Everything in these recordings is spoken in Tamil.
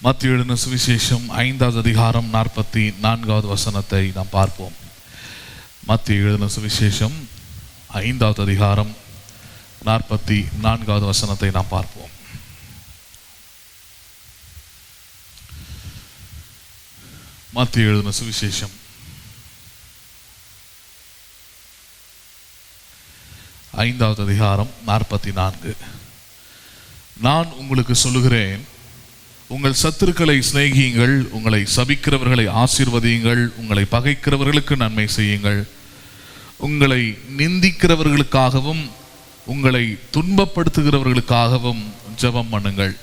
மத்தேயு எழுதின சுவிசேஷம் 5வது அதிகாரம் 44வது வசனத்தை நாம் பார்ப்போம். மத்தேயு எழுதின சுவிசேஷம் 5வது அதிகாரம் 44வது வசனத்தை நாம் பார்ப்போம். மத்தேயு எழுதின சுவிசேஷம் 5வது அதிகாரம் 44. நான் உங்களுக்கு சொல்லுகிறேன், உங்கள் சத்துருக்களை சிநேகியுங்கள், உங்களை சபிக்கிறவர்களை ஆசீர்வதியுங்கள், உங்களை பகைக்கிறவர்களுக்கு நன்மை செய்யுங்கள், உங்களை நிந்திக்கிறவர்களுக்காகவும் உங்களை துன்பப்படுத்துகிறவர்களுக்காகவும் ஜெபம் பண்ணுங்கள்.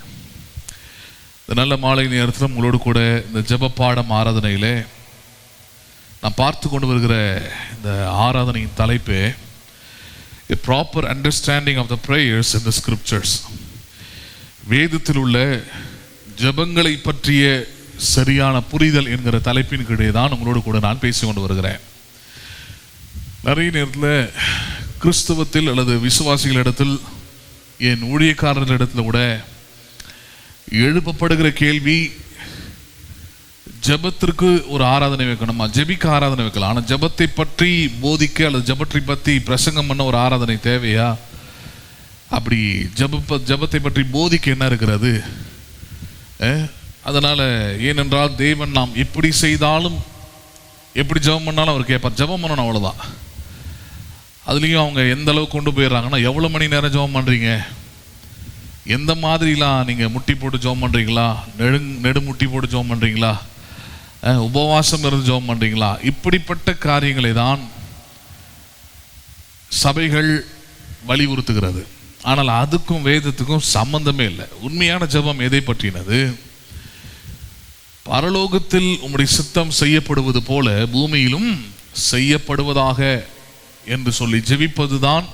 இந்த நல்ல மாலை நேரத்தில் உங்களோடு கூட இந்த ஜெப பாடம் ஆராதனையிலே நான் பார்த்து கொண்டு வருகிற இந்த ஆராதனையின் தலைப்பே A proper understanding of the prayers in the scriptures. வேதத்தில் உள்ள ஜெபங்களை பற்றிய சரியான புரிதல் என்கிற தலைப்பின் கீழே தான் உங்களோடு கூட நான் பேசிக்கொண்டு வருகிறேன். நிறைய நேரத்தில் கிறிஸ்தவத்தில் அல்லது விசுவாசிகளிடத்தில், என் ஊழியக்காரர்களிடத்தில் கூட எழுப்பப்படுகிற கேள்வி, ஜெபத்திற்கு ஒரு ஆராதனை வைக்கணுமா, ஜெபிக்க ஆராதனை வைக்கலாம், ஆனால் ஜெபத்தை பற்றி போதிக்க அல்லது ஜெபத்தை பற்றி பிரசங்கம் பண்ண ஒரு ஆராதனை தேவையா? அப்படி ஜெபத்தை பற்றி போதிக்க என்ன இருக்கிறது? அதனால் ஏனென்றால் தேவன் நாம் எப்படி செய்தாலும் எப்படி ஜெபம் பண்ணாலும் அவர் கேட்பார். ஜெபம் பண்ணணும், அவ்வளோதான். அதுலேயும் அவங்க எந்த அளவுக்கு கொண்டு போயிடுறாங்கன்னா, எவ்வளோ மணி நேரம் ஜெபம் பண்ணுறீங்க, எந்த மாதிரிலாம் நீங்கள் முட்டி போட்டு ஜெபம் பண்ணுறீங்களா, நெடு முட்டி போட்டு ஜெபம் பண்ணுறீங்களா, உபவாசம் இருந்து ஜெபம் பண்ணுறீங்களா, இப்படிப்பட்ட காரியங்களை தான் சபைகள் வலியுறுத்துகிறது. ஆனால் அதுக்கும் வேதத்துக்கும் சம்பந்தமே இல்லை. உண்மையான ஜெபம் எதை பற்றினது? பரலோகத்தில் உம்முடைய சித்தம் செய்யப்படுவது போல பூமியிலும் செய்யப்படுவதாக என்று சொல்லி ஜெபிப்பதுதான்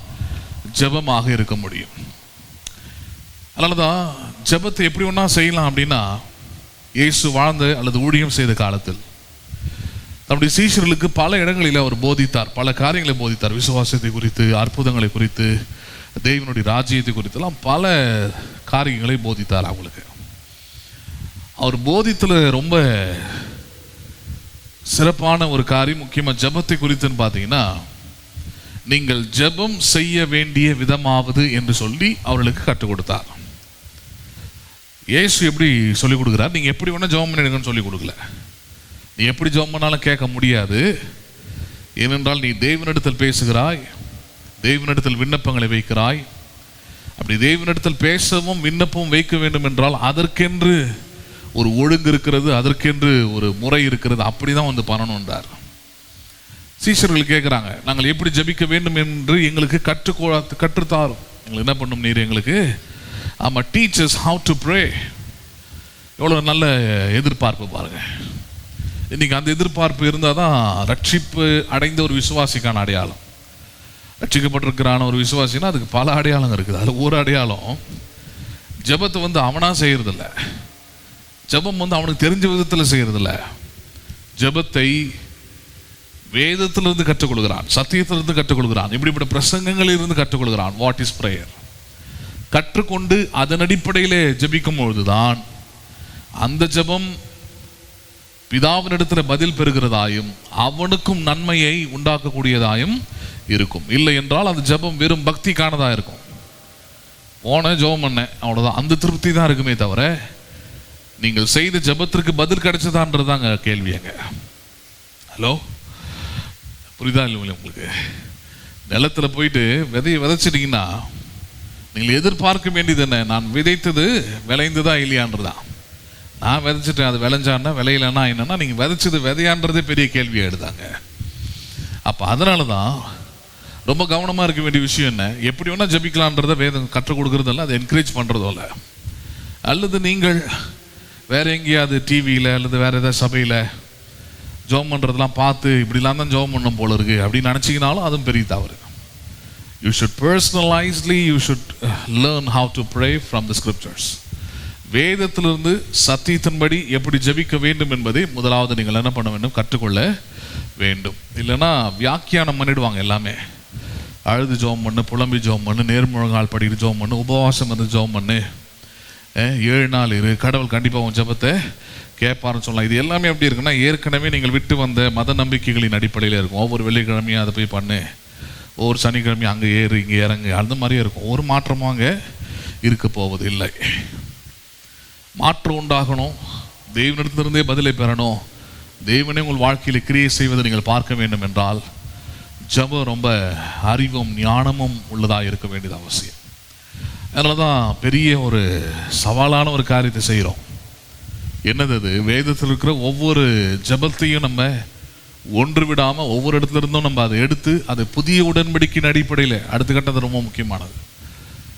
ஜெபமாக இருக்க முடியும். அதனாலதான் ஜெபத்தை எப்படி ஒன்றா செய்யலாம் அப்படின்னா, இயேசு வாழ்ந்த அல்லது ஊழியம் செய்த காலத்தில் நம்முடைய சீஷர்களுக்கு பல இடங்களில் அவர் போதித்தார், பல காரியங்களை போதித்தார். விசுவாசத்தை குறித்து, அற்புதங்களை குறித்து, தேவனுடைய ராஜ்யத்தை குறித்தெல்லாம் பல காரியங்களை போதித்தார். அவங்களுக்கு அவர் போதித்தில் ரொம்ப சிறப்பான ஒரு காரியம், முக்கியமாக ஜெபத்தை குறித்துன்னு பார்த்தீங்கன்னா, நீங்கள் ஜெபம் செய்ய வேண்டிய விதமாவது என்று சொல்லி அவர்களுக்கு கற்றுக் கொடுத்தார். இயேசு எப்படி சொல்லிக் கொடுக்குறார்? நீங்கள் எப்படி வேணால் ஜெபம் பண்ணிடுங்கன்னு சொல்லிக் கொடுக்கல. நீ எப்படி ஜெபம் பண்ணாலும் கேட்க முடியாது. ஏனென்றால் நீ தேவனிடத்தில் பேசுகிறாய், தேவனிடத்தில் விண்ணப்பங்களை வைக்கிறாய். அப்படி தேவனிடத்தில் பேசவும் விண்ணப்பம் வைக்க வேண்டும் என்றால் அதற்கென்று ஒரு ஒழுங்கு இருக்கிறது, அதற்கென்று ஒரு முறை இருக்கிறது. அப்படி தான் வந்து பண்ணணுன்றார். சீஷர்கள் கேட்குறாங்க, நாங்கள் எப்படி ஜெபிக்க வேண்டும் என்று எங்களுக்கு கற்றுத்தாரும். எங்களுக்கு என்ன பண்ணும் நீர்? எங்களுக்கு ஆமாம், டீச்சர்ஸ் ஹவு டு ப்ரே. எவ்வளோ நல்ல எதிர்பார்ப்பு பாருங்க. இன்னைக்கு அந்த எதிர்பார்ப்பு இருந்தால் தான் ரட்சிப்பு அடைந்த ஒரு விசுவாசிக்கான அடையாளம். ரட்சிக்கப்பட்டிருக்கிறான ஒரு விசுவாசினா அதுக்கு பல அடையாளம் இருக்குது. அதில் ஒரு அடையாளம், ஜெபத்தை அவனா செய்யறதில்ல, ஜெபம் அவனுக்கு தெரிஞ்ச விதத்தில் செய்யறதில்ல. ஜெபத்தை வேதத்திலிருந்து கற்றுக்கொள்கிறான், சத்தியத்திலிருந்து கற்றுக்கொள்கிறான், இப்படிப்பட்ட பிரசங்கங்களில் இருந்து கற்றுக்கொள்கிறான். வாட் இஸ் பிரேயர் கற்றுக்கொண்டு அதன் அடிப்படையிலே ஜெபிக்கும் பொழுதுதான் அந்த ஜெபம் பிதாவினிடத்தில் பதில் பெறுகிறதாயும் அவனுக்கும் நன்மையை உண்டாக்கக்கூடியதாயும் இருக்கும். இல்லை என்றால் அந்த ஜெபம் வெறும் பக்திக்கானதா இருக்கும். போன ஜெபம் பண்ண அவ்வளோதான், அந்த திருப்தி தான் இருக்குமே தவிர நீங்கள் செய்த ஜெபத்திற்கு பதில் கிடைச்சதான்றதாங்க கேள்வியங்க. ஹலோ, புரியுதா இல்லை உங்களுக்கு? நிலத்தில் போயிட்டு விதையை விதைச்சிட்டிங்கன்னா நீங்கள் எதிர்பார்க்க வேண்டியது என்ன? நான் விதைத்தது விளைந்ததா இல்லையான்றதான். நான் விதைச்சிட்டேன், அது விளைஞ்சான்னா விளையலன்னா என்னன்னா, நீங்கள் விதைச்சது விதையான்றதே பெரிய கேள்வியாக எடுத்தாங்க. அப்போ அதனால தான் ரொம்ப கவனமாக இருக்க வேண்டிய விஷயம் என்ன, எப்படி வேணால் ஜெபிக்கலான்றதை வேதம் கற்றுக் கொடுக்குறதில்ல, அதை என்கரேஜ் பண்ணுறதோ இல்லை. அல்லது நீங்கள் வேற எங்கேயாவது டிவியில் அல்லது வேற ஏதாவது சபையில் ஜெபம் பண்ணுறதெல்லாம் பார்த்து இப்படிலாம் தான் ஜெபம் பண்ணும் போல இருக்கு அப்படின்னு நினச்சிக்கினாலும் அதுவும் பெரிய தவறு. You should personalizedly, you should learn how to pray from the scriptures. வேதத்திலிருந்து சத்தியத்தின்படி எப்படி ஜெபிக்க வேண்டும் என்பதை முதலாவது நீங்கள் என்ன பண்ண வேண்டும்? கற்றுக்கொள்ள வேண்டும். இல்லைன்னா வியாக்கியானம் பண்ணிடுவாங்க எல்லாமே. அழுது ஜெபம் பண்ணு, புலம்பி ஜெபம் பண்ணு, நேர்முழங்கால் படிக்கிற ஜெபம் பண்ணு, உபவாசம் இருந்து ஜெபம் பண்ணு, 7 நாள் இரு, கடவுள் கண்டிப்பாக உன் ஜெபத்தை கேட்பாருன்னு சொல்லலாம். இது எல்லாமே எப்படி இருக்குன்னா, ஏற்கனவே நீங்கள் விட்டு வந்த மத நம்பிக்கைகளின் அடிப்படையில் இருக்கும். ஒவ்வொரு வெள்ளிக்கிழமையும் அதை போய் பண்ணு, ஒவ்வொரு சனிக்கிழமையும் அங்கே ஏறு இங்கே இறங்கு, அந்த மாதிரியே இருக்கும். ஒரு மாற்றமும் அங்கே இருக்க போவது இல்லை. மாற்றம் உண்டாகணும், தேவனிடத்திலிருந்தே பதிலை பெறணும், தேவனே உங்கள் வாழ்க்கையில் கிரியை செய்வதை நீங்கள் பார்க்க வேண்டும் என்றால் ஜெபம் ரொம்ப அறிவும் ஞானமும் உள்ளதாக இருக்க வேண்டியது அவசியம். அதனால தான் பெரிய ஒரு சவாலான ஒரு காரியத்தை செய்கிறோம். என்னது அது? வேதத்தில் இருக்கிற ஒவ்வொரு ஜெபத்தையும் நம்ம ஒன்று விடாமல் ஒவ்வொரு இடத்துல இருந்தும் நம்ம அதை எடுத்து அதை புதிய உடன்படிக்கையின் அடிப்படையில் அடுத்த கட்டது ரொம்ப முக்கியமானது.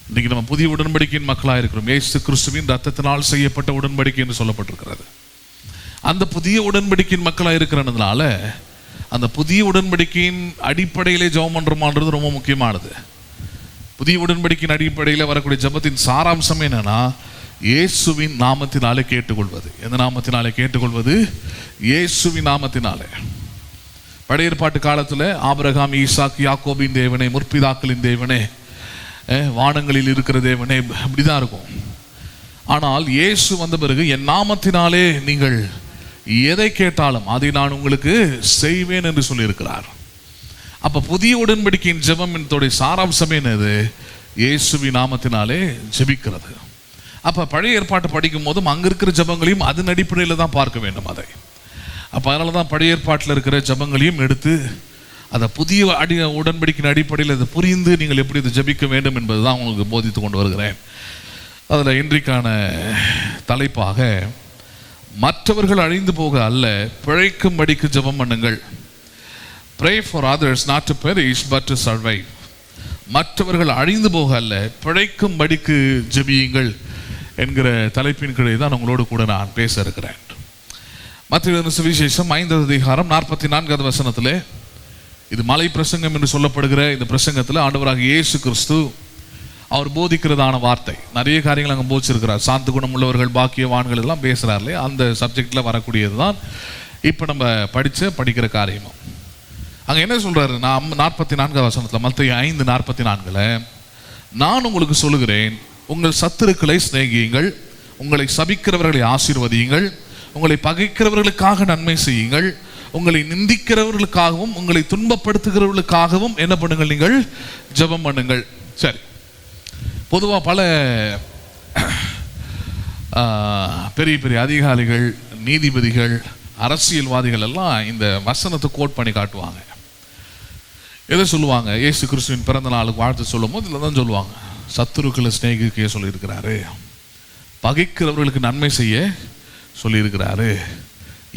இன்றைக்கி நம்ம புதிய உடன்படிக்கையின் மக்களாக இருக்கிறோம். இயேசு கிறிஸ்துவின் ரத்தத்தினால் செய்யப்பட்ட உடன்படிக்கை என்று சொல்லப்பட்டிருக்கிறது. அந்த புதிய உடன்படிக்கையின் மக்களாக இருக்கிறதுனால அந்த புதிய உடன்படிக்கையின் அடிப்படையிலே ஜெபம் பண்ணுறோமான்றது ரொம்ப முக்கியமானது. புதிய உடன்படிக்கையின் அடிப்படையில் வரக்கூடிய ஜெபத்தின் சாராம்சம் என்னன்னா, இயேசுவின் நாமத்தினாலே கேட்டுக்கொள்வது. எந்த நாமத்தினாலே கேட்டுக்கொள்வது? இயேசுவின் நாமத்தினாலே. பழைய ஏற்பாட்டு காலத்தில் ஆபிரகாம், ஈசாக், யாக்கோபின் தேவனே, முற்பிதாக்களின் தேவனே, வானங்களில் இருக்கிற தேவனே, அப்படிதான் இருக்கும். ஆனால் இயேசு வந்த பிறகு என் நாமத்தினாலே நீங்கள் எதை கேட்டாலும் அதை நான் உங்களுக்கு செய்வேன் என்று சொல்லியிருக்கிறார். அப்போ புதிய உடன்படிக்கையின் ஜெபம் என்னுடைய சாராம்சம் என்னது? இயேசுவின் நாமத்தினாலே ஜெபிக்கிறது. அப்போ பழைய ஏற்பாட்டை படிக்கும் போதும் அங்கே இருக்கிற ஜெபங்களையும் அதன் அடிப்படையில் தான் பார்க்க வேண்டும் அதை. அப்போ அதனால தான் பழைய ஏற்பாட்டில் இருக்கிற ஜெபங்களையும் எடுத்து அதை புதிய உடன்படிக்கையின் அடிப்படையில் அதை புரிந்து நீங்கள் எப்படி இதை ஜெபிக்க வேண்டும் என்பது தான் உங்களுக்கு போதித்து கொண்டு வருகிறேன். அதில் இன்றைக்கான தலைப்பாக மற்றவர்கள் அழிந்து போக அல்ல, பிழைக்கும்படிக்கு ஜெபம் பண்ணுங்கள். Pray for others not to perish but to survive. மற்றவர்கள் அழிந்து போக அல்ல, பிழைக்கும்படிக்கு ஜெபியுங்கள் என்கிற தலைப்பின் கீழே தான் உங்களோடு கூட நான் பேச இருக்கிறேன். மத்தேயு சுவிசேஷம் 5வது அதிகாரம் 44வது வசனத்திலே, இது மலை பிரசங்கம் என்று சொல்லப்படுகிற இந்த பிரசங்கத்தில் ஆண்டவராக இயேசு கிறிஸ்து அவர் போதிக்கிறதான வார்த்தை. நிறைய காரியங்கள் அங்கே போதிச்சிருக்கிறார். சாந்த குணம் உள்ளவர்கள் பாக்கியவான்கள் எல்லாம் பேசுகிறார் இல்லையா, அந்த சப்ஜெக்டில் வரக்கூடியது தான் இப்போ நம்ம படிக்கிற காரியமும். அங்கே என்ன சொல்கிறாரு? 44வது வசனத்தில், மத்தேயு 5:44, நான் உங்களுக்கு சொல்லுகிறேன், உங்கள் சத்துருக்களை சிநேகியுங்கள், உங்களை சபிக்கிறவர்களை ஆசீர்வதியுங்கள், உங்களை பகைக்கிறவர்களுக்காக நன்மை செய்யுங்கள், உங்களை நிந்திக்கிறவர்களுக்காகவும் உங்களை துன்பப்படுத்துகிறவர்களுக்காகவும் என்ன பண்ணுங்கள்? நீங்கள் ஜெபம் பண்ணுங்கள். சரி, பொதுவாக பல பெரிய பெரிய அதிகாரிகள், நீதிபதிகள், அரசியல்வாதிகள் எல்லாம் இந்த வசனத்தை கோட் பண்ணி காட்டுவாங்க. எதை சொல்லுவாங்க? இயேசு கிறிஸ்துவின் பிறந்த நாளுக்கு வாழ்த்து சொல்லும் போது இதில் தான் சொல்லுவாங்க, சத்துருக்களை சிநேகிக்க சொல்லியிருக்கிறாரு, பகைக்கிறவர்களுக்கு நன்மை செய்ய சொல்லியிருக்கிறாரு,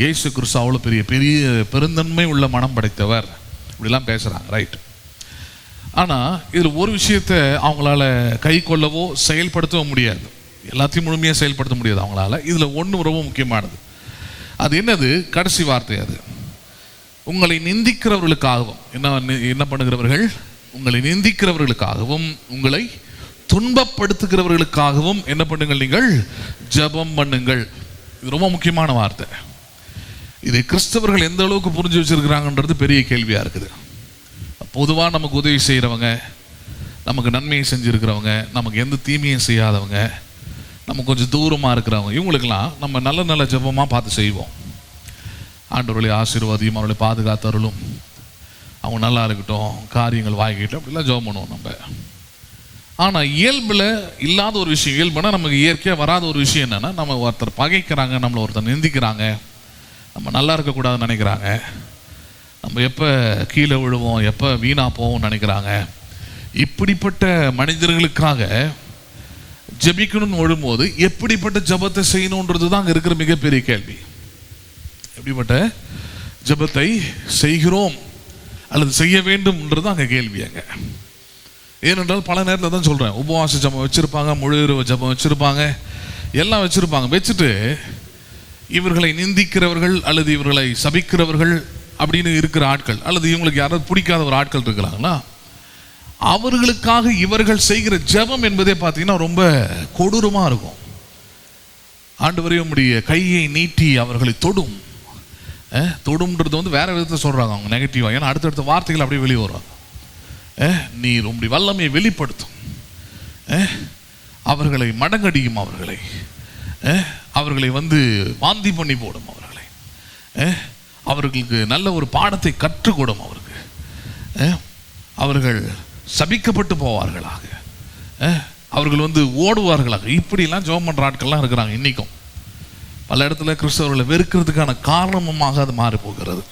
இயேசு கிறிஸ்து அவ்வளோ பெரிய பெரிய பெருந்தன்மை உள்ள மனம் படைத்தவர், இப்படிலாம் பேசுகிறாங்க. ரைட். ஆனால் இதில் ஒரு விஷயத்தை அவங்களால கை கொள்ளவோ செயல்படுத்தவோ முடியாது. எல்லாத்தையும் முழுமையாக செயல்படுத்த முடியாது அவங்களால. இதில் ஒன்று ரொம்ப முக்கியமானது. அது என்னது? கடைசி வார்த்தை. அது உங்களை நிந்திக்கிறவர்களுக்காகவும் என்ன பண்ணுகிறவர்கள்? உங்களை நிந்திக்கிறவர்களுக்காகவும் உங்களை துன்பப்படுத்துகிறவர்களுக்காகவும் என்ன பண்ணுங்கள்? நீங்கள் ஜெபம் பண்ணுங்கள். இது ரொம்ப முக்கியமான வார்த்தை. இதை கிறிஸ்தவர்கள் எந்த அளவுக்கு புரிஞ்சு வச்சிருக்கிறாங்கன்றது பெரிய கேள்வியாக இருக்குது. பொதுவாக நமக்கு உதவி செய்கிறவங்க, நமக்கு நன்மையை செஞ்சுருக்கிறவங்க, நமக்கு எந்த தீமையும் செய்யாதவங்க, நம்ம கொஞ்சம் தூரமாக இருக்கிறவங்க, இவங்களுக்கெல்லாம் நம்ம நல்ல நல்ல ஜெபமாக பார்த்து செய்வோம். ஆண்டவர்களை ஆசீர்வாதியும், அவர்களை பாதுகாத்தருளும், அவங்க நல்லா இருக்கட்டும், காரியங்கள் வாங்கிக்கிட்டோம், அப்படிலாம் ஜெபம் பண்ணுவோம் நம்ம. ஆனால் இயல்பில் இல்லாத ஒரு விஷயம், இயல்புனா நமக்கு இயற்கையாக வராத ஒரு விஷயம் என்னென்னா, நம்ம ஒருத்தர் பகைக்கிறாங்க, நம்மளை ஒருத்தர் நிந்திக்கிறாங்க, நம்ம நல்லா இருக்கக்கூடாதுன்னு நினைக்கிறாங்க, நம்ம எப்போ கீழே விழுவோம், எப்போ வீணாக போவோம்னு நினைக்கிறாங்க. இப்படிப்பட்ட மனிதர்களுக்காக ஜெபிக்கணும்னு விழும்போது எப்படிப்பட்ட ஜெபத்தை செய்யணுன்றது தான் அங்கே இருக்கிற மிகப்பெரிய கேள்வி. எப்படிப்பட்ட ஜெபத்தை செய்கிறோம் அல்லது செய்ய வேண்டும்ன்றது அங்கே கேள்வி. அங்கே ஏனென்றால் பல நேரத்தில் தான் சொல்கிறேன், உபவாச ஜெபம் வச்சுருப்பாங்க, முழு இரவு ஜெபம் வச்சுருப்பாங்க, எல்லாம் வச்சுருப்பாங்க. வச்சுட்டு இவர்களை நிந்திக்கிறவர்கள் அல்லது இவர்களை சபிக்கிறவர்கள் அப்படின்னு இருக்கிற ஆட்கள், அல்லது இவங்களுக்கு யாராவது பிடிக்காத ஒரு ஆட்கள் இருக்கிறாங்களா, அவர்களுக்காக இவர்கள் செய்கிற ஜெபம் என்பதே பார்த்தீங்கன்னா ரொம்ப கொடூரமாக இருக்கும். ஆண்டவரே உம்முடைய கையை நீட்டி அவர்களை தொடும். தொடும்ன்றது வந்து வேற விதத்தில் சொல்கிறாங்க அவங்க நெகட்டிவாக. ஏன்னா அடுத்தடுத்த வார்த்தைகள் அப்படியே வெளியே வருவாங்க. நீர் உம்முடைய வல்லமையை வெளிப்படுத்தும், அவர்களை மடங்கடியும், அவர்களை வந்து வாந்தி பண்ணி போடும், அவர்களுக்கு நல்ல ஒரு பாடத்தை கற்றுக்கொடும், அவர்கள் சபிக்கப்பட்டு போவார்களாக, அவர்கள் வந்து ஓடுவார்களாக. இப்படிலாம் ஜெபம் பண்ணுற ஆட்கள்லாம் இருக்கிறாங்க. இன்றைக்கும் பல இடத்துல கிறிஸ்தவர்களை வெறுக்கிறதுக்கான காரணமாக அது மாறி போகிறது.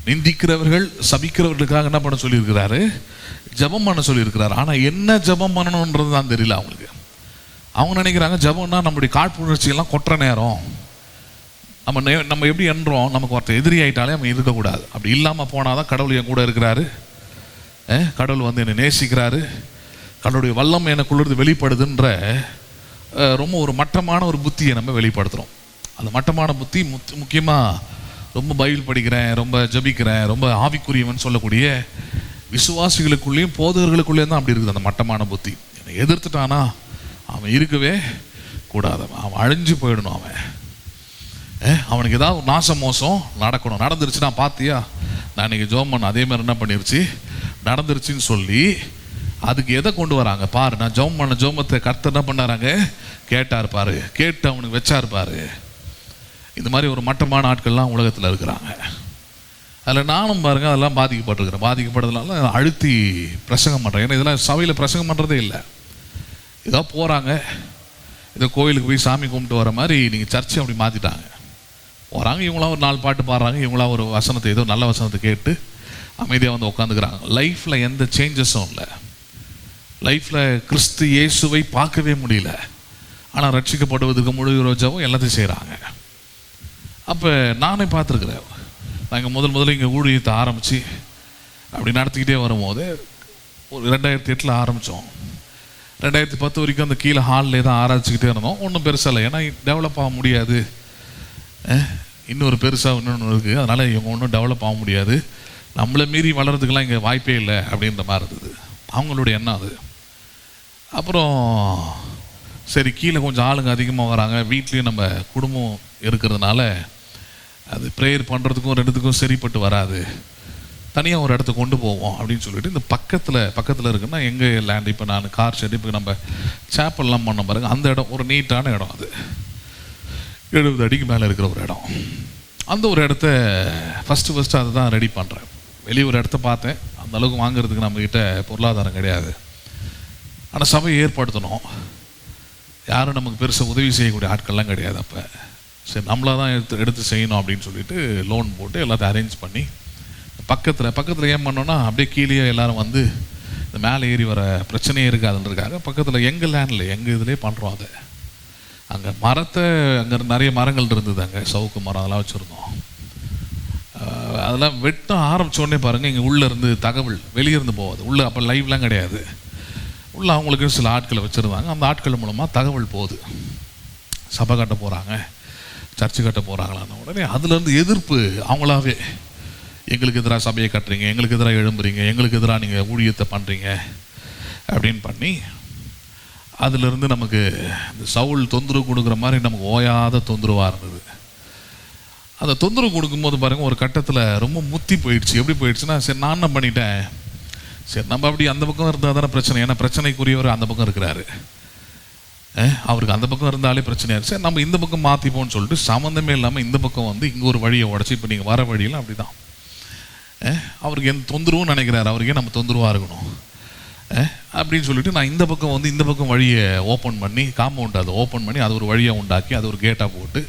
நிந்திக்கிறவர்கள் சபிக்கிறவர்களுக்காக என்ன பண்ண சொல்லியிருக்கிறாரு? ஜெபம் பண்ண சொல்லியிருக்கிறாரு. ஆனால் என்ன ஜெபம் பண்ணணுன்றது தான் தெரியல அவங்களுக்கு. அவங்க நினைக்கிறாங்க ஜெபம்னா நம்முடைய காழ்ப்புணர்ச்சியெல்லாம் கொட்டுற நேரம், நம்ம எப்படி என்றோம், நமக்கு ஒருத்தர் எதிரி ஆகிட்டாலே நம்ம இருக்கக்கூடாது. அப்படி இல்லாமல் போனால் தான் கடவுள் என் கூட இருக்கிறாரு, கடவுள் வந்து என்னை நேசிக்கிறாரு, கடவுளுடைய வல்லம் எனக்குள்ளது வெளிப்படுதுன்ற ரொம்ப ஒரு மட்டமான ஒரு புத்தியை நம்ம வெளிப்படுத்துகிறோம். அந்த மட்டமான புத்தி முக்கியமாக ரொம்ப பைபிள் படிக்கிறேன், ரொம்ப ஜபிக்கிறேன், ரொம்ப ஆவிக்குரியவன் சொல்லக்கூடிய விசுவாசிகளுக்குள்ளேயும் போதகர்களுக்குள்ளேயும் தான் அப்படி இருக்குது அந்த மட்டமான புத்தி. என்னை எதிர்த்துட்டானா அவன் இருக்கவே கூடாதவன், அவன் அழிஞ்சு போயிடணும், அவனுக்கு ஏதாவது நாச மோசம் நடக்கணும். நடந்துருச்சுன்னா பார்த்தியா நான் இன்னைக்கு ஜெபம் பண்ண அதே மாதிரி என்ன பண்ணிருச்சு நடந்துருச்சுன்னு சொல்லி அதுக்கு எதை கொண்டு வராங்க பாரு. நான் ஜெபம் பண்ண ஜெபத்தை கர்த்தர் என்ன பண்ணாராங்க? கேட்டார் பாரு, கேட்டு அவனுக்கு வச்சார் பாரு. இந்த மாதிரி ஒரு மட்டமான ஆட்கள்லாம் உலகத்தில் இருக்கிறாங்க. அதில் நானும் பாருங்க அதெல்லாம் பாதிக்கப்பட்டிருக்கிறேன். பாதிக்கப்படுறதுனால அழுத்தி பிரசங்கம் பண்ணுறேன். ஏன்னா இதெல்லாம் சபையில் பிரசங்கம் பண்ணுறதே இல்லை. ஏதோ போகிறாங்க, ஏதோ கோயிலுக்கு போய் சாமி கும்பிட்டு வர மாதிரி நீங்கள் சர்ச்சை அப்படி மாற்றிட்டாங்க. போகிறாங்க, இவங்களாம் ஒரு 4 பாட்டு பாடுறாங்க, இவங்களாம் ஒரு வசனத்தை ஏதோ நல்ல வசனத்தை கேட்டு அமைதியாக வந்து உட்காந்துக்கிறாங்க. லைஃப்பில் எந்த சேஞ்சஸும் இல்லை. லைஃப்பில் கிறிஸ்து இயேசுவை பார்க்கவே முடியல. ஆனால் ரட்சிக்கப்படுவதற்கு முழு ரோஜாவும் எல்லாத்தையும் செய்கிறாங்க. அப்போ நானே பார்த்துருக்குறேன். நாங்கள் முதல்ல இங்கே ஊழியத்தை ஆரம்பித்து அப்படி நடத்திக்கிட்டே வரும்போது ஒரு 2008 ஆரம்பித்தோம். 2010 வரைக்கும் அந்த கீழே ஹாலிலே தான் ஆராய்ச்சிக்கிட்டே இருந்தோம். ஒன்றும் பெருசாக இல்லை, ஏன்னா டெவலப் ஆக முடியாது, இன்னொரு பெருசாக இன்னொன்று இருக்குது, அதனால் இவங்க ஒன்றும் டெவலப் ஆக முடியாது, நம்மளை மீறி வளர்கிறதுக்கெல்லாம் இங்கே வாய்ப்பே இல்லை அப்படின்ற மாதிரி இருந்தது அவங்களுடைய எண்ணம் அது. அப்புறம் சரி கீழே கொஞ்சம் ஆளுங்க அதிகமாக வராங்க, வீட்லேயும் நம்ம குடும்பம் இருக்கிறதுனால அது ப்ரேயர் பண்ணுறதுக்கும் ரெண்டுத்துக்கும் சரிப்பட்டு வராது, தனியாக ஒரு இடத்துக்கு கொண்டு போவோம் அப்படின்னு சொல்லிட்டு இந்த பக்கத்தில் இருக்குன்னா எங்கள் லேண்ட், இப்போ நான் கார் ஷெட், இப்போ நம்ம சேப்பல்லாம் பண்ண பாருங்க, அந்த இடம் ஒரு நீட்டான இடம், அது 70 அடிக்கு மேலே இருக்கிற ஒரு இடம். அந்த ஒரு இடத்த ஃபஸ்ட்டு அதை தான் ரெடி பண்ணுறேன். வெளியே ஒரு இடத்த பார்த்தேன், அந்த அளவுக்கு வாங்குறதுக்கு நம்மக்கிட்ட பொருளாதாரம் கிடையாது. ஆனால் சபையை ஏற்படுத்தணும், யாரும் நமக்கு பெருசாக உதவி செய்யக்கூடிய ஆட்கள்லாம் கிடையாது. அப்போ சரி நம்மளாக தான் எடுத்து செய்யணும் அப்படின்னு சொல்லிட்டு லோன் போட்டு எல்லாத்தையும் அரேஞ்ச் பண்ணி பக்கத்தில் ஏன் பண்ணோன்னா அப்படியே கீழே எல்லோரும் வந்து இந்த மேலே ஏறி வர பிரச்சனையே இருக்காதுன்றதுக்காக பக்கத்தில் எங்கள் லேண்டில் எங்கள் இதிலே பண்ணுறோம். அதை அங்கே அங்கே நிறைய மரங்கள் இருந்தது, அங்கே சவுக்கு மரம் அதெல்லாம் வச்சுருந்தோம். அதெல்லாம் வெட்ட ஆரம்பித்தோடனே பாருங்கள், இங்கே உள்ளேருந்து தகவல் வெளியேருந்து போகாது. உள்ளே அப்போ லைவ்லாம் கிடையாது. உள்ளே அவங்களுக்கு சில ஆட்களை வச்சுருந்தாங்க, அந்த ஆட்கள் மூலமாக தகவல் போகுது. சபை கட்ட போகிறாங்க, சர்ச்சு கட்ட போகிறாங்களான்னு உடனே அதுலேருந்து எதிர்ப்பு அவங்களாவே, எங்களுக்கு எதிராக சபையை கட்டுறீங்க, எங்களுக்கு எதிராக எழும்புறீங்க, எங்களுக்கு எதிராக நீங்கள் ஊழியத்தை பண்ணுறீங்க அப்படின்னு பண்ணி அதிலிருந்து நமக்கு இந்த சவுல் தொந்தரவு கொடுக்குற மாதிரி நமக்கு ஓயாத தொந்தரவாக இருந்தது. அந்த தொந்தரவு கொடுக்கும்போது பாருங்கள் ஒரு கட்டத்தில் ரொம்ப முத்தி போயிடுச்சு. எப்படி போயிடுச்சுன்னா, சரி நான் என்ன பண்ணிட்டேன், சரி நம்ம அப்படி அந்த பக்கம் இருந்தால் தானே பிரச்சனை, ஏன்னா பிரச்சனைக்குரியவர் அந்த பக்கம் இருக்கிறாரு, அவருக்கு அந்த பக்கம் இருந்தாலே பிரச்சனையாக இருந்துச்சு, சரி நம்ம இந்த பக்கம் மாற்றிப்போன்னு சொல்லிட்டு சம்மந்தமே இல்லாமல் இந்த பக்கம் வந்து இங்கே ஒரு வழியை உடச்சி, இப்போ நீங்கள் வர வழியெல்லாம் அப்படி தான், அவருக்கு எந்த தொந்தரவும் நினைக்கிறாரு, அவருக்கே நம்ம தொந்தரவாக இருக்கணும் அப்படின்னு சொல்லிட்டு நான் இந்த பக்கம் வந்து இந்த பக்கம் வழியை ஓப்பன் பண்ணி, காம்பவுண்ட் அதை ஓப்பன் பண்ணி அது ஒரு வழியை உண்டாக்கி அது ஒரு கேட்டாக போட்டு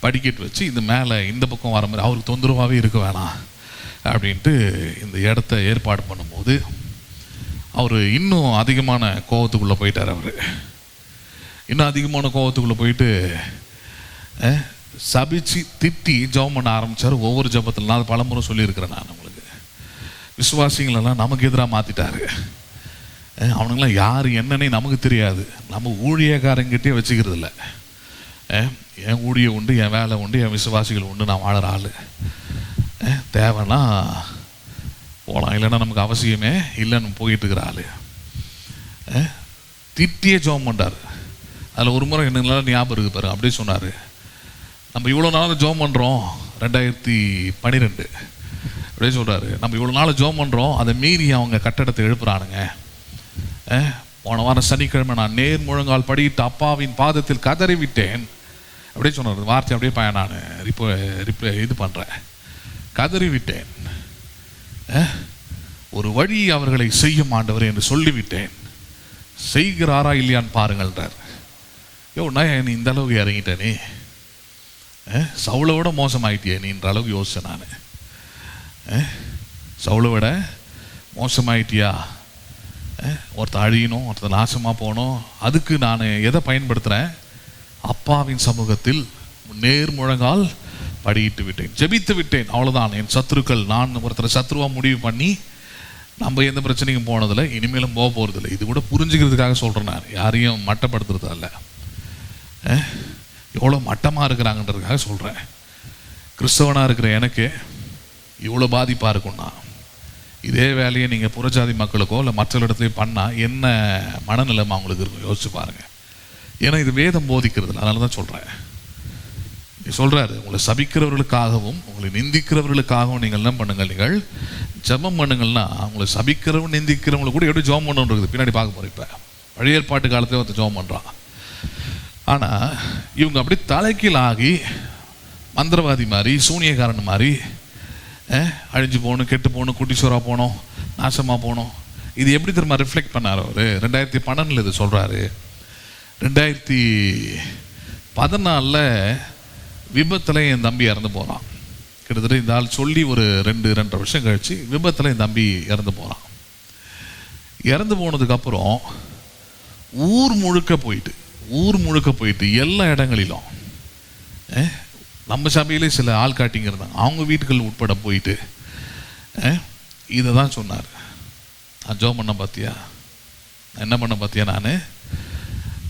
படிக்கட்டு வச்சு இந்த மேலே இந்த பக்கம் வர மாதிரி அவருக்கு தொந்தரவாகவே இருக்க வேணாம் அப்படின்ட்டு இந்த இடத்த ஏற்பாடு பண்ணும்போது அவர் இன்னும் அதிகமான கோபத்துக்குள்ளே போயிட்டார். அவர் இன்னும் அதிகமான கோபத்துக்குள்ளே போயிட்டு சபிச்சு திட்டி ஜெபம் பண்ண ஆரம்பித்தார். ஒவ்வொரு ஜெபத்தில் நான் பலமுறை சொல்லியிருக்கிறேன், நான் உங்களுக்கு விசுவாசிகளெல்லாம் நமக்கு எதிராக மாற்றிட்டாரு. அவனுங்களாம் யார் என்னன்னே நமக்கு தெரியாது, நம்ம ஊழியக்காரங்கிட்டே வச்சுக்கிறது இல்லை. என் ஊழியம் உண்டு, என் வேலை உண்டு, என் விசுவாசிகள் உண்டு, நான் வாழற ஆள், தேவைன்னா போகலாம், இல்லைன்னா நமக்கு அவசியமே இல்லைன்னு போயிட்டு இருக்கிற ஆள் திட்டியே ஜெபம் பண்ணுறாரு. அதில் ஒரு முறை என்னெல்லாம் ஞாபகம் இருக்குது பாரு, அப்படியே சொன்னார், நம்ம இவ்வளோ நாள் ஜெபம் பண்ணுறோம், 2012 அப்படியே சொல்கிறாரு, நம்ம இவ்வளோ நாள் ஜெபம் பண்ணுறோம், அதை மீறி அவங்க கட்டடத்தை எழுப்புறானுங்க, போன வாரம் சனிக்கிழமை நான் நேர் முழங்கால் படியிட்டு அப்பாவின் பாதத்தில் கதறி விட்டேன். அப்படியே சொன்னார் வார்த்தை, அப்படியே நான் ரிப்ளை இது பண்ணுறேன். கதறி விட்டேன், ஒரு வழி அவர்களை செய்யும் ஆண்டவர் என்று சொல்லிவிட்டேன், செய்கிறாரா இல்லையான்னு பாருங்கள்ன்றார். நான் நீ இந்த அளவுக்கு இறங்கிட்டேனே, சவுளை விட மோசமாயிட்டியே நீன்ற அளவுக்கு யோசிச்சேன் நான். சவுளை விட மோசமாயிட்டியா? ஒருத்தர் அழியணும், ஒருத்தர் நாசமாக போகணும், அதுக்கு நான் எதை பயன்படுத்துகிறேன்? அப்பாவின் சமூகத்தில் நேர் முழங்கால் படியிட்டு விட்டேன், ஜெபித்து விட்டேன், அவ்வளோதான். என் சத்துருக்கள், நான் ஒருத்தர் சத்ருவாக முடிவு பண்ணி நம்ம எந்த பிரச்சனைக்கும் போனதில்லை, இனிமேலும் போக போகிறதில்லை. இது கூட புரிஞ்சுக்கிறதுக்காக சொல்கிறேன், நான் யாரையும் மட்டப்படுத்துறதில்ல. எவ்வளோ மட்டமாக இருக்கிறாங்கன்றதுக்காக சொல்கிறேன். கிறிஸ்தவனாக இருக்கிற எனக்கு இவ்வளோ பாதிப்பாக இருக்கும்னா, இதே வேலையை நீங்கள் புறஜாதி மக்களுக்கோ இல்லை மற்ற இடத்துலையும் பண்ணால் என்ன மனநிலைமை அவங்களுக்கு இருக்கும் யோசிச்சு பாருங்கள். ஏன்னா இது வேதம் போதிக்கிறது, அதனால தான் சொல்கிறேன். நீ சொல்கிறாரு, உங்களை சபிக்கிறவர்களுக்காகவும் உங்களை நிந்திக்கிறவர்களுக்காகவும் நீங்கள் என்ன பண்ணுங்கள், நீங்கள் ஜெபம் பண்ணுங்கள்னா, உங்களை சபிக்கிறவன் நிந்திக்கிறவங்களை கூட எப்படி ஜெபம் பண்ணுறது பின்னாடி பார்க்க போகிறோம். இப்போ பழைய ஏற்பாட்டு காலத்தில் ஒருத்தர் ஜெபம் பண்ணுறான். ஆனால் இவங்க அப்படி தலைக்கீழ் ஆகி மந்திரவாதி மாதிரி, சூனியக்காரன் மாதிரி, அழிஞ்சு போகணும், கெட்டு போகணும், குட்டிச்சோராக போகணும், நாசமாக போகணும். இது எப்படி திரும்ப ரிஃப்ளெக்ட் பண்ணார் அவர்? 2012 இது சொல்கிறாரு. 2014 விபத்தில் என் தம்பி இறந்து போகிறான். கிட்டத்தட்ட இந்த ஆள் சொல்லி ஒரு 2-2.5 வருஷம் கழிச்சு விபத்தில் என் தம்பி இறந்து போகிறான். இறந்து போனதுக்கப்புறம் ஊர் முழுக்க போயிட்டு எல்லா இடங்களிலும் நம்ம சபையிலே சில ஆள்காட்டிங்க இருந்தாங்க, அவங்க வீட்டுகள் உட்பட போயிட்டு இதை தான் சொன்னார். நான் ஜெபம் பண்ண பார்த்தியா, என்ன பண்ண பார்த்தியா, நான்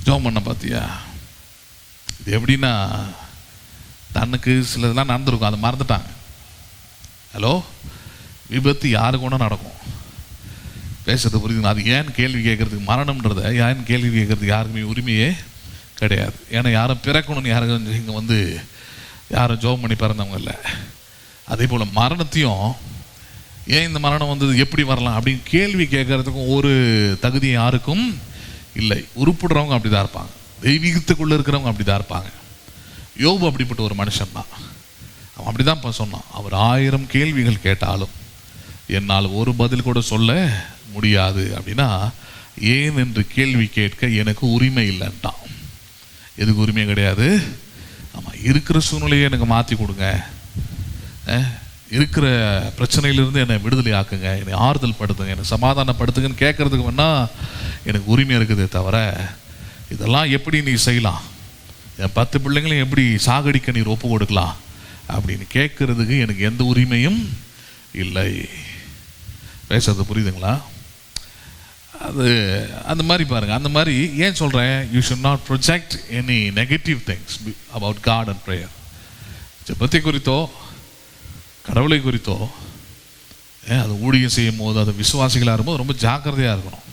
ஜெபம் பண்ண பார்த்தியா. இது எப்படின்னா, தனக்கு சிலதெல்லாம் நடந்திருக்கும், அதை மறந்துட்டாங்க. ஹலோ, விபத்து யாருக்கு ஒன்றும் நடக்கும், பேசுறது புரியுதுங்க. அது ஏன்னு கேள்வி கேட்கறதுக்கு, மரணம்ன்றத ஏன்னு கேள்வி கேட்கறதுக்கு யாருக்குமே உரிமையே கிடையாது. ஏன்னா யாரும் பிறக்கணும்னு யாரும் இங்கே வந்து யாரும் ஜெபம் பண்ணி பிறந்தவங்க இல்லை. அதே போல் மரணத்தையும் ஏன் இந்த மரணம் வந்தது, எப்படி வரலாம் அப்படின்னு கேள்வி கேட்கறதுக்கும் ஒரு தகுதி யாருக்கும் இல்லை. உருப்படுறவங்க அப்படி தான் இருப்பாங்க, தெய்வீகத்துக்குள்ளே இருக்கிறவங்க அப்படி தான் இருப்பாங்க. யோபு அப்படிப்பட்ட ஒரு மனுஷன் தான். அவன் அப்படி தான் இப்போ சொன்னான், அவர் 1000 கேள்விகள் கேட்டாலும் என்னால் ஒரு பதில் கூட சொல்ல முடியாது. அப்படின்னா ஏன் என்று கேள்வி கேட்க எனக்கு உரிமை இல்லைன்ட்டான். எதுக்கு உரிமை கிடையாது? ஆமாம், இருக்கிற சூழ்நிலையை எனக்கு மாற்றி கொடுங்க, இருக்கிற பிரச்சனையிலிருந்து என்னை விடுதலை ஆக்குங்க, என்னை ஆறுதல் படுத்துங்க, என்னை சமாதானப்படுத்துங்கன்னு கேட்கறதுக்கு வேணா எனக்கு உரிமை இருக்குதே தவிர, இதெல்லாம் எப்படி நீ செய்யலாம், என் 10 பிள்ளைங்களையும் எப்படி சாகடிக்க நீர் ஒப்பு கொடுக்கலாம் அப்படின்னு கேட்கறதுக்கு எனக்கு எந்த உரிமையும் இல்லை. பேசுறது புரியுதுங்களா? அது அந்த மாதிரி பாருங்கள். அந்த மாதிரி ஏன் சொல்கிறேன், you should not project any negative things about God and prayer. ஜெபத்தை குறித்தோ கடவுளை குறித்தோ அது ஊழியம் செய்யும் போது, அது விசுவாசிகளாக இருக்கும்போது ரொம்ப ஜாக்கிரதையாக இருக்கணும்.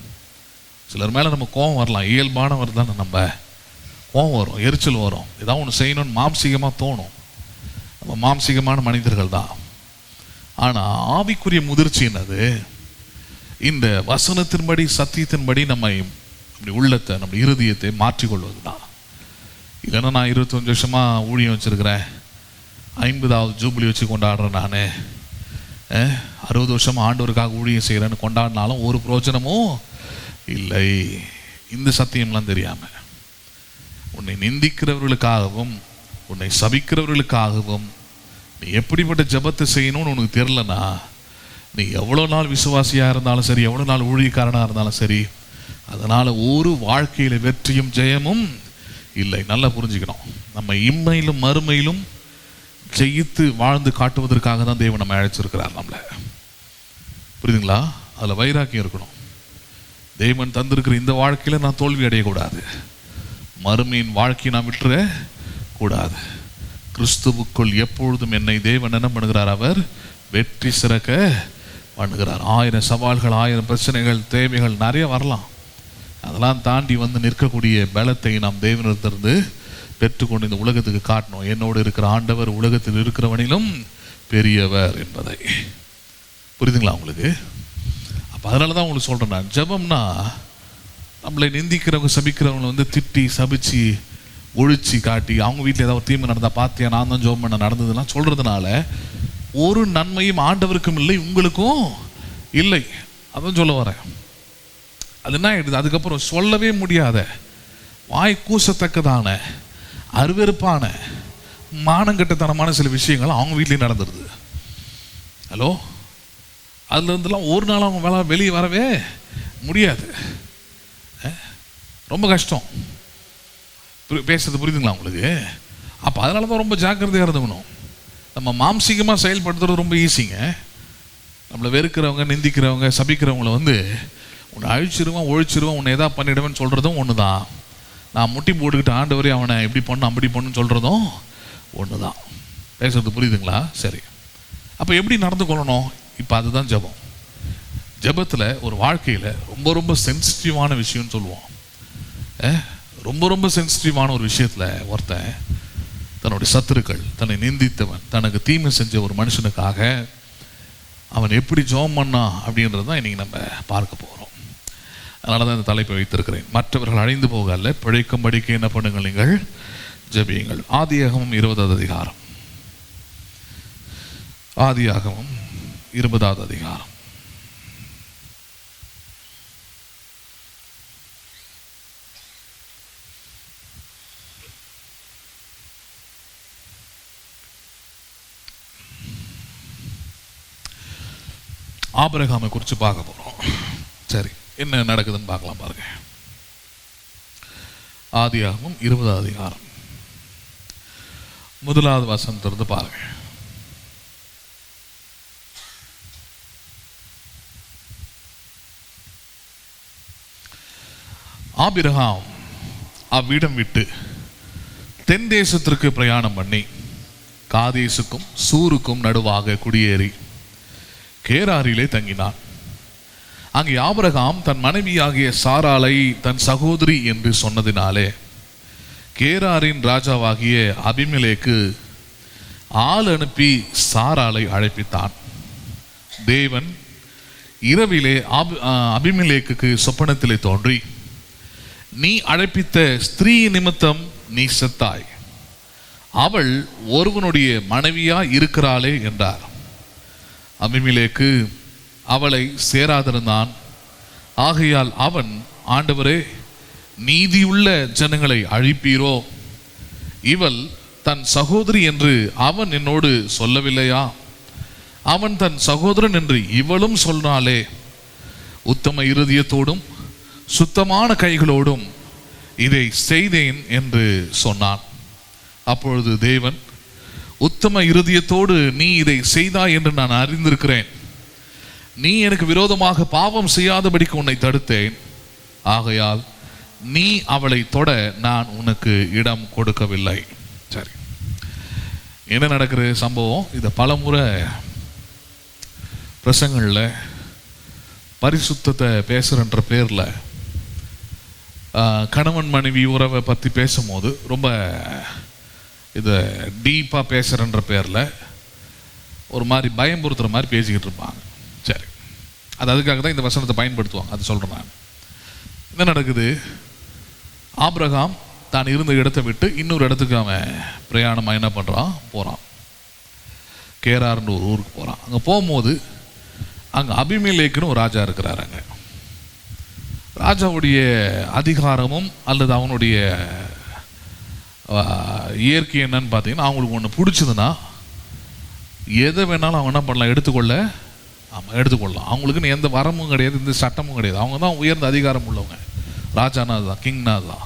சிலர் மேலே நம்ம கோபம் வரலாம், இயல்பானவர் தானே, நம்ம கோபம் வரும், எரிச்சல் வரும், ஏதாவது ஒன்று செய்யணும்னு மாம்சீகமாக தோணும். நம்ம மாம்சீகமான மனிதர்கள் தான். ஆனால் ஆவிக்குரிய முதிர்ச்சி என்னது, இந்த வசனத்தின்படி சத்தியத்தின்படி நம்ம அப்படி உள்ளத்தை, நம்ம இருதயத்தை மாற்றிக்கொள்வது தான். இல்லைன்னா நான் 25 வருஷமாக ஊழியம் வச்சுருக்கிறேன், 50வது ஜூபிலி வச்சு கொண்டாடுறேன், நான் 60 வருஷமாக ஆண்டவருக்காக ஊழியம் செய்கிறேன்னு கொண்டாடினாலும் ஒரு பிரயோஜனமும் இல்லை. இந்த சத்தியம்லாம் தெரியாமல் உன்னை நிந்திக்கிறவர்களுக்காகவும் உன்னை சபிக்கிறவர்களுக்காகவும் நீ எப்படிப்பட்ட ஜெபத்தை செய்யணும்னு உனக்கு தெரிலனா, நீ எவ்வளோ நாள் விசுவாசியாக இருந்தாலும் சரி, எவ்வளோ நாள் ஊழியக்காரனாக இருந்தாலும் சரி, அதனால் ஒரு வாழ்க்கையில் வெற்றியும் ஜெயமும் இல்லை. நல்லா புரிஞ்சுக்கணும். நம்ம இம்மையிலும் மறுமையிலும் ஜெயித்து வாழ்ந்து காட்டுவதற்காக தான் தேவன் நம்ம அழைச்சிருக்கிறார் நம்மளை. புரியுதுங்களா? அதில் வைராக்கியம் இருக்கணும். தேவன் தந்திருக்கிற இந்த வாழ்க்கையில் நான் தோல்வி அடையக்கூடாது, மறுமையின் வாழ்க்கையை நான் விட்டுற கூடாது. கிறிஸ்துவுக்குள் எப்பொழுதும் என்னை தேவன் என்ன பண்ணுகிறார், அவர் வெற்றி சிறக்க பண்ணுகிறார். 1000 சவால்கள், 1000 பிரச்சனைகள், தேவைகள் நிறைய வரலாம். அதெல்லாம் தாண்டி வந்து நிற்கக்கூடிய பலத்தை நாம் தேவனிடத்திலிருந்து பெற்றுக்கொண்டு இந்த உலகத்துக்கு காட்டணும். என்னோடு இருக்கிற ஆண்டவர் உலகத்தில் இருக்கிறவனிலும் பெரியவர் என்பதை. புரியுதுங்களா உங்களுக்கு? அப்போ அதனால தான் உங்களுக்கு சொல்கிறேன், நான் ஜெபம்னா நம்மளை நிந்திக்கிறவங்க சபிக்கிறவங்களை வந்து திட்டி சபிச்சு ஒழிச்சு காட்டி அவங்க வீட்டில் ஏதாவது தீமை நடந்தால் பார்த்தியா நான் தான் ஜெபம் பண்ண நடந்ததுலாம் சொல்கிறதுனால ஒரு நன்மையும் ஆண்டவருக்கும் இல்லை உங்களுக்கும் இல்லை. அதான் சொல்ல வரேன். அது என்ன ஆகிடுது, அதுக்கப்புறம் சொல்லவே முடியாத வாய் கூசத்தக்கதான அருவெறுப்பான மானங்கட்டத்தனமான சில விஷயங்கள் அவங்க வீட்லேயும் நடந்துடுது. ஹலோ, அதுலேருந்துலாம் ஒரு நாள் அவங்க வெளியே வரவே முடியாது. ரொம்ப கஷ்டம். பேசுறது புரியுதுங்களா உங்களுக்கு? அப்போ அதனால தான் ரொம்ப ஜாக்கிரதையாக இருந்துக்கணும். நம்ம மாம்சீகமாக செயல்படுத்துறது ரொம்ப ஈஸிங்க. நம்மளை வெறுக்கிறவங்க நிந்திக்கிறவங்க சபிக்கிறவங்கள வந்து உன்னை அழிச்சிருவான் ஒழிச்சிருவான் உன்னை எதா பண்ணிடுவேன்னு சொல்கிறதும் ஒன்று தான். நான் முட்டி போட்டுக்கிட்டு ஆண்டவரே அவனை இப்படி பண்ணு அப்படி பண்ணுன்னு சொல்கிறதும் ஒன்று தான். பேசுறது புரியுதுங்களா? சரி, அப்போ எப்படி நடந்து கொள்ளணும்? இப்போ அதுதான் ஜெபம். ஜெபத்தில் ஒரு வாழ்க்கையில் ரொம்ப ரொம்ப சென்சிட்டிவான விஷயம்னு சொல்லுவோம். ரொம்ப ரொம்ப சென்சிட்டிவான ஒரு விஷயத்தில் ஒருத்தன் தன்னுடைய சத்துருக்கள், தன்னை நிந்தித்தவன், தனக்கு தீமை செஞ்ச ஒரு மனுஷனுக்காக அவன் எப்படி ஜெபம் பண்ணான் அப்படின்றது தான் இன்றைக்கி நம்ம பார்க்க போகிறோம். அதனால தான் இந்த தலைப்பை வைத்திருக்கிறேன். மற்றவர்கள் அழிந்து போக அல்ல, பிழைக்கும்படிக்கு என்ன பண்ணுங்கள், நீங்கள் ஜெபியுங்கள். ஆதியாகமம் 20வது அதிகாரம். ஆதியாகமம் 20வது அதிகாரம். ஆபிரகாமை குறித்து பார்க்க போகிறோம். சரி, என்ன நடக்குதுன்னு பார்க்கலாம் பாருங்க. ஆதியாகமம் 20வது அதிகாரம் 1வது வசனத்திலிருந்து பாருங்க. ஆபிரகாம் அவ்விடம் விட்டு தென் தேசத்திற்கு பிரயாணம் பண்ணி காதேசுக்கும் சூருக்கும் நடுவாக குடியேறி கேராரிலே தங்கினான். அங்கே ஆபிரகாம் தன் மனைவியாகிய சாராளை தன் சகோதரி என்று சொன்னதினாலே கேராரின் ராஜாவாகிய அபிமெலேக்கு ஆள் அனுப்பி சாராளை அழைப்பித்தான். தேவன் இரவிலே அபிமெலேக்கு சொப்பனத்திலே தோன்றி, நீ அழைப்பித்த ஸ்திரீ நிமித்தம் நீ செத்தாய், அவள் ஒருவனுடைய மனைவியா இருக்கிறாளே என்றார். அபிமெலேக்கு அவளை சேராதிருந்தான். ஆகையால் அவன், ஆண்டவரே, நீதியுள்ள ஜனங்களை அழிப்பீரோ? இவள் தன் சகோதரி என்று அவன் என்னோடு சொல்லவில்லையா? அவன் தன் சகோதரன் என்று இவளும் சொன்னாலே. உத்தம இருதயத்தோடும் சுத்தமான கைகளோடும் இதை செய்தேன் என்று சொன்னான். அப்பொழுது தேவன், உத்தம இருதயத்தோடு நீ இதை செய்தாய் என்று நான் அறிந்திருக்கிறேன். நீ எனக்கு விரோதமாக பாவம் செய்யாதபடிக்கு உன்னை தடுத்தேன். ஆகையால் நீ அவளை தொட நான் உனக்கு இடம் கொடுக்கவில்லை. சரி, என்ன நடக்கிற சம்பவம்? இதை பலமுறை பிரசங்களில் பரிசுத்தத்தை பேசுறன்ற பேரில் கணவன் மனைவி உறவை பற்றி பேசும்போது ரொம்ப இதை டீப்பாக பேசுகிறன்ற பேரில் ஒரு மாதிரி பயம்புறுத்துகிற மாதிரி பேசிக்கிட்டு இருப்பாங்க. சரி, அது அதுக்காக தான் இந்த வசனத்தை பயன்படுத்துவாங்க. அது சொல்கிறேன் நான். என்ன நடக்குது? ஆபிரகாம் தான் இருந்த இடத்தை விட்டு இன்னொரு இடத்துக்கு அவன் பிரயாணமாக என்ன பண்ணுறான், போகிறான். கேரார்னு ஒரு ஊருக்கு போகிறான். அங்கே போகும்போது அங்கே அபிமெலேக்குன்னு ஒரு ராஜா இருக்கிறார். அங்கே ராஜாவுடைய அதிகாரமும் அல்லது அவனுடைய இயற்கை என்னன்னு பார்த்தீங்கன்னா, அவங்களுக்கு ஒன்று பிடிச்சதுன்னா எதை வேணாலும் அவங்க என்ன பண்ணலாம், எடுத்துக்கொள்ளலாம். அவங்களுக்குன்னு எந்த வரமும் கிடையாது, எந்த சட்டமும் கிடையாது. அவங்க தான் உயர்ந்த அதிகாரம் உள்ளவங்க. ராஜானா அதுதான், கிங்னா அதுதான்.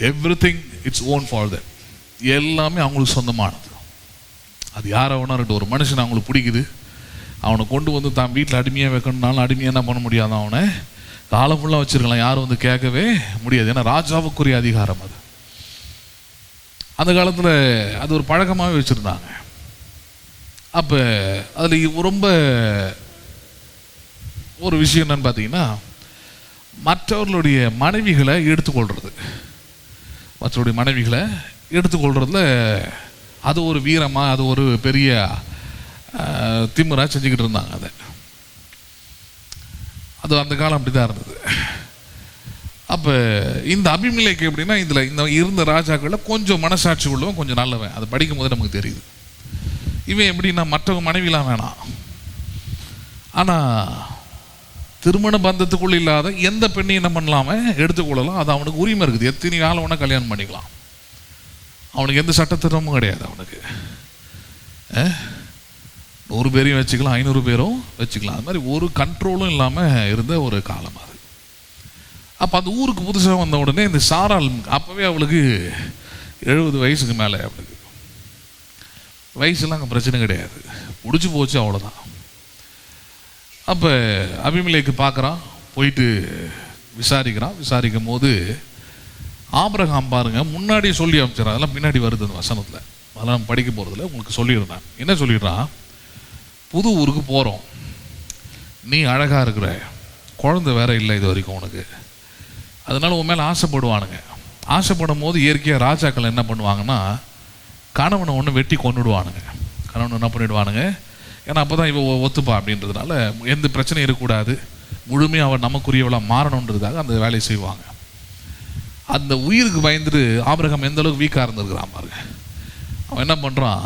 Everything its own for them. எல்லாமே அவங்களுக்கு சொந்தமானது. அது யாரை வேணா இருக்கட்டும். ஒரு மனுஷன் அவங்களுக்கு பிடிக்குது, அவனை கொண்டு வந்து தான் வீட்டில் அடிமையாக வைக்கணும்னாலும் அடிமையாக என்ன பண்ண முடியாது, அவனை காலம் ஃபுல்லாக வச்சுருக்கலாம், யாரும் வந்து கேட்கவே முடியாது. ஏன்னா ராஜாவுக்குரிய அதிகாரம் அது. அந்த காலத்தில் அது ஒரு பழக்கமாகவே வச்சுருந்தாங்க. அப்போ அதில் ரொம்ப ஒரு விஷயம் என்னன்னு பார்த்தீங்கன்னா, மற்றவர்களுடைய மனைவிகளை எடுத்துக்கொள்கிறது. மற்றவருடைய மனைவிகளை எடுத்துக்கொள்றதுல அது ஒரு வீரமாக, அது ஒரு பெரிய திமிராக செஞ்சுக்கிட்டு இருந்தாங்க. அது அந்த காலம் அப்படி தான் இருந்தது. அப்போ இந்த அபிமெலேக்கு எப்படின்னா, இதில் இந்த இருந்த ராஜாக்களில் கொஞ்சம் மனசாட்சி உள்ளவன், கொஞ்சம் நல்லவன். அதை படிக்கும் போது நமக்கு தெரியுது. இவன் எப்படின்னா, மற்றவங்க மனைவிலாம் வேணாம், ஆனால் திருமண பந்தத்துக்குள்ள இல்லாத எந்த பெண்ணையும் என்ன பண்ணலாம எடுத்துக்கொள்ளலாம். அது அவனுக்கு உரிமை இருக்குது. எத்தனை நாள் வேணா கல்யாணம் பண்ணிக்கலாம். அவனுக்கு எந்த சட்டத்திட்டமும் கிடையாது. அவனுக்கு 100 பேரையும் வச்சுக்கலாம், 500 பேரும் வச்சுக்கலாம். அது மாதிரி ஒரு கண்ட்ரோலும் இல்லாமல் இருந்த ஒரு காலம் அது. அப்போ அந்த ஊருக்கு புதுசாக வந்த உடனே இந்த சாராள், அப்போவே அவளுக்கு 70 வயசுக்கு மேலே. அவளுக்கு வயசுலாம் அங்கே பிரச்சனை கிடையாது, முடிச்சு போச்சு, அவ்வளோதான். அப்போ அபிமெலேக்கு பார்க்குறான், போயிட்டு விசாரிக்கிறான். விசாரிக்கும் போது ஆபிரகாம் பாருங்க, முன்னாடி சொல்லி அமைச்சிடறான். அதெல்லாம் பின்னாடி வருது அந்த வசனத்தில், அதெல்லாம் நம்ம படிக்க போகிறதில்ல, உங்களுக்கு சொல்லிடுறேன். என்ன சொல்லிடுறான், புது ஊருக்கு போகிறோம், நீ அழகாக இருக்கிற, குழந்தை வேற இல்லை இது வரைக்கும் உனக்கு, அதனால உன் மேலே ஆசைப்படுவானுங்க. ஆசைப்படும் போது இயற்கையாக ராஜாக்கள் என்ன பண்ணுவாங்கன்னா, கணவனை ஒன்று வெட்டி கொண்டுடுவானுங்க. கணவனை என்ன பண்ணிடுவானுங்க, ஏன்னா அப்போ தான் இவ ஒத்துப்பா அப்படின்றதுனால எந்த பிரச்சனையும் இருக்கக்கூடாது, முழுமையாக அவன் நமக்குரியவளாக மாறணுன்றதுக்காக அந்த வேலையை செய்வாங்க. அந்த உயிருக்கு பயந்துட்டு ஆபிரகாம் எந்த அளவுக்கு வீக்காக இருந்திருக்கிறான் பாருங்க. அவன் என்ன பண்ணுறான்,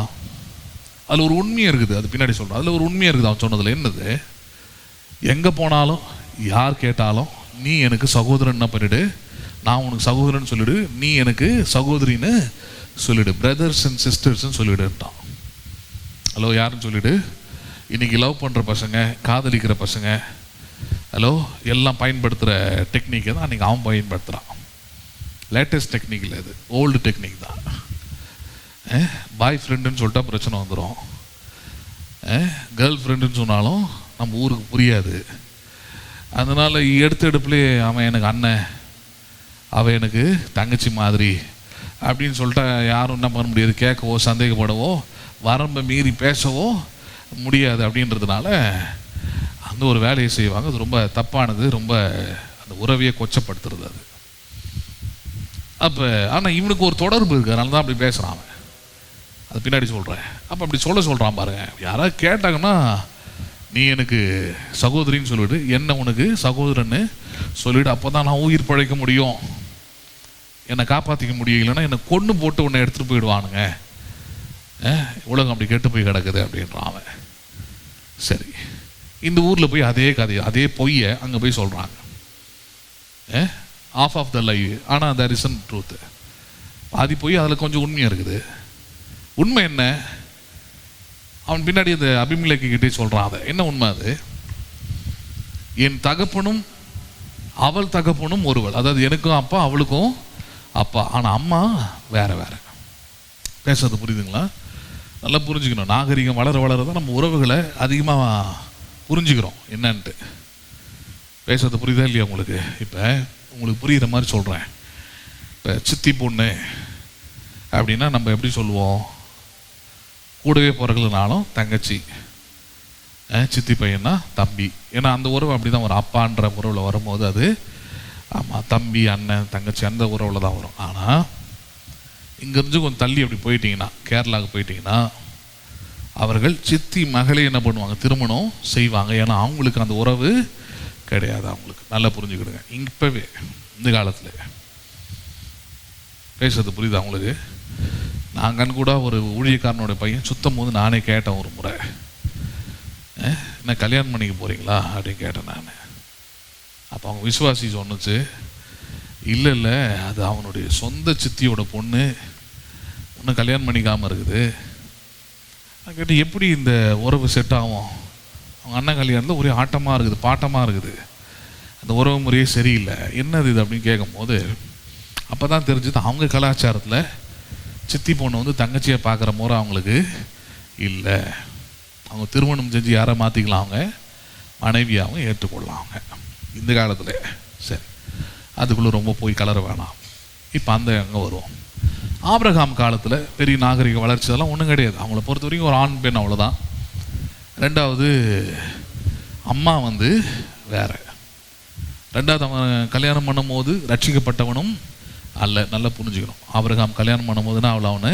அதில் ஒரு உண்மையாக இருக்குது, அது பின்னாடி சொல்கிறான். அதில் ஒரு உண்மையாக இருக்குது அவன் சொன்னதில். என்னது, எங்கே போனாலும் யார் கேட்டாலும் நீ எனக்கு சகோதரன் என்ன பண்ணிவிடு, நான் உனக்கு சகோதரன் சொல்லிவிடு, நீ எனக்கு சகோதரின்னு சொல்லிவிடு, பிரதர்ஸ் அண்ட் சிஸ்டர்ஸ்ன்னு சொல்லிவிடுன்ட்டான். ஹலோ, யாருன்னு சொல்லிவிடு. இன்றைக்கி லவ் பண்ணுற பசங்க, காதலிக்கிற பசங்க, ஹலோ, எல்லாம் பயன்படுத்துகிற டெக்னிக்கை தான் அன்றைக்கி அவன் பயன்படுத்துகிறான். லேட்டஸ்ட் டெக்னிக் இல்லை, அது ஓல்டு டெக்னிக் தான். பாய் ஃப்ரெண்டுன்னு சொல்லிட்டா பிரச்சனை வந்துடும். கேர்ள் ஃப்ரெண்டுன்னு சொன்னாலும் நம்ம ஊருக்கு புரியாது. அதனால் எடுப்புலேயே அவன் எனக்கு அண்ணன், அவன் எனக்கு தங்கச்சி மாதிரி அப்படின்னு சொல்லிட்டா யாரும் என்ன பண்ண முடியாது, கேட்கவோ சந்தேகப்படவோ வரம்பை மீறி பேசவோ முடியாது. அப்படின்றதுனால அந்த ஒரு வேலையை செய்வாங்க. அது ரொம்ப தப்பானது, ரொம்ப அந்த உறவையை கொச்சப்படுத்துறது அது. அப்போ ஆனால் இவனுக்கு ஒரு தொடர்பு இருக்குது, அதனால தான் அப்படி பேசுகிறான் அவன். அது பின்னாடி சொல்கிறேன். அப்போ அப்படி சொல்கிறான் பாருங்க. யாராவது கேட்டாங்கன்னா நீ எனக்கு சகோதரின்னு சொல்லிவிடு, என்ன உனக்கு சகோதரன்னு சொல்லிவிடு, அப்போ தான் நான் உயிர் பழைக்க முடியும், என்னை காப்பாற்றிக்க முடியும், இல்லைன்னா என்னை கொன்று போட்டு உன்னை எடுத்துகிட்டு போயிடுவானுங்க, உலகம் அப்படி கெட்டு போய் கிடக்குது அப்படின்றான் அவன். சரி, இந்த ஊரில் போய் அதே கதையை, அதே பொய்யை அங்கே போய் சொல்கிறாங்க. ஆஃப் த லைவ், ஆனால் தேர் இஸ் ட்ரூத். பாதி பொய், அதில் கொஞ்சம் உண்மையாக இருக்குது. உண்மை என்ன, அவன் பின்னாடி அந்த அபிமெலேக்கு கிட்டே சொல்கிறான். அதை என்ன உண்மை, அது என் தகப்பனும் அவள் தகப்பனும் ஒருவள், அதாவது எனக்கும் அப்பா அவளுக்கும் அப்பா, ஆனால் அம்மா வேற வேற. பேசுறது புரியுதுங்களா? நல்லா புரிஞ்சுக்கணும். நாகரிகம் வளர வளர தான் நம்ம உறவுகளை அதிகமாக புரிஞ்சுக்கிறோம் என்னன்ட்டு. பேசுறது புரியுதா இல்லையா உங்களுக்கு? இப்போ உங்களுக்கு புரிகிற மாதிரி சொல்கிறேன். இப்போ சித்தி பொண்ணு அப்படின்னா நம்ம எப்படி சொல்லுவோம், கூடவே பிறகுலனாலும் தங்கச்சி, சித்தி பையன்னா தம்பி. ஏன்னா அந்த உறவு அப்படி தான் வரும். அப்பான்ற உறவில் வரும்போது அது ஆமாம் தம்பி, அண்ணன், தங்கச்சி அந்த உறவில் தான் வரும். ஆனால் இங்கேருந்து கொஞ்சம் தள்ளி அப்படி போயிட்டீங்கன்னா, கேரளாவுக்கு போயிட்டீங்கன்னா, அவர்கள் சித்தி மகளே என்ன பண்ணுவாங்க, திருமணம் செய்வாங்க. ஏன்னா அவங்களுக்கு அந்த உறவு கிடையாது. அவங்களுக்கு நல்லா புரிஞ்சுக்கிடுங்க. இப்போவே இந்த காலத்தில் பேசுறது புரியுது அவங்களுக்கு? நாங்கள் கூட ஒரு ஊழியக்காரனோட பையன் சுத்தம் போது நானே கேட்டேன் ஒரு முறை, என்ன கல்யாணம் பண்ணிக்க போகிறீங்களா அப்படின்னு கேட்டேன் நான். அப்போ அவங்க விசுவாசி சொன்னுச்சு, இல்லை இல்லை, அது அவனுடைய சொந்த சித்தியோட பொண்ணு, இன்னும் கல்யாணம் பண்ணிக்காமல் இருக்குது. நான் கேட்டு எப்படி இந்த உறவு செட் ஆகும்? அவங்க அண்ணன் கல்யாணத்தில் ஒரே ஆட்டமாக இருக்குது, பாட்டமாக இருக்குது, அந்த உறவு முறையே சரியில்லை, என்னது இது அப்படின்னு கேட்கும்போது அப்போ தான் தெரிஞ்சுது அவங்க கலாச்சாரத்தில் சித்தி பொண்ணு வந்து தங்கச்சியை பார்க்குற முறை அவங்களுக்கு இல்லை. அவங்க திருமணம் செஞ்சு யாரை மாற்றிக்கலாம், அவங்க மனைவியாகவும் ஏற்றுக்கொள்ளலாம் அவங்க இந்த காலத்தில். சரி, அதுக்குள்ளே ரொம்ப போய் கலர வேணாம். இப்போ அந்த அங்கே வருவோம். ஆபிரகாம் காலத்தில் பெரிய நாகரிக வளர்ச்சி அதெல்லாம் ஒன்றும் கிடையாது. அவங்கள பொறுத்த வரைக்கும் ஒரு ஆண் பெண் அவ்வளோதான். ரெண்டாவது அம்மா வந்து வேற. ரெண்டாவது அவன் கல்யாணம் பண்ணும் போது ரட்சிக்கப்பட்டவனும் அல்ல. நல்லா புரிஞ்சுக்கணும். ஆபிரகாம் கல்யாணம் பண்ணும் போதுன்னா அவனை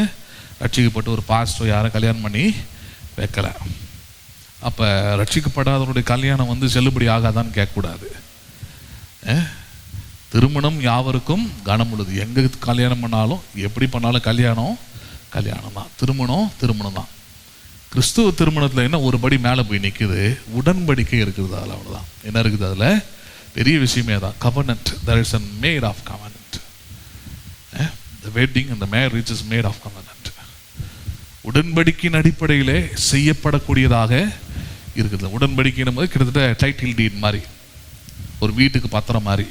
ரட்சிக்கப்பட்டு ஒரு பாஸ்டோ யாரும் கல்யாணம் பண்ணி வைக்கல. அப்போ ரட்சிக்கப்படாதவருடைய கல்யாணம் வந்து செல்லுபடி ஆகாதான்னு கேட்கக்கூடாது. திருமணம் யாவருக்கும் கனமுள்ளது. எங்கே கல்யாணம் பண்ணாலும் எப்படி பண்ணாலும் கல்யாணம் தான். திருமணம் தான். கிறிஸ்துவ திருமணத்தில் என்ன ஒரு படி மேலே போய் நிற்குது, உடன்படிக்கை இருக்குது. அதில் அவ்வளோதான். என்ன இருக்குது அதில்? பெரிய விஷயமே தான். covenant. There is a made of covenant. The wedding and the marriage is made of covenant. உடன்படிக்கையின் அடிப்படையிலே செய்யப்படக்கூடியதாக இருக்குது. உடன்படிக்கையின் போது கிட்டத்தட்ட டைட்டில் டீட் மாதிரி, ஒரு வீட்டுக்கு பத்திரம் மாதிரி.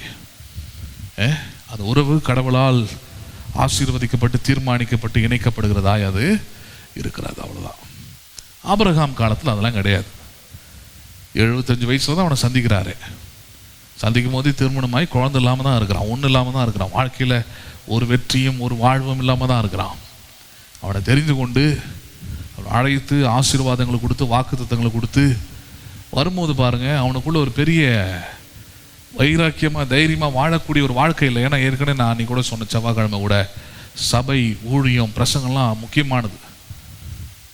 அது உறவு கடவுளால் ஆசீர்வதிக்கப்பட்டு தீர்மானிக்கப்பட்டு இணைக்கப்படுகிறதா அது இருக்கிறது. அவ்வளோதான். ஆபிரகாம் காலத்தில் அதெல்லாம் கிடையாது. 75 வயசுல தான் அவனை சந்திக்கிறாரு. சந்திக்கும் போது திருமணமாய் குழந்தை இல்லாமல் தான் இருக்கிறான், ஒன்றும் இல்லாமல் தான் இருக்கிறான். வாழ்க்கையில் ஒரு வெற்றியும் ஒரு வாழ்வும் இல்லாமல் தான் இருக்கிறான். அவனை தெரிந்து கொண்டு அவனை அழைத்து ஆசீர்வாதங்களை கொடுத்து வாக்குத்தத்தங்களை கொடுத்து வரும்போது பாருங்க, அவனுக்குள்ள ஒரு பெரிய வைராக்கியமாக தைரியமாக வாழக்கூடிய ஒரு வாழ்க்கை இல்லை. ஏன்னா ஏற்கனவே நான் அன்றைக்கி கூட சொன்ன செவ்வாய்க்கிழமை கூட சபை ஊழியம் பிரசங்கம்லாம் முக்கியமானது.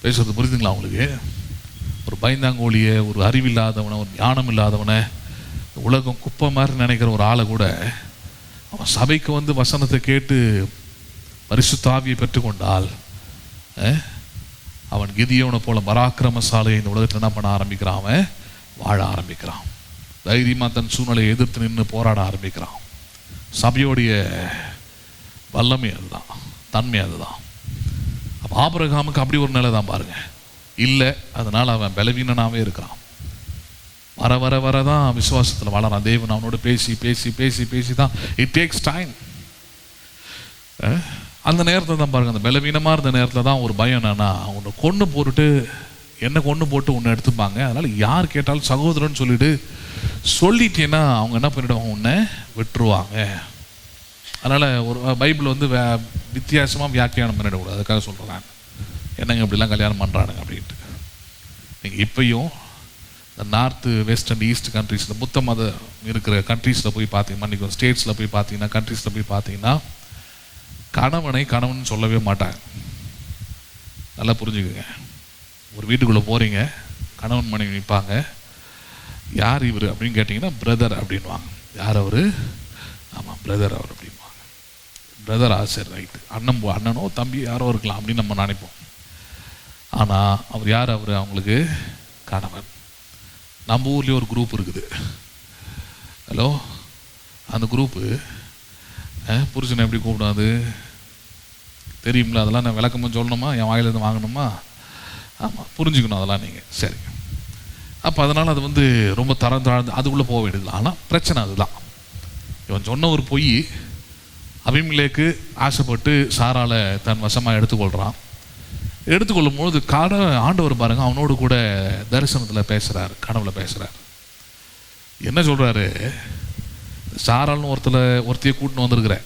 பேசுறது புரியுதுங்களா உங்களுக்கு? ஒரு பயந்தாங்கோழியை, ஒரு அறிவில்லாதவனை, ஒரு ஞானம் இல்லாதவனை, உலகம் குப்பை மாதிரி நினைக்கிற ஒரு ஆளை கூட அவன் சபைக்கு வந்து வசனத்தை கேட்டு பரிசுத்த ஆவியை பெற்றுக்கொண்டால் அவன் கிதியோனை போல பராக்கிரமசாலையை இந்த உலகத்தில் என்ன பண்ண ஆரம்பிக்கிறான்? அவன் வாழ ஆரம்பிக்கிறான். தைரியமாக தன் சூழ்நிலையை எதிர்த்து நின்று போராட ஆரம்பிக்கிறான். சபையோடைய வல்லமை அதுதான், தன்மை அதுதான். அப்போ ஆபிரகாமுக்கு அப்படி ஒரு நிலை தான் பாருங்க இல்லை. அதனால் அவன் பலவீனனாகவே இருக்கிறான். வர வர வர தான் விசுவாசத்தில் வளரான். தேவன் அவனோட பேசி பேசி பேசி பேசி தான். It takes time. அந்த நேரத்தில் தான் பாருங்கள், அந்த பலவீனமாக இருந்த நேரத்தில் தான் ஒரு பயம் என்னன்னா, உன்னை கொண்டு போட்டு உன்னை எடுத்துப்பாங்க. அதனால் யார் கேட்டாலும் சகோதரன் சொல்லிட்டேன்னா அவங்க என்ன பண்ணிவிடுவாங்க? உன்னை விட்டுருவாங்க. அதனால் ஒரு பைபிள் வந்து வித்தியாசமாக வியாக்கியானம் பண்ணிடக்கூடாது. அதுக்காக சொல்கிறேன், என்னங்க இப்படிலாம் கல்யாணம் பண்ணுறானுங்க அப்படின்ட்டு. நீங்கள் இப்பையும் இந்த நார்த்து வெஸ்ட் அண்ட் ஈஸ்ட் கண்ட்ரீஸில் புத்த மதம் இருக்கிற கண்ட்ரீஸில் போய் பார்த்தீங்கன்னா, மன்னிக்கும் ஸ்டேட்ஸில் போய் பார்த்தீங்கன்னா, கண்ட்ரீஸில் போய் பார்த்தீங்கன்னா கணவன் சொல்லவே மாட்டாங்க. நல்லா புரிஞ்சுக்குங்க. ஒரு வீட்டுக்குள்ளே போகிறீங்க, கணவன் மனைவி நிற்பாங்க. யார் இவர் அப்படின்னு கேட்டிங்கன்னா பிரதர் அப்படின்வாங்க. யார் அவர்? ஆமாம், பிரதர் அவர் அப்படின்வாங்க. பிரதரா? சரி, ரைட்டு. அண்ணனோ தம்பி யாரோ இருக்கலாம் அப்படின்னு நம்ம நினைப்போம். ஆனால் அவர் யார்? அவர் அவங்களுக்கு கணவன். நம்ம ஊர்லேயே ஒரு குரூப் இருக்குது. ஹலோ, அந்த குரூப்பு புருஷனை எப்படி கூப்பிடாது தெரியுங்களா? அதெல்லாம் நான் விளக்கமாக சொல்லணுமா? என் வாயிலேருந்து வாங்கணுமா? ஆமாம், புரிஞ்சுக்கணும் அதெல்லாம் நீங்கள். சரி, அப்போ அதனால் அது வந்து ரொம்ப தரம் தாழ்ந்து அதுக்குள்ளே போக வேண்டியது. ஆனால் பிரச்சனை அதுதான். இவன் சொன்ன ஒரு பொய் அபிமெலேக்கு ஆசைப்பட்டு சாரால தன் வசமாக எடுத்துக்கொள்ளும் பொழுது ஆண்டவர் பாருங்க அவனோடு கூட தரிசனத்தில் பேசுகிறார், கனவுல பேசுகிறார். என்ன சொல்கிறாரு? சாரால்னு ஒருத்தையை கூட்டின்னு வந்திருக்கிறேன்.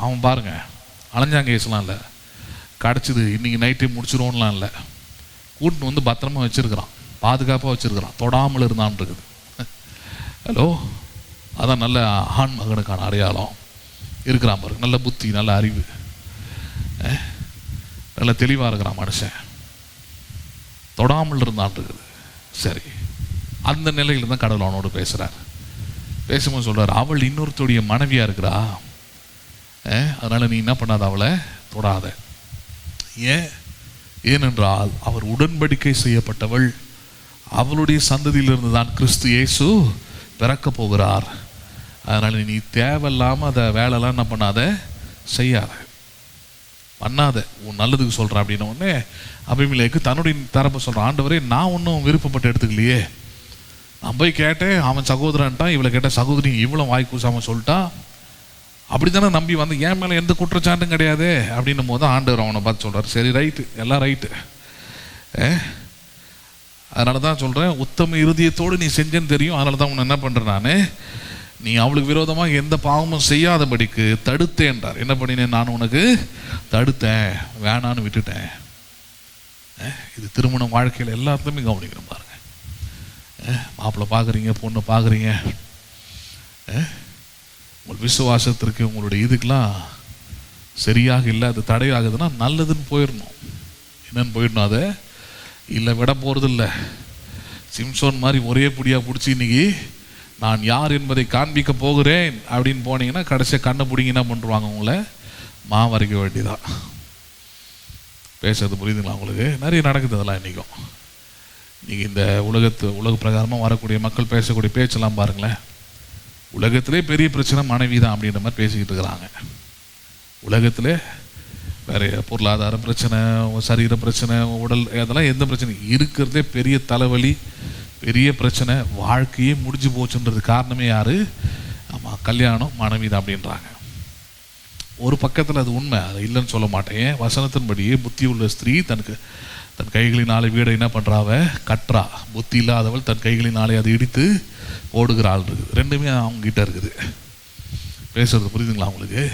அவன் பாருங்க அலைஞ்சாங்க கேஸ்லாம் இல்லை, கிடச்சிது இன்னைக்கு நைட்டே முடிச்சிருவோம்லாம் இல்லை, கூட்டின்னு வந்து பத்திரமா வச்சுருக்கிறான், பாதுகாப்பாக வச்சுருக்கிறான், தொடாமல் இருந்தான் இருக்குது. ஹலோ, அதான் நல்ல ஆண் மகனுக்கான அடையாளம் இருக்கிறான் பாருங்க. நல்ல புத்தி, நல்ல அறிவு, நல்ல தெளிவாக இருக்கிறான் மனுஷன், தொடாமல் இருந்தான் இருக்குது. சரி, அந்த நிலையில் தான் கடவுள் அவனோடு பேசுகிறார். பேசும்போது சொல்கிறார், அவள் இன்னொருத்தருடைய மனைவியாக இருக்கிறா, அதனால் நீ என்ன பண்ணாத, அவளை தொடாத. ஏனென்றால் அவர் உடன்படிக்கை செய்யப்பட்டவள், அவளுடைய சந்ததியிலிருந்து தான் கிறிஸ்து இயேசு பிறக்க போகிறார். அதனால் நீ தேவையில்லாமல் அதை வேலைலாம் என்ன பண்ணாத, செய்யாத, பண்ணாத, உன் நல்லதுக்கு சொல்கிறேன் அப்படின்ன உடனே அபிமெலேக்கு தன்னுடைய தரப்பை சொல்கிறான். ஆண்டவரே, நான் ஒன்றும் விருப்பப்பட்டு எடுத்துக்கலையே, நான் போய் கேட்டேன், அவன் சகோதரன்ட்டான், இவளை கேட்டேன் சகோதரி, இவ்வளோ வாய் கூசாமல் சொல்லிட்டா, அப்படி தானே நம்பி வந்து என் மேலே எந்த குற்றச்சாட்டும் கிடையாது அப்படின்னும் போது ஆண்டவர் அவனை பார்த்து சொல்கிறார், சரி ரைட்டு, எல்லாம் ரைட்டு. அதனால தான் சொல்கிறேன், உத்தம இருதயத்தோடு நீ செஞ்சேன்னு தெரியும். அதனால தான் உன்னை என்ன பண்ணுறேன், நான் நீ அவளுக்கு விரோதமாக எந்த பாவமும் செய்யாதபடிக்கு தடுத்தேன்றார். என்ன பண்ணினேன்? நான் உனக்கு தடுத்தேன், வேணான்னு விட்டுட்டேன். இது திருமண வாழ்க்கையில் எல்லாத்துலேயுமே கவனிக்கிறேன் பாருங்க. மாப்பிள்ளை பார்க்குறீங்க, பொண்ணை பார்க்குறீங்க, உங்கள் விசுவாசத்திற்கு உங்களுடைய இதுக்கெல்லாம் சரியாக இல்லை, அது தடையாகுதுன்னா நல்லதுன்னு போயிடணும். என்னன்னு போயிடணும், அதை இல்லை விட போகிறது இல்லை. சிம்சோன் மாதிரி ஒரே புடியாக பிடிச்சி இன்னைக்கு நான் யார் என்பதை காண்பிக்க போகிறேன் அப்படின்னு போனீங்கன்னா கடைசியாக கண்ணை பிடிங்க என்ன பண்ணுவாங்க, உங்களை மாவரைக்க வேண்டியதான். பேசுறது புரியுதுங்களா உங்களுக்கு? நிறைய நடக்குது அதெல்லாம் இன்றைக்கும். நீங்கள் இந்த உலக பிரகாரமாக வரக்கூடிய மக்கள் பேசக்கூடிய பேச்செல்லாம் பாருங்களேன். உலகத்திலே பெரிய பிரச்சனை மனைவி தான் அப்படின்ற மாதிரி பேசிக்கிட்டு இருக்கிறாங்க. உலகத்திலே வேறு பொருளாதார பிரச்சனை, சரீர பிரச்சனை, உடல், அதெல்லாம் எந்த பிரச்சனை இருக்கிறதே பெரிய தலைவலி, பெரிய பிரச்சனை, வாழ்க்கையே முடிஞ்சு போச்சுன்றது காரணமே யார்? ஆமாம், கல்யாணம், மனைவி தான் அப்படின்றாங்க. ஒரு பக்கத்தில் அது உண்மை, அதை இல்லைன்னு சொல்ல மாட்டேன். வசனத்தின்படியே புத்தி உள்ள ஸ்திரீ தன் கைகளினாலே வீடை என்ன பண்ணுறாவ, கட்டுறா. புத்தி இல்லாதவள் தன் கைகளினாலே அதை இடித்து ஓடுகிறாள் இருக்குது. ரெண்டுமே அவங்ககிட்ட இருக்குது. பேசுறது புரியுதுங்களா உங்களுக்கு?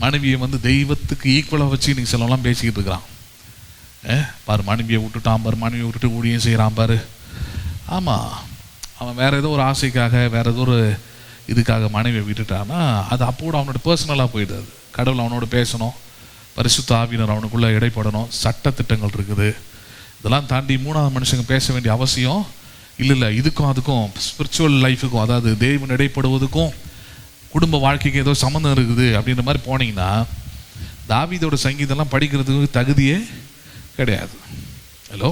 மனைவியை தெய்வத்துக்கு ஈக்குவலாக வச்சு நீங்கள் சிலவெல்லாம் பேசிக்கிட்டு இருக்கிறான். பாரு மனைவியை விட்டுட்டான் பாரு, மனைவியை விட்டுட்டு ஊழியம் செய்கிறான் பாரு. ஆமாம், அவன் வேறு ஏதோ ஒரு ஆசைக்காக, வேறு ஏதோ ஒரு இதுக்காக மனைவியை விட்டுட்டான்னா அது அப்போட அவனோட பர்சனலாக போயிடுது. கடவுள் அவனோட பேசணும், பரிசுத்த ஆவியினர் அவனுக்குள்ளே இடைப்படணும், சட்டத்திட்டங்கள் இருக்குது. இதெல்லாம் தாண்டி மூணாவது மனுஷங்க பேச வேண்டிய அவசியம் இல்லை. இதுக்கும் அதுக்கும் ஸ்பிரிச்சுவல் லைஃபுக்கும், அதாவது தேவன் இடைப்படுவதுக்கும் குடும்ப வாழ்க்கைக்கு ஏதோ சம்மந்தம் இருக்குது அப்படின்ற மாதிரி போனீங்கன்னா தாவீதோட சங்கீதம்லாம் படிக்கிறதுக்கு தகுதியே கிடையாது. ஹலோ,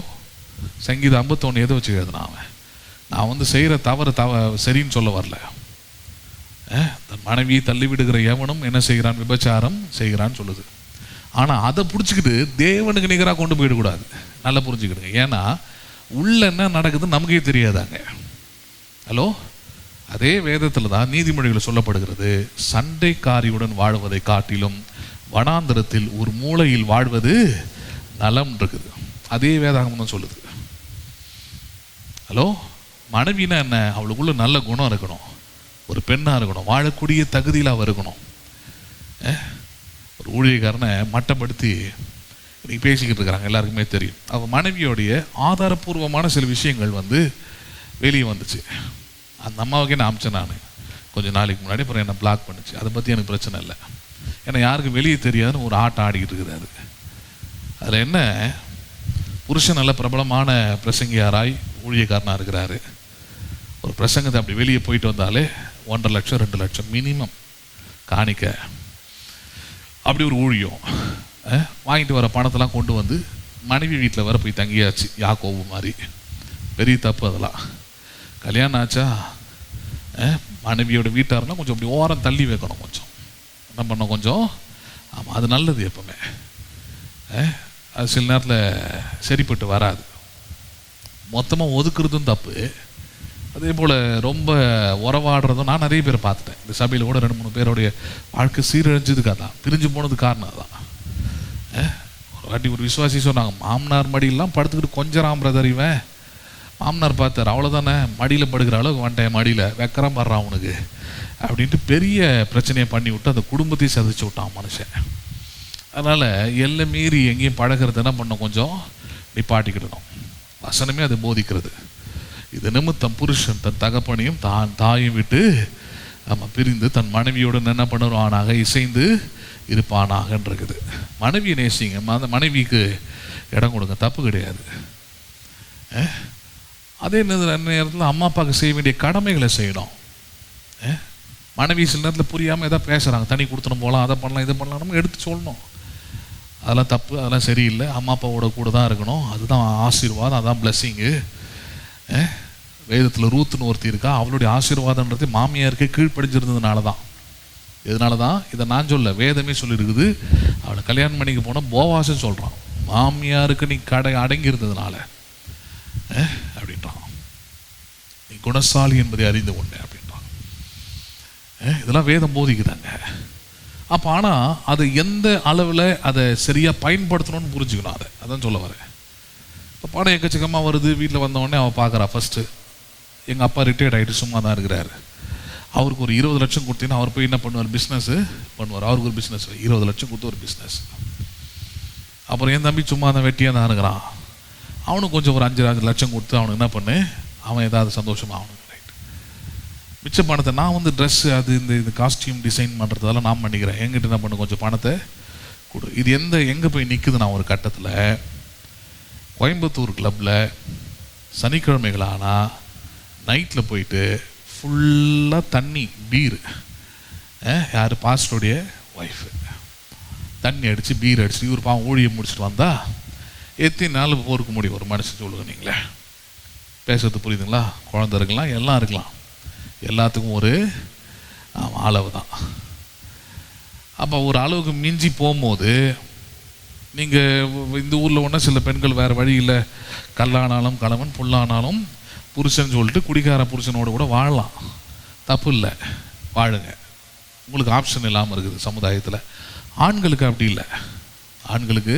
சங்கீதம் 51 எதை வச்சு எழுதுனான் அவன்? நான் செய்கிற தவறு சரின்னு சொல்ல வரல. தன் மனைவியை தள்ளிவிடுகிற எவனும் என்ன செய்கிறான், விபச்சாரம் செய்கிறான்னு சொல்லுது. ஆனால் அதை பிடிச்சிக்கிட்டு தேவனுக்கு நிகராக கொண்டு போயிடக்கூடாது. நல்லா புரிஞ்சுக்கிடுங்க. ஏன்னா உள்ள என்ன நடக்குதுன்னு நமக்கே தெரியாதாங்க. ஹலோ, அதே வேதத்தில் தான் நீதிமொழிகள் சொல்லப்படுகிறது, சண்டைக்காரியுடன் வாழ்வதை காட்டிலும் வனாந்தரத்தில் ஒரு மூலையில் வாழ்வது நலம் இருக்குது. அதே வேதாகமம் தான் சொல்லுது. ஹலோ, மனைவினா என்ன? அவளுக்குள்ள நல்ல குணம் இருக்கணும், ஒரு பெண்ணாக இருக்கணும், வாழக்கூடிய தகுதியில் அவள் இருக்கணும். ஒரு ஊழியக்காரனை மட்டப்படுத்தி இன்னைக்கு பேசிக்கிட்டு இருக்கிறாங்க, எல்லாருக்குமே தெரியும். அவள் மனைவியோடைய ஆதாரபூர்வமான சில விஷயங்கள் வெளியே வந்துச்சு. அந்த அம்மாவுக்கே நான் அமிச்சேன் நான் கொஞ்சம் நாளைக்கு முன்னாடி. அப்புறம் என்னை பிளாக் பண்ணிச்சு. அதை பற்றி எனக்கு பிரச்சனை இல்லை, ஏன்னா யாருக்கு வெளியே தெரியாதுன்னு ஒரு ஆட்டம் ஆடிக்கிட்டு இருக்கிறாரு. அதில் என்ன, புருஷன் நல்ல பிரபலமான பிரசங்கியாராய் ஊழியக்காரனாக இருக்கிறாரு. ஒரு பிரசங்கத்தை அப்படி வெளியே போயிட்டு வந்தாலே 1.5 லட்சம் 2 லட்சம் மினிமம் காணிக்க. அப்படி ஒரு ஊழியம் வாங்கிட்டு வர பணத்தெல்லாம் கொண்டு மனைவி வீட்டில் வர போய் தங்கியாச்சு. யாக்கோபு மாதிரி. பெரிய தப்பு அதெல்லாம். கல்யாணம் ஆச்சா, மனைவியோட வீட்டாருன்னா கொஞ்சம் அப்படி ஓரம் தள்ளி வைக்கணும். கொஞ்சம் என்ன பண்ணணும், கொஞ்சம். ஆமாம், அது நல்லது. எப்பவுமே அது சில நேரத்தில் சரிப்பட்டு வராது. மொத்தமாக ஒதுக்குறதும் தப்பு. அதே போல் ரொம்ப உறவாடுறதும் நான் நிறைய பேர் பார்த்துட்டேன். இந்த சபையில் கூட 2-3 பேருடைய வாழ்க்கை சீரழிஞ்சதுக்கு அதான், பிரிஞ்சு போனது காரணம் அதான். ஒரு வாட்டி ஒரு விசுவாசி சொன்னாங்க, மாமனார் மடியெல்லாம் படுத்துக்கிட்டு கொஞ்சம் பிரதர் இவன். மாமனார் பார்த்தார், அவ்வளோதானே, மடியில் படுக்கிற அளவுக்கு வந்துட்டேன், மடியில் வைக்கிறான் பாடுறான் அவனுக்கு அப்படின்ட்டு பெரிய பிரச்சனையை பண்ணி விட்டு அந்த குடும்பத்தையும் சதிச்சு விட்டான் மனுஷன். அதனால் எல்லை மீறி எங்கேயும் பழகிறது என்ன பண்ணணும், கொஞ்சம் நிப்பாட்டிக்கிடணும். வசனமே அது போதிக்கிறது. இது நிமித்தம் புருஷன் தன் தகப்பனையும் தாயும் விட்டு பிரிந்து தன் மனைவியோடு என்ன பண்ணுவானாக, இசைந்து இருப்பானாகன்றது. மனைவியை நேசிங்க, அந்த மனைவிக்கு இடம் கொடுங்க, தப்பு கிடையாது. அதே நேரத்தில் அம்மா அப்பாவுக்கு செய்ய வேண்டிய கடமைகளை செய்யணும். மனைவி சில நேரத்தில் புரியாமல் எதாவது பேசுகிறாங்க, தனி கொடுத்துன்னு போகலாம், அதை பண்ணலாம், இதை பண்ணலாம், நம்ம எடுத்து சொல்லணும். அதெல்லாம் தப்பு, அதெல்லாம் சரியில்லை. அம்மா அப்பாவோட கூட தான் இருக்கணும், அதுதான் ஆசீர்வாதம், அதுதான் பிளஸ்ஸிங்கு. வேதத்தில் ரூத்துன்னு ஒருத்தி இருக்கா, அவளுடைய ஆசீர்வாதன்றது மாமியாருக்கு கீழ்ப்படிஞ்சிருந்ததுனால தான். எதனால தான்? இதை நான் சொல்ல, வேதமே சொல்லியிருக்குது. அவளை கல்யாணம் பண்ணிக்க போனால் போவாசன்னு சொல்கிறான், மாமியாருக்கு நீ அடங்கி இருந்ததுனால அப்படின்றான். நீ குணசாலி என்பதை அறிந்து கொண்டேன் அப்படின்றான். இதெல்லாம் வேதம் போதிக்குதாங்க. அப்போ ஆனால் அது எந்த அளவில் அதை சரியாக பயன்படுத்தணும்னு புரிஞ்சுக்கணும். அதான் சொல்ல வரேன். இப்போ பணம் எக்கச்சக்கமாக வருது, வீட்டில் வந்தவொடனே அவன் பார்க்குறா. ஃபஸ்ட்டு எங்கள் அப்பா ரிட்டையர்ட் ஆகிட்டு சும்மா தான் இருக்கிறாரு. அவருக்கு ஒரு 20 லட்சம் கொடுத்தீங்கன்னா அவர் போய் என்ன பண்ணுவார், பிஸ்னஸ் பண்ணுவார். அவருக்கு ஒரு பிஸ்னஸ், 20 லட்சம் கொடுத்து ஒரு பிஸ்னஸ். அப்புறம் என் தம்பி சும்மா தான் வெட்டியாக தான் இருக்கிறான், அவனுக்கு கொஞ்சம் ஒரு 5 லட்சம் கொடுத்து அவனுக்கு என்ன பண்ணு, அவன் ஏதாவது சந்தோஷமாக அவனுக்கு. ரைட், மிச்ச பணத்தை நான் ட்ரெஸ்ஸு அது இந்த காஸ்டியூம் டிசைன் பண்ணுறதெல்லாம் நான் பண்ணிக்கிறேன், என்கிட்ட என்ன பண்ணு, கொஞ்சம் பணத்தை கொடு. இது எங்கே போய் நிற்குது? நான் ஒரு கட்டத்தில் கோயம்புத்தூர் கிளப்பில் சனிக்கிழமைகளானா நைட்டில் போயிட்டு ஃபுல்லாக தண்ணி பீர், யார் பாஸ்டருடைய ஒய்ஃபு தண்ணி அடித்து பீர் அடிச்சு இவர் பாவம் ஊழியை முடிச்சுட்டு வந்தா எத்தனை நாள் போருக்கு முடியும் ஒரு மனுஷன் சொல்லுங்க. நீங்களே பேசுறது புரியுதுங்களா? குழந்தை இருக்கலாம், எல்லாம் இருக்கலாம், எல்லாத்துக்கும் ஒரு அளவு தான். அப்போ ஒரு அளவுக்கு மிஞ்சி போகும்போது நீங்கள் இந்த ஊரில் ஒன்றா சில பெண்கள் வேறு வழி இல்லை, கல்லானாலும் கணவன் புல்லானாலும் புருஷன் சொல்லிட்டு குடிக்கார புருஷனோடு கூட வாழலாம், தப்பு இல்லை, வாழுங்க, உங்களுக்கு ஆப்ஷன் இல்லாமல் இருக்குது சமுதாயத்தில். ஆண்களுக்கு அப்படி இல்லை. ஆண்களுக்கு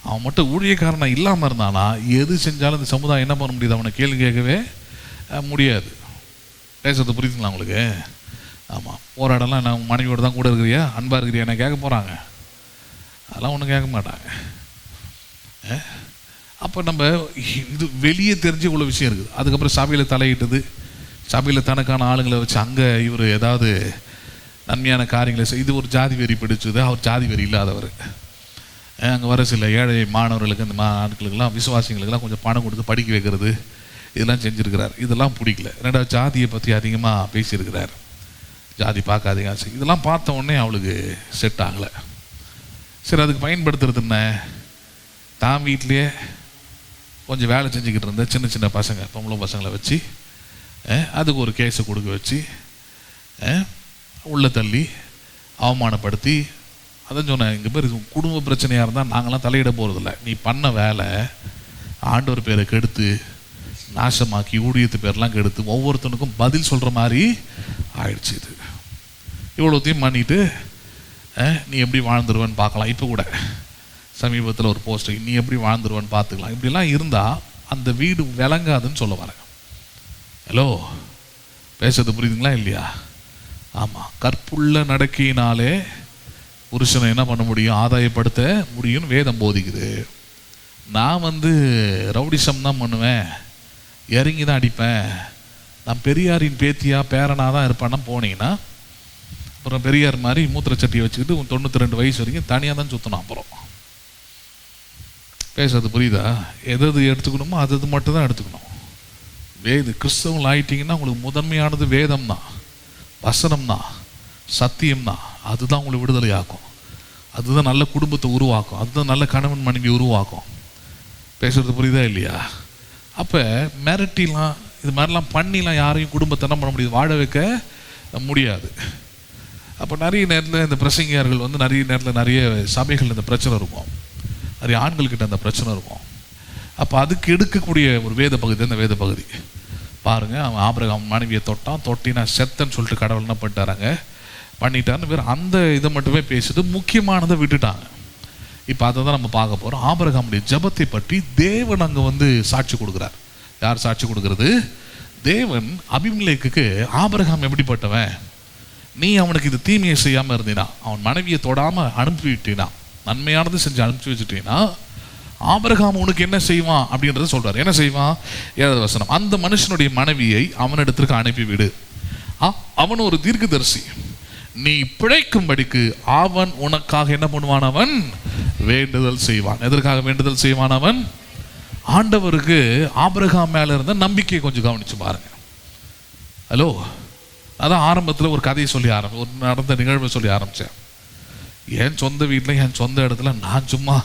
அவன் மட்டும் ஊழியக்காரனாக இல்லாமல் இருந்தானா எது செஞ்சாலும் இந்த சமுதாயம் என்ன பண்ண முடியுது? அவனை கேள்வி கேட்கவே முடியாது. பேசுறது புரியுதுங்களா உங்களுக்கு? ஆமாம், போராடலாம். நான் மனைவியோடு தான் கூட இருக்கிறியா, அன்பாக இருக்கிறியா என்ன கேட்க போகிறாங்க? அதெல்லாம் ஒன்றும் கேட்க மாட்டாங்க. அப்போ நம்ம இது வெளியே தெரிஞ்ச இவ்வளோ விஷயம் இருக்குது. அதுக்கப்புறம் சபையில் தலையிட்டது, சபையில் தனக்கான ஆளுங்களை வச்சு அங்கே இவர் ஏதாவது நன்மையான காரியங்களை இது ஒரு ஜாதி வெறி பிடிச்சது. அவர் ஜாதி வெறி இல்லாதவர். அங்கே வர சில ஏழை மாணவர்களுக்கு இந்த ஆட்களுக்கெல்லாம் விசுவாசிகளுக்கெல்லாம் கொஞ்சம் பணம் கொடுத்து படிக்க வைக்கிறது, இதெல்லாம் செஞ்சுருக்கிறார். இதெல்லாம் பிடிக்கல. ரெண்டாவது ஜாதியை பற்றி அதிகமாக பேசியிருக்கிறார். ஜாதி பார்க்காதீங்க, இதெல்லாம் பார்த்த உடனே அவளுக்கு செட் ஆகலை. சரி, அதுக்கு பயன்படுத்துறது என்ன? தான் வீட்லேயே கொஞ்சம் வேலை செஞ்சுக்கிட்டு இருந்த சின்ன சின்ன பசங்க, பொம்பளை பசங்களை வச்சு அதுக்கு ஒரு கேஸை கொடுக்க வச்சு உள்ள தள்ளி அவமானப்படுத்தி, அதான் சொன்னேன், இங்கே பேர் குடும்ப பிரச்சனையாக இருந்தால் நாங்களாம் தலையிட போகிறதில்ல. நீ பண்ண வேலை ஆண்டவர் பேரை கெடுத்து நாசமாக்கி ஊழியத்து பேரெலாம் கெடுத்து ஒவ்வொருத்தனுக்கும் பதில் சொல்கிற மாதிரி ஆயிடுச்சு. இது இவ்வளோத்தையும் பண்ணிட்டு நீ எப்படி வாழ்ந்துருவேன்னு பார்க்கலாம். இப்போ கூட சமீபத்தில் ஒரு போஸ்ட், நீ எப்படி வாழ்ந்துருவேன்னு பார்த்துக்கலாம். இப்படிலாம் இருந்தால் அந்த வீடு விளங்காதுன்னு சொல்ல வரேன். ஹலோ, பேசுறது புரியுதுங்களா இல்லையா? ஆமாம், கற்புள்ள நடக்கையினாலே புருஷனை என்ன பண்ண முடியும்? ஆதாயப்படுத்த முடியும்னு வேதம் போதிக்குது. நான் ரவுடிசம் தான் பண்ணுவேன், இறங்கி தான் அடிப்பேன், நான் பெரியாரின் பேத்தியா பேரனாக தான் இருப்பேன்னா போனீங்கன்னா அப்புறம் பெரியார் மாதிரி மூத்திரச்சட்டியை வச்சுக்கிட்டு 92 வயசு வரைக்கும் தனியாக தான் சுற்றணும். அப்புறம் பேசுறது புரியுதா? எது எடுத்துக்கணுமோ அது மட்டும் தான் எடுத்துக்கணும். கிறிஸ்தவங்கள் ஆயிட்டீங்கன்னா உங்களுக்கு முதன்மையானது வேதம் தான், வசனம் தான், சத்தியம் தான். அதுதான் உங்களை விடுதலை ஆக்கும். அதுதான் நல்ல குடும்பத்தை உருவாக்கும். அதுதான் நல்ல கணவன் மனைவி உருவாக்கும். பேசுறது புரியுதா இல்லையா? அப்போ மிரட்டிலாம் இது மாதிரிலாம் பண்ணிலாம் யாரையும் குடும்பத்தை என்ன பண்ண முடியாது? வாழ வைக்க முடியாது. அப்போ நிறைய நேரத்தில் இந்த பிரசங்கியார்கள் நிறைய நேரத்தில் நிறைய சபைகள் இந்த பிரச்சனை இருக்கும், நிறைய ஆண்கள்கிட்ட அந்த பிரச்சனை இருக்கும். அப்போ அதுக்கு எடுக்கக்கூடிய ஒரு வேத பகுதி, அந்த வேத பகுதி பாருங்கள். அவன் ஆபிரகாம் மனைவியை தொட்டினா செத்தன்னு சொல்லிட்டு கடவுள் என்ன பண்ணிட்டான்னு வேறு அந்த இதை மட்டுமே பேசிட்டு முக்கியமானதை விட்டுட்டாங்க. இப்போ அதை தான் நம்ம பார்க்க போகிறோம். ஆபிரகாமுடைய ஜெபத்தை பற்றி தேவன் அங்கே சாட்சி கொடுக்குறார். யார் சாட்சி கொடுக்கறது? தேவன் அபிமெலேக்குக்கு ஆபிரகாம் எப்படிப்பட்டவன், நீ அவனுக்கு இது தீமையை செய்யாமல் இருந்தீனா, அவன் மனைவியை தொடாமல் அனுப்பிவிட்டீனா, நன்மையானது செஞ்சு அனுப்பிச்சி வச்சுட்டீங்கன்னா ஆபிரகாம் உனக்கு என்ன செய்வான் அப்படின்றத சொல்றார். என்ன செய்வான்? 7வது வசனம், அந்த மனுஷனுடைய மனைவியை அவனிடத்திற்கு அனுப்பிவிடு, அவன் ஒரு தீர்க்கதரிசி, நீ பிழைக்கும்படிக்கு அவன் உனக்காக என்ன பண்ணுவான்? அவன் வேண்டுதல் செய்வான். எதற்காக வேண்டுதல் செய்வான்? அவன் ஆண்டவருக்கு ஆபிரகாம் மேல இருந்த நம்பிக்கையை கொஞ்சம் கவனிச்சு பாருங்க. ஹலோ, அதான் ஆரம்பத்தில் ஒரு கதையை சொல்லி ஒரு நடந்த நிகழ்வை சொல்லி ஆரம்பித்தேன். என் சொந்த வீட்டில் என் சொந்த இடத்துல நான் சும்மா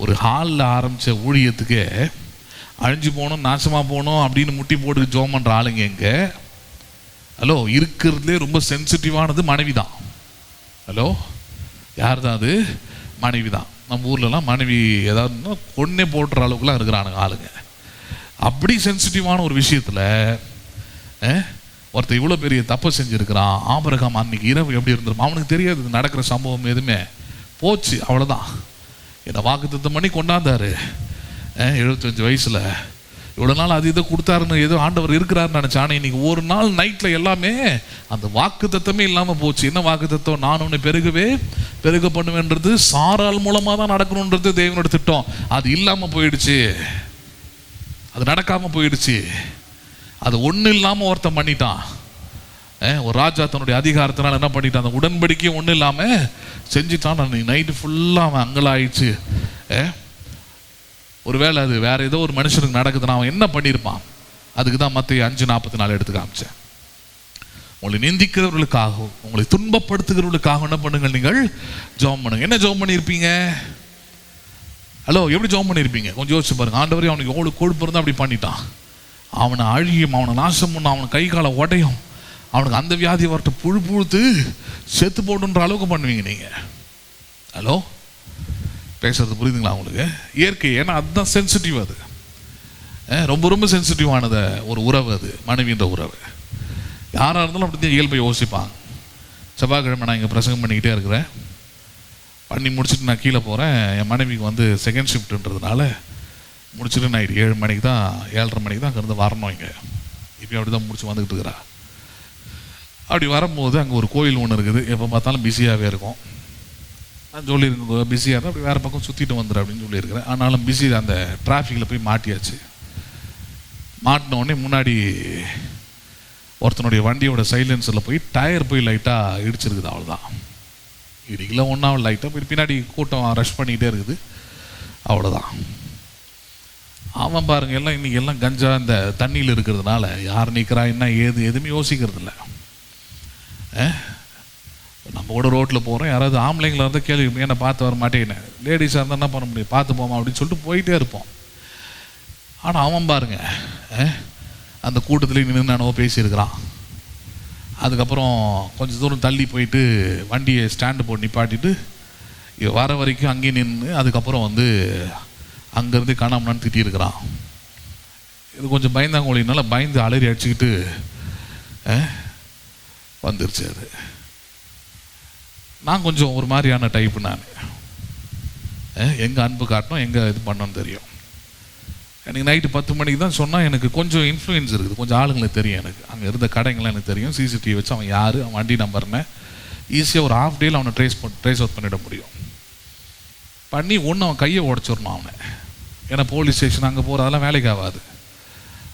ஒரு ஹாலில் ஆரம்பித்த ஊழியத்துக்கு அழிஞ்சு போகணும், நாசமாக போகணும் அப்படின்னு முட்டி போட்டு ஜோம் பண்ணுற ஆளுங்க எங்கே? ஹலோ, இருக்கிறதுலே ரொம்ப சென்சிட்டிவானது மனைவி தான். ஹலோ, யார் தான் அது? மனைவி தான். நம்ம ஊர்லலாம் மனைவி ஏதாவது கொன்னே போட்டுற அளவுக்குலாம் இருக்கிறானுங்க ஆளுங்க. அப்படி சென்சிட்டிவான ஒரு விஷயத்தில் ஒருத்தர் இவ்வளோ பெரிய தப்பை செஞ்சுருக்கிறான். ஆபிரகாம் அன்னைக்கு இரவு எப்படி இருந்திருக்கும்? அவனுக்கு தெரியாது இது நடக்கிற சம்பவம் எதுவுமே. போச்சு, அவ்வளோதான். என்னை வாக்குத்தத்தம் பண்ணி கொண்டாந்தாரு 75 வயசில். இவ்வளோ நாள் அது இதை கொடுத்தாருன்னு ஏதோ ஆண்டவர் இருக்கிறாருன்னு நினச்சான். இன்னைக்கு ஒரு நாள் நைட்டில் எல்லாமே அந்த வாக்குத்தத்தமே இல்லாமல் போச்சு. என்ன வாக்குத்தத்தம்? நான் உன்னை பெருக பண்ணுவேன்றது சாரால் மூலமாக தான் நடக்கணுன்றது தேவனோட திட்டம். அது இல்லாமல் போயிடுச்சு, அது நடக்காமல் போயிடுச்சு. அது ஒன்றும் இல்லாமல் ஒருத்தன் பண்ணிட்டான். ஒரு ராஜா தன்னுடைய அதிகாரத்தினால என்ன பண்ணிட்டான்? அந்த உடன்படிக்கையும் ஒன்றும் இல்லாமல் செஞ்சுட்டான். நைட்டு ஃபுல்லாக அவன் அங்கலாயிடுச்சு. ஒருவேளை அது வேற ஏதோ ஒரு மனுஷனுக்கு நடக்குதுன்னா அவன் என்ன பண்ணியிருப்பான்? அதுக்கு தான் மத்தேயு 5:44 எடுத்து காமிச்சேன். உங்களை நிந்திக்கிறவர்களுக்காகவும் உங்களை துன்பப்படுத்துகிறவர்களுக்காக என்ன பண்ணுங்கள், நீங்கள் ஜெபம் பண்ணுங்க. என்ன ஜெபம் பண்ணியிருப்பீங்க? ஹலோ, எப்படி ஜெபம் பண்ணியிருப்பீங்க? கொஞ்சம் யோசிச்சு பாருங்க. ஆண்டவரே, அவனுக்கு எவ்வளோ கொழுப்பு இருந்தால் அப்படி பண்ணிட்டான், அவனை அழியும், அவனை நாசம் பண்ணும், அவனை கை காலை உடையும், அவனுக்கு அந்த வியாதி வரட்டு, புழு புழுத்து செத்து போடுன்ற அளவுக்கு பண்ணுவீங்க நீங்கள். ஹலோ, பேசுறது புரியுதுங்களா உங்களுக்கு? இயற்கை, ஏன்னா அதுதான் சென்சிட்டிவ். அது ரொம்ப ரொம்ப சென்சிட்டிவானது ஒரு உறவு, அது மனைவின்ற உறவு. யாராக இருந்தாலும் அப்படி தான் இயல்பை யோசிப்பாங்க. செவ்வாய்க்கிழமை நான் இங்கே பிரசங்கம் பண்ணிக்கிட்டே இருக்கிறேன். பண்ணி முடிச்சுட்டு நான் கீழே போகிறேன். என் மனைவிக்கு செகண்ட் ஷிஃப்ட்டுன்றதுனால முடிச்சுட்டு நைட் 7 மணிக்கு தான் 7:30 மணிக்கு தான் அங்கேருந்து வரணும். இங்கே இப்போ அப்படி தான் முடிச்சு வந்துக்கிட்டு இருக்கிறா. அப்படி வரும்போது அங்கே ஒரு கோயில் ஒன்று இருக்குது, எப்போ பார்த்தாலும் பிஸியாகவே இருக்கும். நான் சொல்லியிருக்கேன் பிஸியாக இருந்தால் அப்படி வேறு பக்கம் சுற்றிட்டு வந்துடு அப்படின்னு சொல்லியிருக்கிறேன். ஆனாலும் பிஸி, அந்த டிராஃபிக்கில் போய் மாட்டியாச்சு. மாட்டின உடனே முன்னாடி ஒருத்தனுடைய வண்டியோட சைலன்ஸில் போய் டயர் போய் லைட்டாக இடிச்சிருக்குது. அவ்வளோதான், இடிக்கல ஒன்றாவும் லைட்டாக போய் பின்னாடி கூட்டம் ரஷ் பண்ணிக்கிட்டே இருக்குது. அவ்வளோதான். அவன் பாருங்க, எல்லாம் இன்றைக்கி எல்லாம் கஞ்சா இந்த தண்ணியில் இருக்கிறதுனால யார் நிற்கிறா என்ன ஏது எதுவுமே யோசிக்கிறது இல்லை. நம்ம கூட ரோட்டில் போகிறோம், யாராவது ஆம்பளைங்களாக இருந்தால் கேள்வி என்ன பார்த்து வர மாட்டேன்னு, லேடிஸாக இருந்தால் என்ன பண்ண முடியும், பார்த்து போமா அப்படின்னு சொல்லிட்டு போயிட்டே இருப்போம். ஆனால் அவன் பாருங்க, அந்த கூட்டத்தில் நின்று பேசியிருக்கிறான். அதுக்கப்புறம் கொஞ்சம் தூரம் தள்ளி போயிட்டு வண்டியை ஸ்டாண்டு போட்டு நிப்பாட்டிட்டு வர வரைக்கும் அங்கேயே நின்று அதுக்கப்புறம் அங்கேருந்து காணாமலான்னு திட்டியிருக்கிறான். இது கொஞ்சம் பயந்தாங்கோழினால பயந்து அலறி அடிச்சுக்கிட்டு வந்துருச்சு. அது நான் கொஞ்சம் ஒரு மாதிரியான டைப்பு. நான் எங்கே அன்பு காட்டணும், எங்கே இது பண்ணணும்னு தெரியும். எனக்கு நைட்டு 10 மணிக்கு தான் சொன்னால் எனக்கு கொஞ்சம் இன்ஃப்ளூயன்ஸ் இருக்குது, கொஞ்சம் ஆளுங்களுக்கு தெரியும். எனக்கு அங்கே இருந்த கடைங்களாம் எனக்கு தெரியும். சிசிடிவி வச்சு அவன் யார், அவன் வண்டி நம்பர்னு ஈஸியாக ஒரு ஹாஃப் டேயில் அவனை ட்ரேஸ் அவுட் பண்ணிட முடியும். பண்ணி ஒன்று அவன் கையை உடச்சிடணும் அவனை. ஏன்னா போலீஸ் ஸ்டேஷன் அங்கே போகிற அதெல்லாம் வேலைக்கு ஆகாது.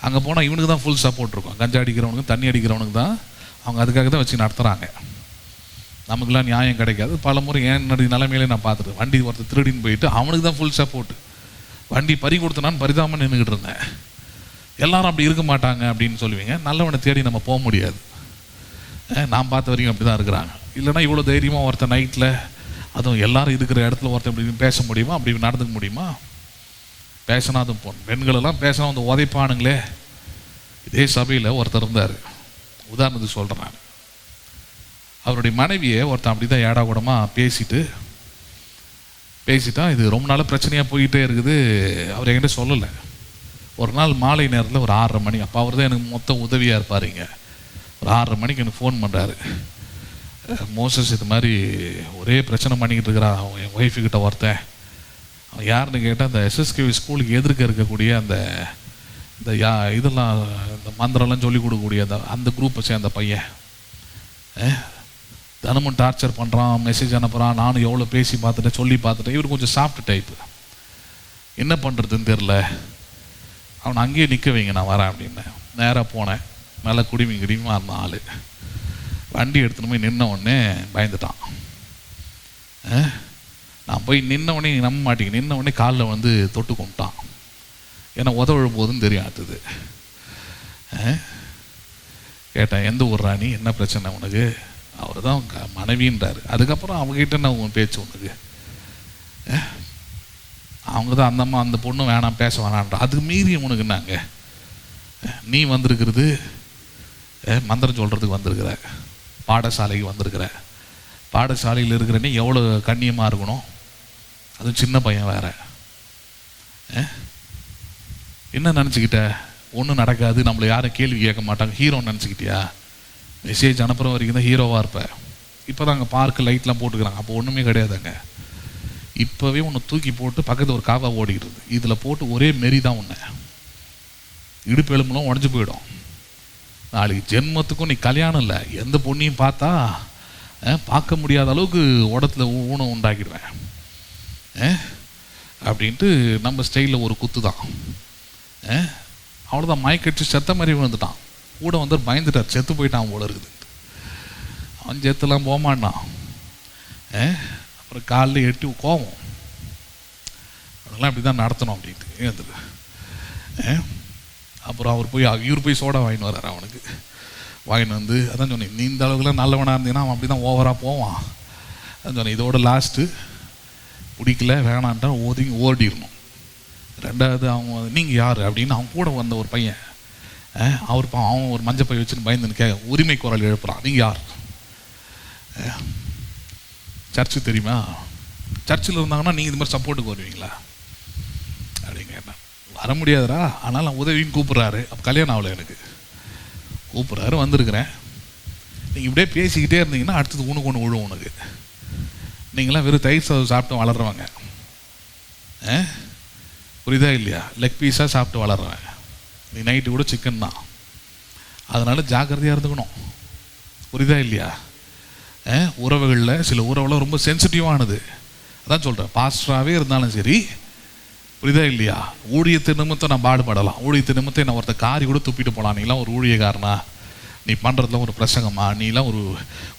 அங்கே போனால் இவனுக்கு தான் ஃபுல் சப்போர்ட் இருக்கும். கஞ்சா அடிக்கிறவனுக்கு தண்ணி அடிக்கிறவனுக்கு தான் அவங்க அதுக்காக தான் வச்சு நடத்துகிறாங்க. நமக்குலாம் நியாயம் கிடைக்காது. பல முறை என்னுடைய நிலைமையிலே நான் பார்த்துட்டு, வண்டி ஒருத்தர் திருடின்னு போயிட்டு அவனுக்கு தான் ஃபுல் சப்போர்ட்டு. வண்டி பறி கொடுத்தனான்னு பரிதாம நின்றுக்கிட்டு இருந்தேன். எல்லாரும் அப்படி இருக்க மாட்டாங்க அப்படின்னு சொல்லுவீங்க. நல்லவனை தேடி நம்ம போக முடியாது. நான் பார்த்த வரைக்கும் அப்படி தான் இருக்கிறாங்க. இல்லைனா இவ்வளோ தைரியமாக ஒருத்தர் நைட்டில், அதுவும் எல்லாரும் இருக்கிற இடத்துல ஒருத்தர் இப்படி பேச முடியுமா, அப்படி நடந்துக்க முடியுமா? பேசினா அதுவும் போகணும். பெண்களெல்லாம் பேசினா உதைப்பானுங்களே. இதே சபையில் ஒருத்தர் இருந்தார், உதாரணத்துக்கு சொல்கிறேன் நான். அவருடைய மனைவியை ஒருத்தன் அப்படி தான் ஏடா கூடமாக பேசிட்டா இது ரொம்ப நாள் பிரச்சனையாக போய்கிட்டே இருக்குது. அவர் என்கிட்ட சொல்லலை. ஒரு நாள் மாலை நேரத்தில் ஒரு 6:30 மணி, அப்போ அவர் தான் எனக்கு மொத்தம் உதவியாக இருப்பாருங்க. ஒரு 6:30 மணிக்கு எனக்கு ஃபோன் பண்ணுறாரு. மோசஸ் இது மாதிரி ஒரே பிரச்சனை பண்ணிக்கிட்டு இருக்கிறான் என் ஒய்ஃபுக்கிட்ட ஒருத்தன். அவன் யாருன்னு கேட்டால் அந்த எஸ்எஸ்கேவி ஸ்கூலுக்கு எதிர்க்க இருக்கக்கூடிய அந்த இதெல்லாம் இந்த மந்திரம்லாம் சொல்லிக் கொடுக்கக்கூடிய அந்த குரூப்பை சேர்ந்த பையன் தினமும் டார்ச்சர் பண்ணுறான், மெசேஜ் அனுப்புகிறான். நானும் எவ்வளோ பேசி பார்த்துட்டேன், சொல்லி பார்த்துட்டேன். இவர் கொஞ்சம் சாஃப்ட் டைப்பு, என்ன பண்ணுறதுன்னு தெரில. அவனை அங்கேயே நிற்க வைங்க, நான் வரேன் அப்படின்னேன். நேராக போனேன். மேலே குடிமையாக இருந்தான் ஆள். வண்டி எடுத்துன்னு போய் நின்ன உடனே பயந்துட்டான். நான் போய் நின்ன உடனே நம்ப மாட்டேங்க, நின்ன உடனே காலில் தொட்டு கொண்டுட்டான். ஏன்னா உதவ போகுதுன்னு தெரியும். அடுத்தது கேட்டேன், எந்த ஊர் ராணி, என்ன பிரச்சனை உனக்கு? அவர் தான் மனைவின்றார். அதுக்கப்புறம் அவங்ககிட்ட நான் உன் பேச்சு உனக்கு, அவங்க தான் அந்த அம்மா அந்த பொண்ணு வேணாம் பேச வேணான்ற. அதுக்கு மீறி உனக்கு நாங்க நீ வந்திருக்கிறது மந்திரம் சொல்கிறதுக்கு வந்திருக்கிற, பாடசாலைக்கு வந்திருக்கிற. பாடசாலையில் இருக்கிற நீ எவ்வளோ கண்ணியமாக இருக்கணும், அதுவும் சின்ன பையன் வேற. என்ன நினச்சிக்கிட்ட? ஒன்றும் நடக்காது, நம்மளை யாரும் கேள்வி கேட்க மாட்டாங்க, ஹீரோன்னு நினச்சிக்கிட்டியா? மெசேஜ் அனுப்புகிற வரைக்கும் தான் ஹீரோவாக இருப்பேன். இப்போ தான் அங்கே பார்க்கு லைட்லாம் போட்டுக்கிறாங்க, அப்போ ஒன்றுமே கிடையாதுங்க. இப்போவே ஒன்று தூக்கி போட்டு பக்கத்தில் ஒரு காவா ஓடிக்கிறது, இதில் போட்டு ஒரே மெரி தான் ஒன்று, இடுப்பு எலும்புலாம் உடஞ்சி போயிடும். நாளைக்கு ஜென்மத்துக்கும் நீ கல்யாணம் இல்லை, எந்த பொண்ணையும் பார்த்தா பார்க்க முடியாத அளவுக்கு உடத்துல ஊனம் உண்டாக்கிடுவேன் அப்படின்ட்டு நம்ம ஸ்டைலில் ஒரு குத்து தான். அவ்வளோதான், மயக்கடிச்சு செத்த மாதிரி விழுந்துட்டான். கூட பயந்துட்டார், செத்து போயிட்டான் போல இருக்குது. அவன் செத்துலாம் போமாட்டான். அப்புறம் காலில் எட்டி கோவம், அதெல்லாம் இப்படி தான் நடத்தணும் அப்படின்ட்டு. அப்புறம் இவர் போய் சோடா வாங்கின்னு வர்றாரு. அவனுக்கு வாங்கின்னு வந்து அதான் சொன்னேன், நீ இந்த அளவுக்குலாம் நல்லவனாக இருந்தீங்கன்னா அவன் அப்படி தான் ஓவராக போவான். அதான் சொன்னேன், இதோட லாஸ்ட்டு பிடிக்கல வேணான்ட்டா ஓடிடணும். ரெண்டாவது அவங்க நீங்கள் யார் அப்படின்னு அவங்க கூட வந்த ஒரு பையன் அவன் ஒரு மஞ்சள் பை வச்சுன்னு பயந்துன்னு கேட்க உரிமை குரல் எழுப்புறான், நீங்கள் யார்? சர்ச்சு தெரியுமா? சர்ச்சில் இருந்தாங்கன்னா நீங்கள் இது மாதிரி சப்போர்ட்டுக்கு வருவீங்களா அப்படின்னு கேட்டேன். வர முடியாதுடா, ஆனால் நான் உதவின்னு கூப்பிட்றாரு. அப்போ கல்யாணம் ஆகலை எனக்கு, கூப்பிட்றாரு, வந்திருக்கிறேன். நீங்கள் இப்படியே பேசிக்கிட்டே இருந்தீங்கன்னா அடுத்தது உனக்கு ஒன்று விழுவும். உனக்கு நீங்களாம் வெறும் தயிர் சாதம் சாப்பிட்டு வளர்றவங்க, புரியுதா இல்லையா? லெக் பீஸாக சாப்பிட்டு வளர்றவன். நீ நைட்டு கூட சிக்கன் தான், அதனால் ஜாக்கிரதையாக இருந்துக்கணும், புரியுதா இல்லையா? உறவுகளில் சில உறவுலாம் ரொம்ப சென்சிட்டிவானது. அதான் சொல்கிறேன், பாஸ்டராகவே இருந்தாலும் சரி, புரியுதா இல்லையா? ஊழியத்தை நிமித்தம் நான் பாடுபடலாம், ஊழியத்தை நிமித்தம் நான் ஒருத்தர் காரி கூட துப்பிட்டு போகலாம். நீலாம் ஒரு ஊழியக்காரனா, நீ பண்ணுறதுலாம் ஒரு பிரசங்கமா, நீலாம் ஒரு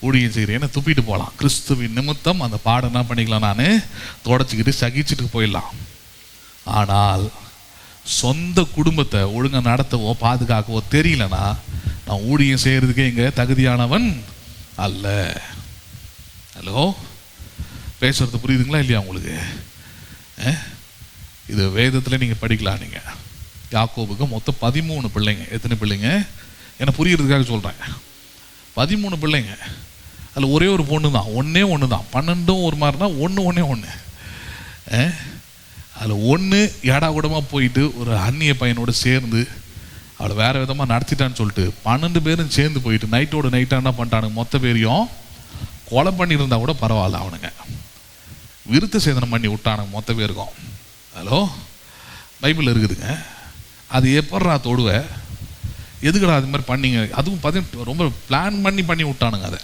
ஊழியம் செய்கிறேன்னு துப்பிட்டு போகலாம். கிறிஸ்துவின் நிமித்தம் அந்த பாடம் என்ன பண்ணிக்கலாம், நான் தொடச்சிக்கிட்டு சகிச்சுட்டு போயிடலாம். ஆனால் சொந்த குடும்பத்தை ஒழுங்காக நடத்தவோ பாதுகாக்கவோ தெரியலனா நான் ஊழியம் செய்கிறதுக்கே இங்கே தகுதியானவன் அல்ல. ஹலோ, பேசுறது புரியுதுங்களா இல்லையா உங்களுக்கு? இது வேதத்தில் நீங்கள் படிக்கலாம். நீங்கள் யாக்கோபுக்கு மொத்தம் 13 பிள்ளைங்க. எத்தனை பிள்ளைங்க? ஏன்னா புரிகிறதுக்காக சொல்கிறேன். 13 பிள்ளைங்க. அதில் ஒரே ஒரு பொண்ணு தான், ஒன்று தான். 12 ஒரு மாதிரினா ஒன்று. அதில் ஒன்று ஏடா கூடமாக போயிட்டு ஒரு அந்நிய பையனோடு சேர்ந்து அவளை வேறு விதமாக நடத்திட்டான்னு சொல்லிட்டு 12 பேரும் சேர்ந்து போயிட்டு நைட்டோட நைட்டாக என்ன பண்ணிட்டானுங்க, மொத்த பேரையும் கொலை பண்ணியிருந்தா கூட பரவாயில்ல, அவனுங்க விருத்த சேதனம் பண்ணி விட்டானுங்க மொத்த பேருக்கும். ஹலோ, பைபிள் இருக்குதுங்க. அது எப்பட்றா தொடுவ, எதுக்குடா அது மாதிரி பண்ணிங்க? அதுவும் பார்த்தீங்கன்னா ரொம்ப பிளான் பண்ணி விட்டானுங்க. அதை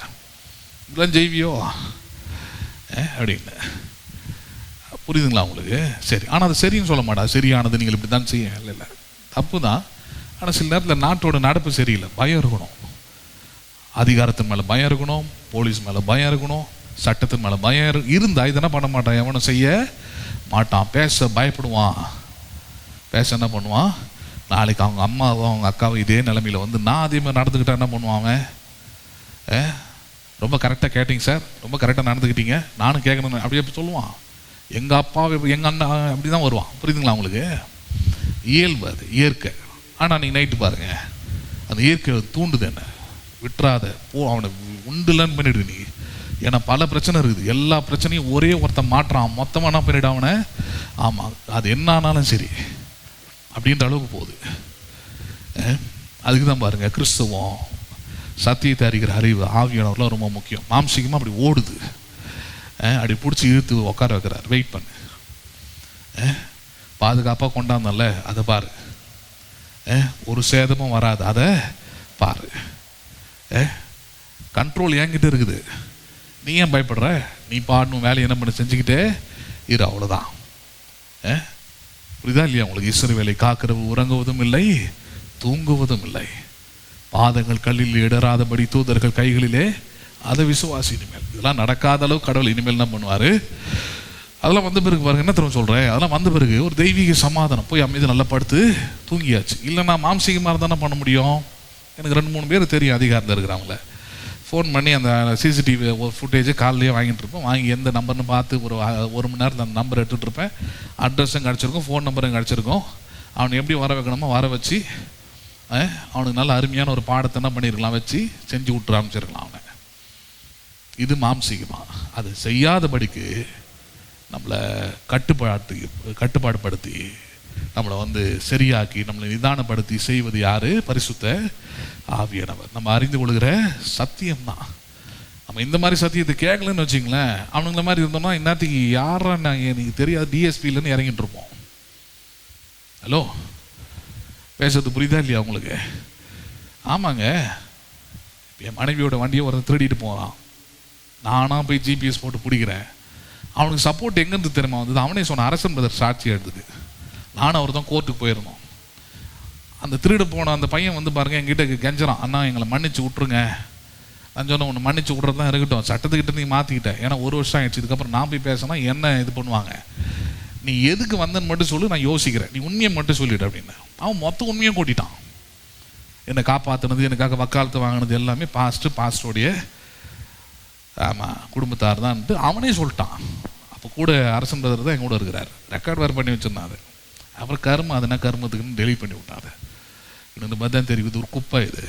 இதெல்லாம் ஜெய்வியோ அப்படின்னு புரியுதுங்களா உங்களுக்கு? சரி, ஆனால் அது சரின்னு சொல்ல மாட்டா. சரியானது நீங்கள் இப்படி தான் செய்ய இல்லை, தப்பு தான். ஆனால் சில நேரத்தில் நாட்டோட நடப்பு சரியில்லை. பயம் இருக்கணும், அதிகாரத்தின் மேலே பயம் இருக்கணும், போலீஸ் மேலே பயம் இருக்கணும், சட்டத்தின் மேலே பயம் இருந்தால் இதெல்லாம் பண்ண மாட்டான், எவனும் செய்ய மாட்டான். பேச பயப்படுவான். பேச என்ன பண்ணுவான், நாளைக்கு அவங்க அம்மாவோ அவங்க அக்காவோ இதே நிலைமையில் வந்து நான் அதே மாதிரி நடந்துக்கிட்டா என்ன பண்ணுவான் அவன்? ரொம்ப கரெக்டாக கேட்டிங்க சார், ரொம்ப கரெக்டாக நடந்துக்கிட்டீங்க, நானும் கேட்கணும் அப்படி எப்படி சொல்லுவான்? எங்கள் அப்பா எங்கள் அண்ணா அப்படி தான் வருவான். புரியுதுங்களா உங்களுக்கு? இயல்பு, அது இயற்கை. ஆனால் நீங்கள் நைட்டு பாருங்கள், அந்த இயற்கை தூண்டுது என்ன, விட்டுறாத போ, அவனை உண்டுலன்னு பண்ணிவிடு நீ. ஏன்னா பல பிரச்சனை இருக்குது, எல்லா பிரச்சனையும் ஒரே ஒருத்தன் மாற்றான், மொத்தமாக என்ன பண்ணிவிட அவனை. ஆமாம், அது என்ன ஆனாலும் சரி அப்படின்ற அளவுக்கு போகுது. அதுக்கு தான் பாருங்கள், கிறிஸ்தவம் சத்தியத்தை அறிகிற அறிவு ஆவியானவர்லாம் ரொம்ப முக்கியம். மாம்சிகமாக அப்படி ஓடுது, அப்படி பிடிச்சி இழுத்து உட்கார வைக்கிறார். வெயிட் பண்ணு, பாதுகாப்பாக கொண்டாந்தல அதை பாரு, ஒரு சேதமும் வராது, அதை பாரு. கண்ட்ரோல் என்கிட்ட இருக்குது, நீ ஏன் பயப்படுற? நீ பாடணும், வேலையை என்ன பண்ண செஞ்சுக்கிட்டே இரு, அவ்வளோதான். புரியுதா இல்லையா உங்களுக்கு? இஸ்ரவேலை காக்கிறவர் உறங்குவதும் இல்லை தூங்குவதும் இல்லை, பாதங்கள் கல்லில் இடராதபடி தூதர்கள் கைகளிலே அதை விசுவாசி. இனிமேல் இதெல்லாம் நடக்காத அளவு கடவுள் இனிமேல் என்ன பண்ணுவார்? அதெல்லாம் வந்த பிறகு பாருங்க, என்ன தெரியும் சொல்கிறேன், அதெல்லாம் வந்த பிறகு ஒரு தெய்வீக சமாதானம். போய் அமைதி நல்லா படுத்து தூங்கியாச்சு. இல்லைன்னா மாம்சீகமாக இருந்தால் என்ன பண்ண முடியும்? எனக்கு 2-3 பேர் தெரியும் அதிகாரத்தில் இருக்கிறவங்கள. ஃபோன் பண்ணி அந்த சிசிடிவி ஃபுட்டேஜ் காலையிலேயே வாங்கிட்டு இருப்பேன். வாங்கி எந்த நம்பர்னு பார்த்து ஒரு மணி நேரத்தில் அந்த நம்பர் எடுத்துகிட்டு இருப்பேன். அட்ரஸும் கிடச்சிருக்கும், ஃபோன் நம்பரும் கிடச்சிருக்கும். அவனை எப்படி வர வைக்கணுமோ வர வச்சு அவனுக்கு நல்ல அருமையான ஒரு பாடத்தை என்ன பண்ணியிருக்கலாம், வச்சு செஞ்சு விட்டு ஆரம்பிச்சிருக்கலாம் அவனை. இது மாம்சீகமாக. அது செய்யாதபடிக்கு நம்மளை கட்டுப்பாடுபடுத்தி நம்மளை சரியாக்கி நம்மளை நிதானப்படுத்தி செய்வது யார்? பரிசுத்த ஆவியானவர். நம்ம அறிந்து கொள்கிற சத்தியம்தான். நம்ம இந்த மாதிரி சத்தியத்தை கேட்கலன்னு வச்சிங்களேன், அவனுங்கள மாதிரி இருந்தோம்னா இந்நேரத்துக்கு யாரா எனக்கு தெரியாது டிஎஸ்பியிலேருந்து இறங்கிட்டு இருப்போம். ஹலோ, பேசுறது புரியுதா இல்லையா உங்களுக்கு? ஆமாங்க, என் மனைவியோட வண்டியை ஒருத்தர் திருடிட்டு போகிறான், நானாக போய் ஜிபிஎஸ் போட்டு பிடிக்கிறேன். அவனுக்கு சப்போர்ட் எங்கேருந்து தெரியுமா வந்தது? அவனே சொன்ன, அரசன் பிரதர் சாட்சி எடுத்தது. நானும் அவர் தான் கோர்ட்டுக்கு போயிருந்தோம். அந்த திருட போன அந்த பையன் பாருங்க என்கிட்ட கெஞ்சறான், அண்ணா எங்களை மன்னிச்சு விட்ருங்க. நான் சொன்னேன், ஒன்று மன்னிச்சு விட்றது தான் இருக்கட்டும், சட்டத்துக்கிட்ட நீ மாற்றிக்கிட்டேன். ஏன்னா 1 வருஷம் ஆயிடுச்சு, இதுக்கப்புறம் நான் போய் பேசினா என்ன இது பண்ணுவாங்க, நீ எதுக்கு வந்தேன்னு மட்டும் சொல்லு, நான் யோசிக்கிறேன், நீ உண்மையை மட்டும் சொல்லிவிடு அப்படின்னு. அவன் மொத்த உண்மையும் கொட்டிட்டான். என்னை காப்பாற்றினது, எனக்காக வக்காலத்து வாங்கினது எல்லாமே பாஸ்டருடைய குடும்பத்தார் தான்ட்டு அவனே சொல்லிட்டான். அப்போ கூட அரசன் பிரதர் தான் எங்க கூட இருக்கிறார், ரெக்கார்ட் வேறு பண்ணி வச்சிருந்தாரு. அப்புறம் கருமம் அதுனா கருமத்துக்குன்னு டெலிட் பண்ணி விட்டாது. இந்த மாதிரி தான் தெரியுது, ஒரு குப்பை இது.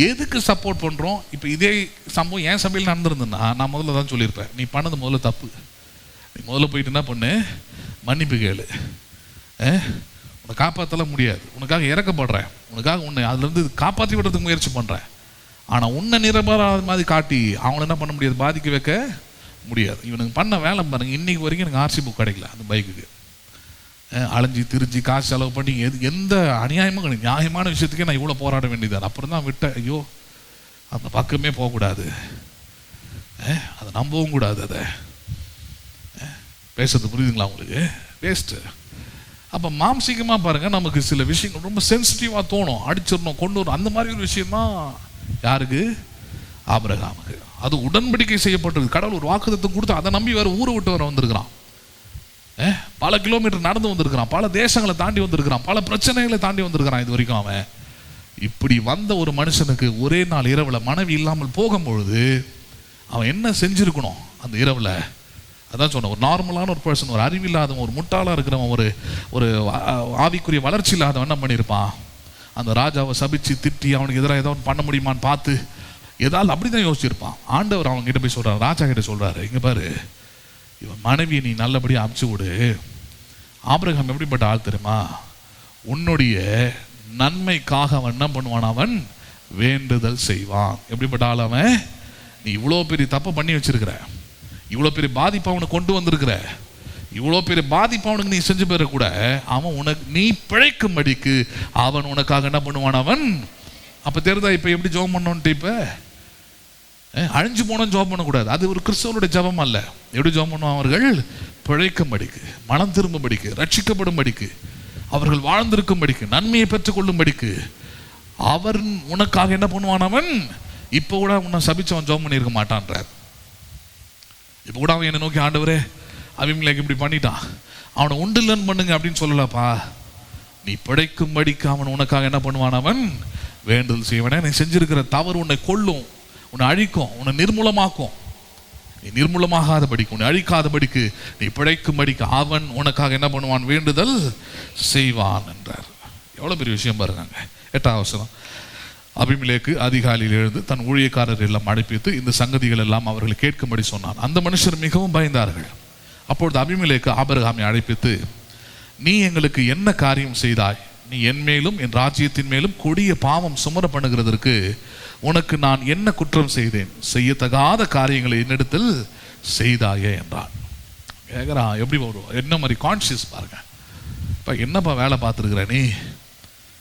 எதுக்கு சப்போர்ட் பண்ணுறோம்? இப்போ இதே சம்பவம் என் சபையில் நடந்திருந்தேன்னா நான் முதல்ல தான் சொல்லியிருப்பேன், நீ பண்ணது முதல்ல தப்பு, நீ முதல்ல போயிட்டு என்ன பண்ணு, மன்னிப்பு கேளு. உன்னை காப்பாற்றலாம் முடியாது, உனக்காக இறக்கப்படுறேன், உனக்காக உன்னை அதுலேருந்து காப்பாற்றி விடுறதுக்கு முயற்சி பண்ணுறேன். ஆனால் உன்னை நிரபராத மாதிரி காட்டி அவனை என்ன பண்ண முடியாது, பாதிக்க வைக்க முடியாது. இவனுக்கு பண்ண வேலை பாருங்க, இன்னைக்கு வரைக்கும் எனக்கு ஆர்சி புக் கிடைக்கல அந்த பைக்குக்கு. அலைஞ்சி திரிஞ்சு காசு செலவு பண்ணி எந்த அநியாயமும் கிடையாது. நியாயமான விஷயத்துக்கே நான் இவ்வளோ போராட வேண்டியது. அப்புறம் தான் விட்டேன். ஐயோ அந்த பக்கமே போகக்கூடாது, அதை நம்பவும் கூடாது. அதை பேசுறது புரியுதுங்களா உங்களுக்கு? வேஸ்ட்டு. அப்போ மாம்சீகமாக பாருங்கள், நமக்கு சில விஷயங்கள் ரொம்ப சென்சிட்டிவாக தோணும், அடிச்சிடணும், கொண்டு வரும். அந்த மாதிரி ஒரு விஷயம்தான் யாருக்கு? ஆபிரகாமுக்கு. அது உடன்படிக்கை செய்யப்பட்டிருக்கு. கடவுள் ஒரு வாக்குத்தத்தம் கொடுத்து அதை நம்பி வேறு ஊரை விட்டு வர வந்திருக்கிறான். பல கிலோமீட்டர் நடந்து வந்திருக்கிறான், பல தேசங்களை தாண்டி வந்திருக்கிறான், பல பிரச்சனைகளை தாண்டி வந்திருக்கிறான். இது வரைக்கும் அவன் இப்படி வந்த ஒரு மனுஷனுக்கு ஒரே நாள் இரவில் மனைவி இல்லாமல் போகும்பொழுது அவன் என்ன செஞ்சிருக்கணும் அந்த இரவில்? அதான் சொன்ன, ஒரு நார்மலான ஒரு பர்சன், ஒரு அறிவில்லாதவன், ஒரு முட்டாளாக இருக்கிறவன், ஒரு ஆவிக்குரிய வளர்ச்சி இல்லாதவன் என்ன பண்ணியிருப்பான்? அந்த ராஜாவை சபிச்சு திட்டி அவனுக்கு எதிராக ஏதாவது பண்ண முடியுமான்னு பார்த்து ஏதாவது அப்படி தான் யோசிச்சிருப்பான். ஆண்டவர் அவங்க கிட்ட போய் சொல்கிறார், ராஜா கிட்ட சொல்கிறாரு, இங்கே பாரு, இவன் மனைவியை நீ நல்லபடியாக அமுச்சு விடு. ஆபிரகாம் எப்படிப்பட்ட ஆள் தெரியுமா? உன்னுடைய நன்மைக்காக அவன் என்ன பண்ணுவான்? அவன் வேண்டுதல் செய்வான். எப்படிப்பட்ட ஆள் அவன்? நீ இவ்வளோ பெரிய தப்பை பண்ணி வச்சிருக்கிற, இவ்வளோ பெரிய பாதிப்பு அவனுக்கு கொண்டு வந்திருக்கிற, இவ்வளோ பெரிய பாதிப்பு அவனுக்கு நீ செஞ்சு பெற கூட அவன் உனக்கு நீ பிழைக்கும்படிக்கு அவன் உனக்காக என்ன பண்ணுவான்? அவன் அப்போ தெரிதா இப்போ எப்படி ஜெபம் பண்ணோன்ட்டு? இப்போ அழிஞ்சு போனோம் ஜெபம் பண்ணக்கூடாது. அது ஒரு கிறிஸ்தவனுடைய ஜெபம் அல்ல. எப்படி ஜெபம் பண்ணுவான்? அவர்கள் பிழைக்கும்படிக்கு, மனம் திரும்பும்படிக்கு, ரட்சிக்கப்படும்படிக்கு, அவர்கள் வாழ்ந்திருக்கும்படிக்கு, நன்மையை பெற்றுக்கொள்ளும்படிக்கு அவர் உனக்காக என்ன பண்ணுவான்? அவன் இப்போ கூட உன்னை சபிச்சவன் ஜெபம் பண்ணியிருக்க மாட்டான்றார். இப்போ கூட அவன் என்னை நோக்கி, ஆண்டவரே அபிமெலேக்கு இப்படி பண்ணிட்டான், அவனை உண்டு இல்லைன்னு பண்ணுங்க அப்படின்னு சொல்லலப்பா. நீ பிழைக்கும்படிக்கு அவன் உனக்காக என்ன பண்ணுவான்? அவன் வேண்டுதல் செய்வனே. நீ செஞ்சிருக்கிற தவறு உன்னை கொல்லும், உன்னை அழிக்கும், உன்னை நிர்மூலமாக்கும். நீ நிர்மூலமாகாதபடிக்கு, உன்னை அழிக்காதபடிக்கு, நீ பிழைக்கும்படிக்கு அவன் உனக்காக என்ன பண்ணுவான்? வேண்டுதல் செய்வான் என்றார். எவ்வளோ பெரிய விஷயம் பாருங்க. 8ஆம் வசனம், அபிமெலேக்கு அதிகாலையில் எழுந்து தன் ஊழியக்காரர் எல்லாம் அழைப்பித்து இந்த சங்கதிகள் எல்லாம் அவர்களை கேட்கும்படி சொன்னான். அந்த மனுஷர் மிகவும் பயந்தார்கள். அப்பொழுது அபிமெலேக்கு ஆபிரகாமை அழைப்பித்து, நீ எங்களுக்கு என்ன காரியம் செய்தாய்? நீ என் மேலும் என் ராஜ்யத்தின் மேலும் கொடிய பாவம் சுமர பண்ணுகிறதற்கு உனக்கு நான் என்ன குற்றம் செய்தேன்? செய்யத்தகாத காரியங்களை என்னிடத்தில் செய்தாயே என்றான். கேட்குறான், எப்படி வரும்? என்ன மாதிரி கான்சியஸ் பாருங்க. இப்போ என்னப்பா வேலை பார்த்துருக்குற நீ?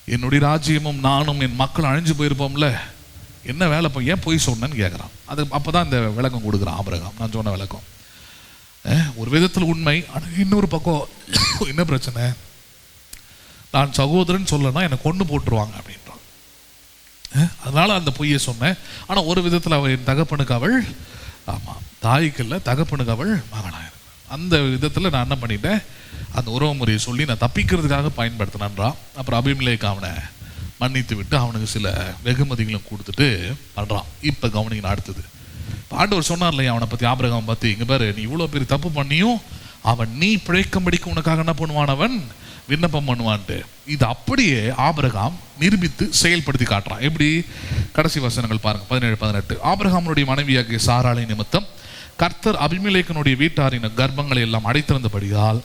என்னுடைய ராஜ்யமும் நானும் என் மக்கள் அழிஞ்சு போயிருப்போம்ல, என்ன வேலை? ஏன் போய் சொன்னேன்னு கேட்குறான். அது அப்போ தான் இந்த விளக்கம் கொடுக்குறான் ஆபிரகாம். நான் சொன்ன விளக்கம் ஒரு விதத்தில் உண்மை. ஆனால் இன்னொரு பக்கம் என்ன பிரச்சனை? நான் சகோதரன் சொல்லனா என்னை கொண்டு போட்டுருவாங்க அப்படின்றான். அதனால அந்த பொய்யை சொன்னேன். ஆனால் ஒரு விதத்தில் அவள் என் தகப்பனுக்கு அவள், ஆமாம் தாய்க்கு இல்லை தகப்பனுக்கு அவள் மகனாக. அந்த விதத்தில் நான் என்ன பண்ணிட்டேன்? அந்த உறவு முறையை சொல்லி நான் தப்பிக்கிறதுக்காக பயன்படுத்தினான்றான். அப்புறம் அபிமெலேக்கு அவனை மன்னித்து விட்டு அவனுக்கு சில வெகுமதிகளும் கொடுத்துட்டு பண்ணுறான். இப்போ கவனிங்க அடுத்தது. ஆண்டவர் சொன்னார் இல்லையா அவனை பற்றி, ஆபிரகாம் பற்றி, இங்கே பாரு, நீ இவ்வளோ பெரிய தப்பு பண்ணியும் அவன் நீ பிழைக்கும்படிக்கு உனக்காக என்ன பண்ணுவான்? அவன் விண்ணப்பம் பண்ணுவான்ட்டு. இது அப்படியே ஆபிரகாம் நிரூபித்து செயல்படுத்தி காட்டுறான். எப்படி? கடைசி வசனங்கள் பாருங்க, 17, 18. ஆபிரகாமுடைய மனைவியாகிய சாராளை நிமித்தம் கர்த்தர் அபிமெலேக்கினுடைய வீட்டாரின் கர்ப்பங்களை எல்லாம் அடைத்திருந்தபடியால்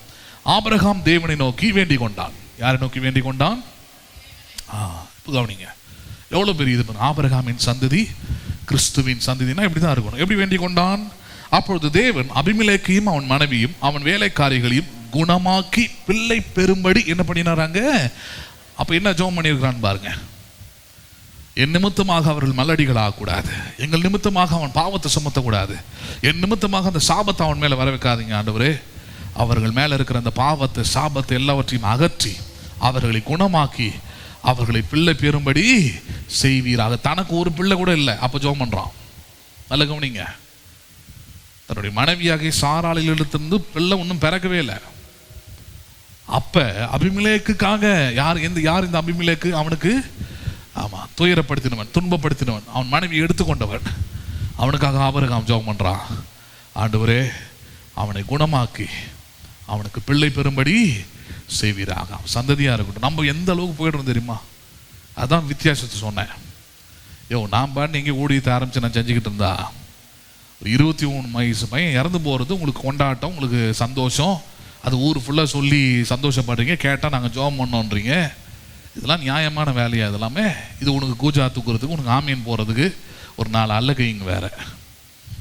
ஆபிரகாம் தேவனை நோக்கி வேண்டிக் கொண்டான். யாரை நோக்கி வேண்டிக் கொண்டான்? இப்போ கவனிங்க, எவ்வளோ பெரிய இது. ஆபிரகாமின் சந்ததி கிறிஸ்துவின் சந்ததினா இப்படி தான் இருக்கணும். எப்படி வேண்டிக் கொண்டான்? அப்பொழுது தேவன் அபிமெலேக்கையும் அவன் மனைவியும் அவன் வேலைக்காரிகளையும் குணமாக்கி பிள்ளை பெறும்படி என்ன பண்ணினாராங்க? அப்ப என்ன ஜெபம் பண்ணியிருக்கிறான் பாருங்க. என் நிமித்தமாக அவர்கள் மல்லடிகள் ஆகக்கூடாது, எங்கள் நிமித்தமாக அவன் பாவத்தை சுமத்தக்கூடாது, என் நிமித்தமாக அந்த சாபத்தை அவன் மேல வர வைக்காதீங்க ஆண்டவரே. அவர்கள் மேல இருக்கிற அந்த பாவத்தை சாபத்தை எல்லாவற்றையும் அகற்றி அவர்களை குணமாக்கி அவர்களை பிள்ளை பெறும்படி செய்வீராக. தனக்கு ஒரு பிள்ளை கூட இல்லை, அப்ப ஜெபம் பண்றான். நல்ல கவனிங்க, தன்னுடைய மனைவியாகிய சாராளிலிருந்து பிள்ளை ஒன்றும் பிறக்கவே இல்லை. அப்ப அபிமெலேக்குக்காக யார் இந்த அபிமெலேக்கு? அவனுக்கு துயரப்படுத்தினவன், துன்பப்படுத்தினவன், அவன் மனைவி எடுத்துக்கொண்டவன். அவனுக்காக ஆபிரகாம் ஜெபம் பண்றான், ஆண்டவரே அவனை குணமாக்கி அவனுக்கு பிள்ளை பெறும்படி செய்வீராக, சந்ததியா இருக்கட்டும். நம்ம எந்த அளவுக்கு போயிடுறோம் தெரியுமா? அதான் வித்தியாசத்தை சொன்னேன். நான் பாட்டு இங்கே ஊழியத்தை ஆரம்பிச்சு நான் செஞ்சுக்கிட்டு இருந்தா 23 வயசு பையன் இறந்து போகிறது உங்களுக்கு கொண்டாட்டம், உங்களுக்கு சந்தோஷம், அது ஊர் ஃபுல்லாக சொல்லி சந்தோஷப்படுறீங்க. கேட்டால் நாங்கள் ஜோம் பண்ணோன்றீங்க. இதெல்லாம் நியாயமான வேலையா? இதெல்லாமே இது உனக்கு கூஜா தூக்குறதுக்கு, உனக்கு ஆமீன் போகிறதுக்கு ஒரு 4 அல்லகைங்க வேற.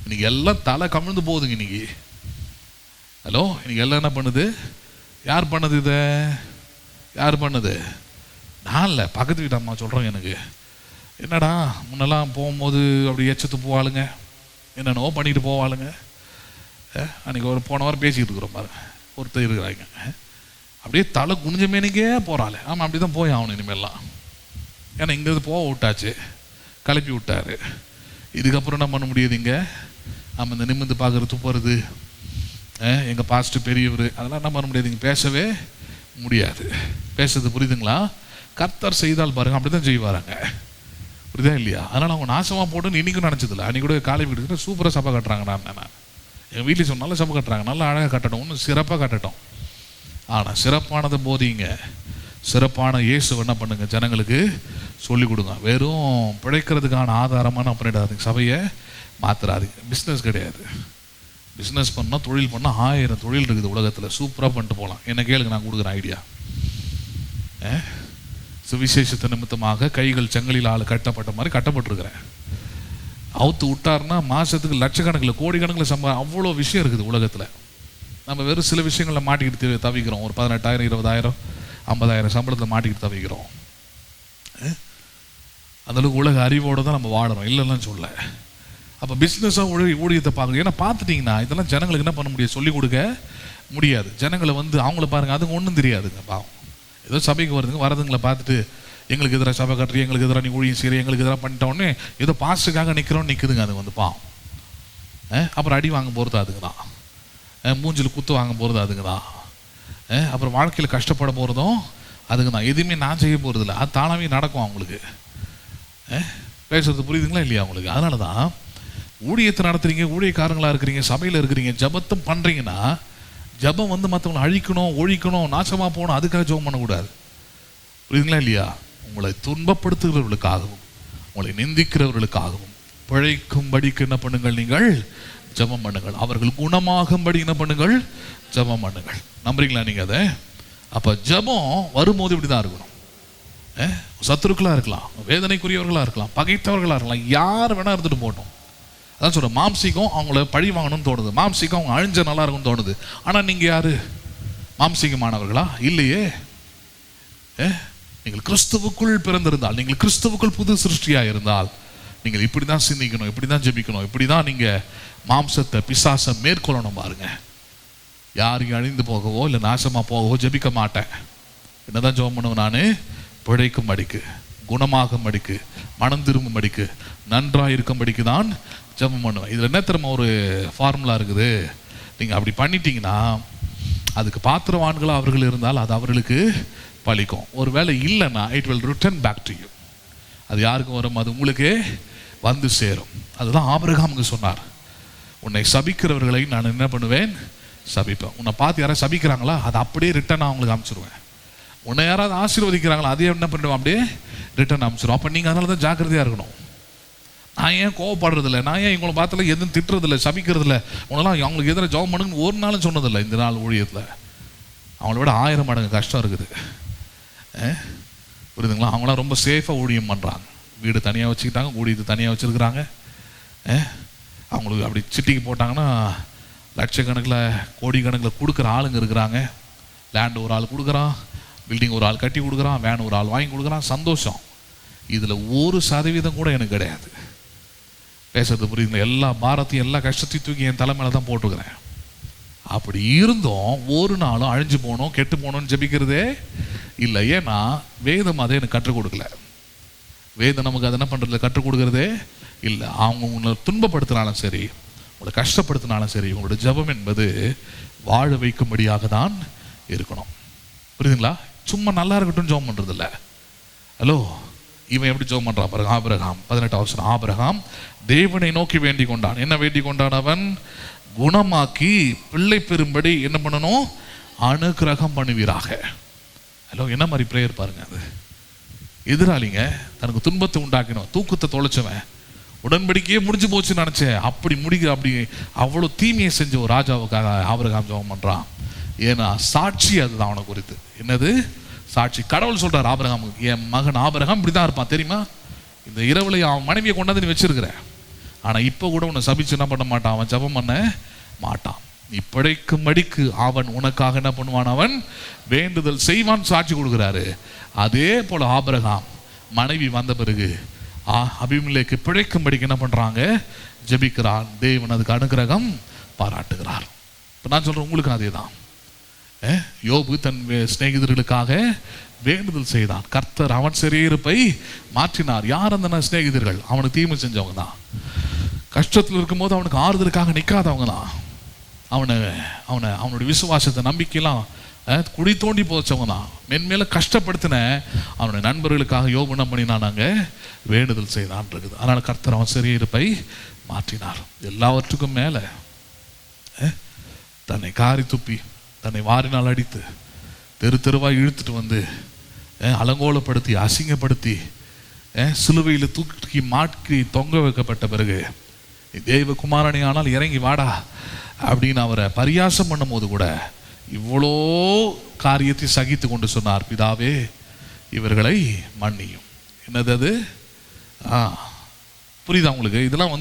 இன்னைக்கு எல்லாம் தலை கமிழ்ந்து போகுதுங்க இன்னைக்கு. ஹலோ, இன்னைக்கு எல்லாம் என்ன பண்ணுது? யார் பண்ணுது இதை? யார் பண்ணுது? நான் இல்லை, பக்கத்து வீட்டு அம்மா சொல்கிறேன். எனக்கு என்னடா முன்னெல்லாம் போகும்போது அப்படி எச்சத்து போவாளுங்க, என்னென்னவோ பண்ணிட்டு போவாளுங்க. அன்றைக்கி ஒரு போன வாரம் பேசிக்கிட்டு இருக்கிறோம் பாருங்க, ஒருத்தர் இருக்கிறாங்க அப்படியே தலை குனிஞ்ச மேனிக்கே போகிறாள். ஆமாம், அப்படி தான் போய் ஆகணும் இனிமேல்லாம். ஏன்னா இங்கேருந்து போக விட்டாச்சு, கிளப்பி விட்டாரு. இதுக்கப்புறம் என்ன பண்ண முடியாது இங்கே? ஆமாம், இந்த நிமிர்ந்து பார்க்குறது, துப்புறது, எங்கள் பாஸ்ட்டு பெரியவர், அதெல்லாம் என்ன பண்ண முடியாது, இங்கே பேசவே முடியாது. பேசுறது புரியுதுங்களா? கர்த்தர் செய்தால் பாருங்க, அப்படி தான் செய்வாராங்க, புரியுதா இல்லையா? அதனால் அவங்க நாசமாக போட்டுன்னு இன்றைக்கும் நினச்சதில்லை. அன்றைக்கி கூட காலை வீட்டுக்கிட்ட சூப்பராக சபை கட்டுறாங்க. நான் எங்கள் வீட்டில் சொன்னாலும் சபை கட்டுறாங்க, நல்லா அழகாக கட்டட்டும், ஒன்றும் சிறப்பாக கட்டட்டும். ஆனால் சிறப்பானதை போதிங்க, சிறப்பான இயேசு என்ன பண்ணுங்க, ஜனங்களுக்கு சொல்லிக் கொடுங்க. வெறும் பிழைக்கிறதுக்கான ஆதாரமான பண்ணிடாதீங்க, சபையை மாற்றுறாதீங்க. பிஸ்னஸ் கிடையாது. பிஸ்னஸ் பண்ணால், தொழில் பண்ணால் 1000 தொழில் இருக்குது உலகத்தில், சூப்பராக பண்ணிட்டு போகலாம். என்ன கேளுங்க, நான் கொடுக்குறேன் ஐடியா. சுவிசேஷத்தை நிமித்தமாக கைகள் செங்கலில் ஆள் கட்டப்பட்ட மாதிரி கட்டப்பட்டிருக்கிறேன். அவுத்து விட்டார்னா மாதத்துக்கு லட்சக்கணக்கில், கோடிக்கணக்கில் அவ்வளோ விஷயம் இருக்குது உலகத்தில். நம்ம வெறும் சில விஷயங்களில் மாட்டிக்கிட்டு தவிக்கிறோம். ஒரு 18,000, 20,000, 50,000 சம்பளத்தில் மாட்டிக்கிட்டு தவிக்கிறோம். அந்தளவுக்கு உலக அறிவோடு தான் நம்ம வாழறோம், இல்லைன்னு சொல்ல. அப்போ பிஸ்னஸாக ஊழியத்தை பார்க்கணும். ஏன்னா பார்த்துட்டிங்கன்னா இதெல்லாம் ஜனங்களுக்கு என்ன பண்ண முடியாது, சொல்லிக் கொடுக்க முடியாது. ஜனங்களை அவங்கள பாருங்கள், அதுங்க ஒன்றும் தெரியாதுங்க. பாவம், ஏதோ சபைக்கு வரதுங்களை பார்த்துட்டு எங்களுக்கு எதிராக சபை கட்டுறீங்க, எங்களுக்கு எதிராக நீ ஊழியம் செய்கிறீங்க, எங்களுக்கு எதிராக பண்ணிட்டோன்னே ஏதோ பாஸ்டுக்காக நிற்கிறோன்னு நிற்குதுங்க. அது பாவம். அப்புறம் அடி வாங்க போகிறது அதுங்க தான், மூஞ்சில் குத்து வாங்க போகிறது அதுங்க தான், அப்புறம் வாழ்க்கையில் கஷ்டப்பட போகிறதும் அதுங்க தான். எதுவுமே நான் செய்ய போகிறதில்ல, அது தானாகவே நடக்கும் அவங்களுக்கு. பேசுறது புரியுதுங்களா இல்லையா அவங்களுக்கு? அதனால தான் ஊழியத்தை நடத்துறீங்க, ஊழியக்காரங்களாக இருக்கிறீங்க, சபையில் இருக்கிறீங்க, ஜபத்தை பண்ணுறீங்கன்னா, ஜபம் மற்றவங்களை அழிக்கணும், ஒழிக்கணும், நாசமாக போகணும், அதுக்காக ஜபம் பண்ணக்கூடாது. புரியுதுங்களா இல்லையா? உங்களை துன்பப்படுத்துகிறவர்களுக்காகவும் உங்களை நிந்திக்கிறவர்களுக்காகவும் பிழைக்கும்படிக்கு என்ன பண்ணுங்கள், நீங்கள் ஜபம் பண்ணுங்கள். அவர்கள் குணமாகும்படி என்ன பண்ணுங்கள், ஜபம் பண்ணுங்கள். நம்புறீங்களா நீங்கள் அதை? அப்போ ஜபம் வரும்போது இப்படி தான் இருக்கணும். சத்துருக்களாக இருக்கலாம், வேதனைக்குரியவர்களாக இருக்கலாம், பகைத்தவர்களாக இருக்கலாம், யார் வேணா இருந்துட்டு போட்டோம். அதான் சொல்கிறேன், மாம்சிகம் அவங்கள பழி வாங்கணும்னு தோணுது, மாம்சிகம் அவங்க அழிஞ்ச நல்லா இருக்கும்னு தோணுது. ஆனால் நீங்கள் யார்? மாம்சிகமானவர்களா? இல்லையே. நீங்கள் கிறிஸ்துவுக்குள் பிறந்திருந்தால், நீங்கள் கிறிஸ்துவுக்குள் புது சிருஷ்டியாக இருந்தால், நீங்கள் இப்படி தான் சிந்திக்கணும், இப்படி தான் ஜெபிக்கணும், இப்படி தான் நீங்கள் மாம்சத்தை பிசாசை மேற்கொள்ளணும். பாருங்க, யாரையும் அழிந்து போகவோ இல்லை நாசமாக போகவோ ஜெபிக்க மாட்டேன். என்னதான் ஜெபம் பண்ணுவேன் நான்? பிழைக்கும்படிக்கு, குணமாகும்படிக்கு, மனம் திரும்பும்படிக்கு, நன்றாக இருக்கும்படிக்கு தான் ஜெபம் பண்ணுவேன். இதில் என்ன தெரியுமா ஒரு ஃபார்முலா இருக்குது, நீங்கள் அப்படி பண்ணிட்டீங்கன்னா அதுக்கு பாத்திரவான்களாக அவர்கள் இருந்தால் அது அவர்களுக்கு பலிக்கும். ஒரு வேளை இல்லைன்னா it will return back to you. அது யாருக்கும் வரும், அது உங்களுக்கு வந்து சேரும். அதுதான் ஆபிரகாமுக்கு சொன்னார், உன்னை சபிக்கிறவர்களை நான் என்ன பண்ணுவேன், சபிப்பேன். உன்னை பார்த்து யாராவது சபிக்கிறாங்களா, அதை அப்படியே ரிட்டர்ன் அவங்களுக்கு அனுப்பிச்சிடுவேன். உன்னை யாராவது ஆசீர்வதிக்கிறாங்களா, அதையே என்ன பண்ணுவேன், அப்படியே ரிட்டர்ன் அனுப்பிச்சிடும். அப்போ நீங்கள் அதனால தான் ஜாக்கிரதையாக இருக்கணும். நான் ஏன் கோவப்படுறதில்லை, நான் ஏன் இவங்களை பார்த்துல எதுவும் திட்டுறதில்லை, சபிக்கிறதில்ல, உங்களெல்லாம் அவங்களுக்கு எதிராக ஜெபம் பண்ணுங்கன்னு ஒரு நாளும் சொன்னதில்லை. இந்த நாள் ஊழியத்தில் அவங்கள விட 1000 மடங்கு கஷ்டம் இருக்குது. புரியுதுங்களா? அவங்களாம் ரொம்ப சேஃபாக ஊழியம் பண்ணுறாங்க. வீடு தனியாக வச்சுக்கிட்டாங்க, ஊழியத்தை தனியாக வச்சுருக்குறாங்க. அவங்களுக்கு அப்படி சிட்டிக்கு போட்டாங்கன்னா லட்சக்கணக்கில், கோடிக்கணக்கில் கொடுக்குற ஆளுங்க இருக்கிறாங்க. லேண்டு ஒரு ஆள் கொடுக்குறான், பில்டிங் ஒரு ஆள் கட்டி கொடுக்குறான், வேன் ஒரு ஆள் வாங்கி கொடுக்குறான், சந்தோஷம். இதில் 1% கூட எனக்கு கிடையாது. பேசுறது புரியுதுங்களா? எல்லா பாரத்தையும் எல்லா கஷ்டத்தையும் தூக்கி என் தலைமையில தான் போட்டுக்கிறேன். அப்படி இருந்தும் ஒரு நாளும் அழிஞ்சு போகணும், கெட்டு போகணும்னு ஜெபிக்கிறதே இல்லை. ஏன்னா வேதம் அதை எனக்கு கற்றுக் கொடுக்கல. வேதம் நமக்கு அதை என்ன பண்ணுறதுல கற்றுக் கொடுக்கறதே இல்லை. அவங்க உங்களை துன்பப்படுத்தினாலும் சரி, உங்களை கஷ்டப்படுத்தினாலும் சரி, உங்களோட ஜெபம் என்பது வாழ வைக்கும்படியாக தான் இருக்கணும். புரியுதுங்களா? சும்மா நல்லா இருக்கட்டும் ஜெபம் பண்றது இல்லை. ஹலோ, இவன் எப்படி ஜெபம் பண்றான் பாருங்க. ஆபிரகாம் 18 வசனம். ஆபிரகாம் தேவனை நோக்கி வேண்டிக் கொண்டான். என்ன வேண்டிக் கொண்டான்? அவன் குணமாக்கி பிள்ளை பெறும்படி என்ன பண்ணணும்? அனுக்கிரகம் பண்ணுவீராக. ஹலோ, என்ன மாதிரி பிரேயர் பாருங்க. அது எதிராளிங்க தனக்கு துன்பத்தை உண்டாக்கணும், தூக்கத்தை தொலைச்சவன், உடன்படிக்கையே முடிஞ்சு போச்சுன்னு நினைச்சேன், அப்படி அவ்வளோ தீமையை செஞ்ச ஒரு ராஜாவுக்காக ஆபிரகாம் ஜெபம் பண்றான். ஏன்னா சாட்சி அதுதான் அவனை குறித்து. என்னது சாட்சி? கடவுள் சொல்றார் ஆபிரகாமுக்கு, என் மகன் ஆபிரகாம் இப்படிதான் இருப்பான் தெரியுமா? இந்த இரவுல அவன் மனைவியை கொண்டாந்து நீ வச்சிருக்கிற, ஆனா இப்ப கூட உன்னை சபிச்சு என்ன பண்ண மாட்டான், அவன் ஜெபம் பண்ண மாட்டான். நீ பிழைக்கும் மடிக்கு அவன் உனக்காக என்ன பண்ணுவான்? அவன் வேண்டுதல் செய்வான். சாட்சி கொடுக்கிறாரு. அதே போல ஆபிரகாம் மனைவி வந்த பிறகு அபிமெலேக்கு பிழைக்கும்படிக்கு என்ன பண்றாங்க? ஜெபிக்கிறான். தேவன் அதுக்கு அனுக்கிரகம் பாராட்டுகிறார். இப்ப நான் சொல்றேன் உங்களுக்கு அதே தான். யோபு தன் சிநேகிதர்களுக்காக வேண்டுதல் செய்தான். கர்த்தர் அவன் சிறையிருப்பை மாற்றினார். யார் அந்த சிநேகிதர்கள்? அவனுக்கு தீமை செஞ்சவங்க தான். கஷ்டத்தில் இருக்கும்போது அவனுக்கு ஆறுதலுக்காக நிற்காதவங்க தான். அவனுடைய விசுவாசத்தை நம்பிக்கையெல்லாம் குடி தோண்டி போச்சவங்க தான். மென்மேல கஷ்டப்படுத்தின அவனுடைய நண்பர்களுக்காக யோபு என்ன பண்ணினானாங்க? வேண்டுதல் செய்தான் இருக்குது. அதனால கர்த்தர் அவன் சிறையிருப்பை மாற்றினார். எல்லாவற்றுக்கும் மேல தன்னை காரி துப்பி தன்னை வாரினால் அடித்து தெரு தெருவாய் இழுத்துட்டு வந்து அலங்கோலப்படுத்தி அசிங்கப்படுத்தி சிலுவையில் தூக்கி மாற்றி தொங்க வைக்கப்பட்ட பிறகு, தேவகுமாரனே ஆனால் இறங்கி வாடா அப்படின்னு அவரை பரியாசம் பண்ணும் போது கூட இவ்வளோ காரியத்தை சகித்து கொண்டு சொன்னார், பிதாவே இவர்களை மன்னியும். என்னது அது? புரியுதா உங்களுக்கு? இதெல்லாம்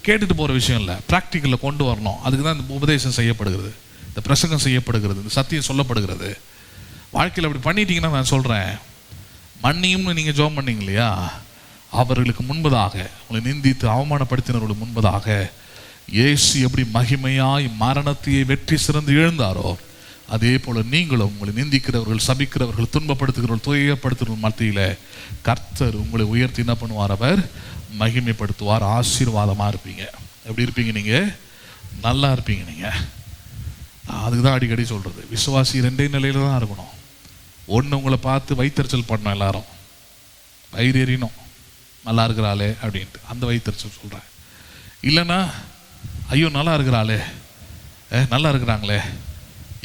கேட்டுட்டு போகிற விஷயம் இல்லை, ப்ராக்டிக்கலில் கொண்டு வரணும். அதுக்கு தான் இந்த உபதேசம் செய்யப்படுகிறது, இந்த பிரசங்கம் செய்யப்படுகிறது, இந்த சத்தியம் சொல்லப்படுகிறது. வாழ்க்கையில் அப்படி பண்ணிட்டீங்கன்னா நான் சொல்கிறேன், மன்னியும்னு நீங்கள் ஜெபம் பண்ணீங்க இல்லையா, அவர்களுக்கு முன்பதாக உங்களை நிந்தித்து அவமானப்படுத்தினவர்களுக்கு முன்பதாக இயேசு எப்படி மகிமையாய் மரணத்தையே வெற்றி சிறந்து எழுந்தாரோ, அதே போல நீங்களும் உங்களை நிந்திக்கிறவர்கள், சபிக்கிறவர்கள், துன்பப்படுத்துகிறவர்கள், துயரப்படுத்துகிறவர்கள் மத்தியில் கர்த்தர் உங்களை உயர்த்தி என்ன பண்ணுவார்? அவர் மகிமைப்படுத்துவார். ஆசீர்வாதமாக இருப்பீங்க. எப்படி இருப்பீங்க? நீங்கள் நல்லா இருப்பீங்க. நீங்கள் அதுக்கு தான் அடிக்கடி சொல்கிறது, விசுவாசி ரெண்டே நிலையில் தான் இருக்கணும். ஒன்று, உங்களை பார்த்து வைத்தறிச்சல் பண்ணணும், எல்லாரும் வயிறு எறியணும், நல்லா இருக்கிறாளே அப்படின்ட்டு அந்த வைத்தறிச்சல் சொல்கிறேன். இல்லைன்னா ஐயோ நல்லா இருக்கிறாளே, நல்லா இருக்கிறாங்களே,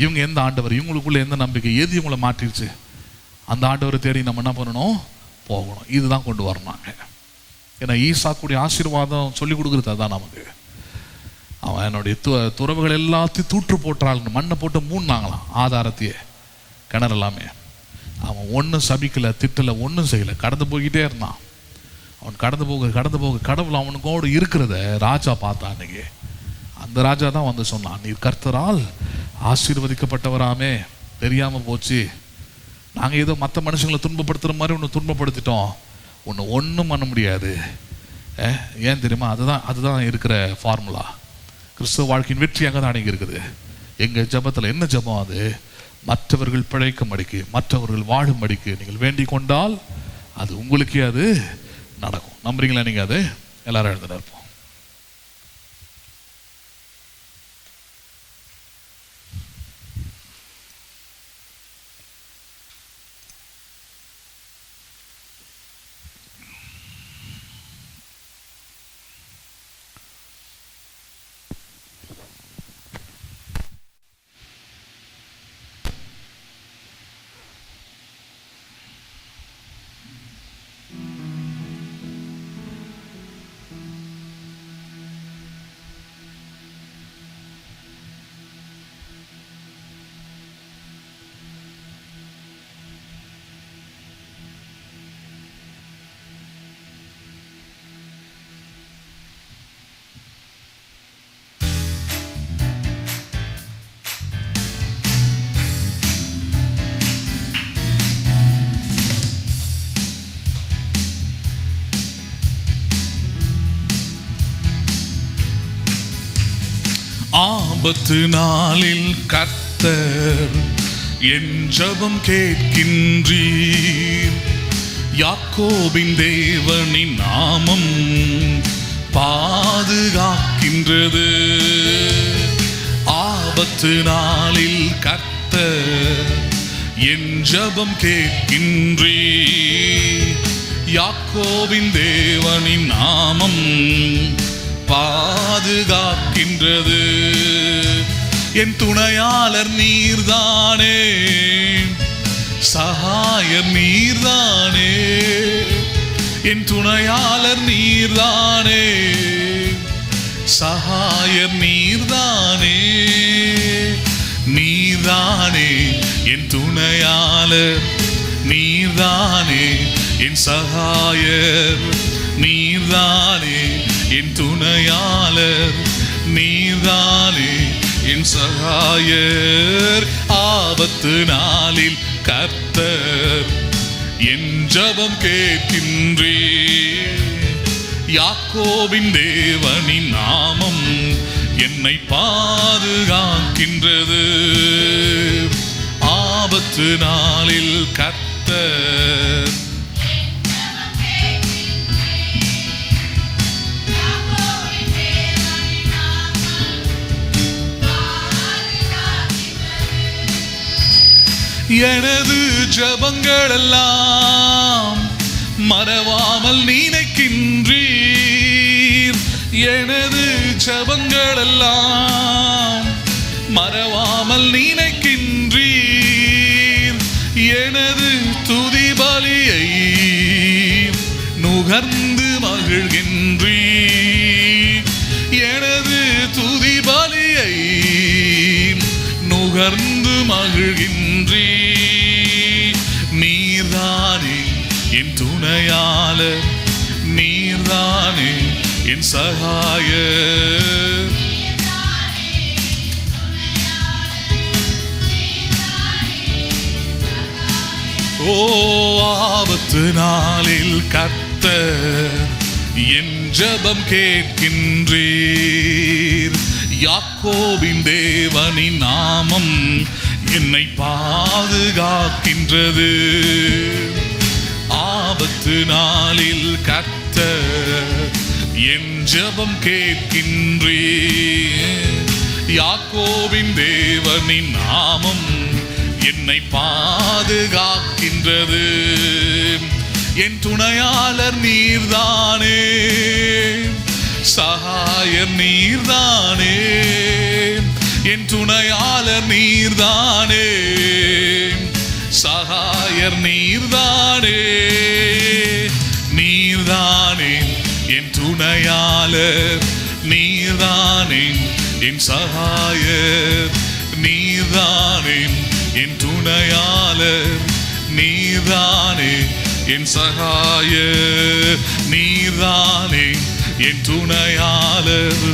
இவங்க எந்த ஆண்டவர், இவங்களுக்குள்ள எந்த நம்பிக்கை, எது இவங்களை மாற்றிடுச்சு, அந்த ஆண்டவரை தேடி நம்ம என்ன பண்ணணும்? போகணும். இதுதான் கொண்டு வரணுங்க. ஏன்னா ஈசாக்குடைய ஆசீர்வாதம் சொல்லி கொடுக்குறது அதுதான் நமக்கு. அவன் என்னுடைய துறவுகள் எல்லாத்தையும் தூற்று போட்டாள், மண்ணை போட்டு மூடினாங்களாம் ஆதாரத்தையே, கிணறு எல்லாமே. அவன் ஒன்றும் சபிக்கலை, திட்டலை, ஒன்றும் செய்யலை, கடந்து போய்கிட்டே இருந்தான். அவன் கடந்து போக கடவுள் அவனுக்கோடு இருக்கிறத ராஜா பார்த்தான். அன்னைக்கு அந்த ராஜா தான் சொன்னான், நீர் கர்த்தரால் ஆசீர்வதிக்கப்பட்டவராமே, தெரியாமல் போச்சு, நாங்கள் ஏதோ மற்ற மனுஷங்களை துன்பப்படுத்துகிற மாதிரி ஒன்று துன்பப்படுத்திட்டோம், ஒன்றும் பண்ண முடியாது. ஏன் தெரியுமா? அதுதான் இருக்கிற ஃபார்முலா. கிறிஸ்தவ வாழ்க்கையின் வெற்றி அங்கே தான் அடங்கி இருக்குது. எங்கள் ஜபத்தில் என்ன ஜபம்? அது மற்றவர்கள் பிழைக்கும்படிக்கு, மற்றவர்கள் வாழும்படிக்கு நீங்கள் வேண்டிக் கொண்டால் அது உங்களுக்கே அது நடக்கும். நம்புறீங்களா நீங்கள்? அது எல்லாரும் எழுந்து இருப்போம். ஆபத்து நாளில் கர்த்தர் என் ஜெபம் கேட்கின்றீர். யாக்கோபின் தேவனின் நாமம் பாதுகாக்கின்றது. ஆபத்து நாளில் கர்த்தர் என் ஜெபம் கேட்கின்றீர். யாக்கோபின் தேவனின் நாமம் பாதுகாக்கின்றது. என் துணையாளர் நீர்தானே, சகாயர் நீர்தானே. என் துணையாளர் நீர்தானே, சகாயர் நீர்தானே. நீர்தானே என் துணையாளர், நீர்தானே என் சகாயர். நீர்தானே என் துணையாளர், நீர்தானே என் சகாயர். ஆபத்து நாளில் கர்த்தர் என் ஜெபம் கேட்கின்றீர். யாக்கோபின் தேவனின் நாமம் என்னை பாதுகாக்கின்றது. ஆபத்து நாளில் கர்த்தர் எனது ஜெபங்கள் எல்லாம் மறவாமல் நினைக்கின்றீர். எனது ஜெபங்கள் எல்லாம் மறவாமல் நினைக்கின்றீர். எனது துதி பலியை நுகர்ந்து மகிழ்கின்றீர். எனது துதி பலியை நுகர்ந்து மகிழ்கின்றீர். நீர்தானே என் துணையாளர், நீர்தானே என் சகாயர். ஓ ஆபத்து நாளில் கர்த்தர் என் ஜெபம் கேட்கின்றீர். யாக்கோபின் தேவனின் நாமம் என்னை பாதுகாக்கின்றது. ஆபத்து நாளில் கர்த்தர் என் ஜெபம் கேட்கின்றீர். யாக்கோபின் தேவனின் நாமம் என்னை பாதுகாக்கின்றது. என் துணையாளர் நீர்தானே, சகாயர் நீர்தானே. என் துணையாளர் நீர்தானே, சகாயர் நீர்தானே. நீர்தானே என் துணையாளர், நீர்தானே என் சகாயர். நீர்தானே என் துணையாளர், நீர்தானே என் சகாயர். நீர்தானே என் துணையாளர்,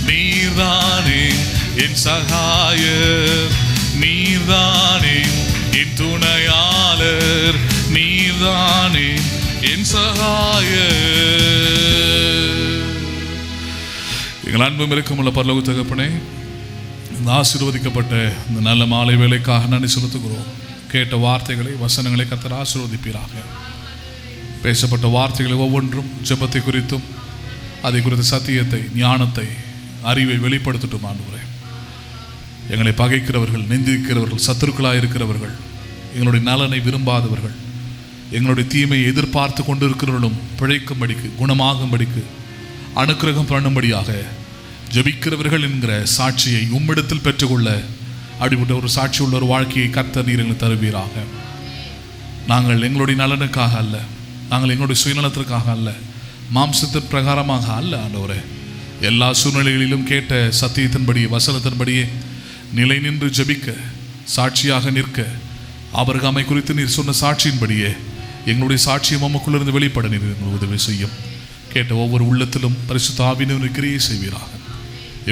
நீர்தானே என் சகாயர். நீர்தானே என் துணையாளர், நீர்தானே என் சகாயர். எங்கள் அன்பும் இருக்குமுள்ள பரலோக தகப்பனே, இந்த ஆசீர்வதிக்கப்பட்ட இந்த நல்ல மாலை வேலைக்காக நன்றி செலுத்துகிறோம். கேட்ட வார்த்தைகளை, வசனங்களை கர்த்தர் ஆசீர்வதிப்பீராக. பேசப்பட்ட வார்த்தைகளை ஒவ்வொன்றும் ஜெபத்தை குறித்தும் அதை குறித்த சத்தியத்தை, ஞானத்தை, அறிவை வெளிப்படுத்தட்டும் ஆண்டவரே. எங்களை பகைக்கிறவர்கள், நிந்திக்கிறவர்கள், சத்துருக்களாக இருக்கிறவர்கள், எங்களுடைய நலனை விரும்பாதவர்கள், எங்களுடைய தீமையை எதிர்பார்த்து கொண்டிருக்கிறவர்களும் பிழைக்கும்படிக்கு, குணமாகும்படிக்கு, அனுக்கிரகம் பண்ணும்படியாக ஜெபிக்கிறவர்கள் என்கிற சாட்சியை உம்மிடத்தில் பெற்றுக்கொள்ள அப்படிப்பட்ட ஒரு சாட்சி உள்ள ஒரு வாழ்க்கையை கர்த்தர் நீர் எங்களுக்கு தருவீராக. நாங்கள் எங்களுடைய நலனுக்காக அல்ல, நாங்கள் எங்களுடைய சுயநலத்திற்காக அல்ல, மாம்சத்தின் பிரகாரமாக அல்ல ஆண்டவரே. எல்லா சூழ்நிலைகளிலும் கேட்ட சத்தியத்தின்படியே, வசனத்தின்படியே நிலை நின்று ஜெபிக்க, சாட்சியாக நிற்க, ஆபிரகாமை குறித்து நீர் சொன்ன சாட்சியின்படியே எங்களுடைய சாட்சியம் உமக்குள்ளிருந்து வெளிப்பட நீர் எங்களுக்கு உதவி செய்யும். கேட்ட ஒவ்வொரு உள்ளத்திலும் பரிசுத்த ஆவியினர் கிரியை செய்வீராக.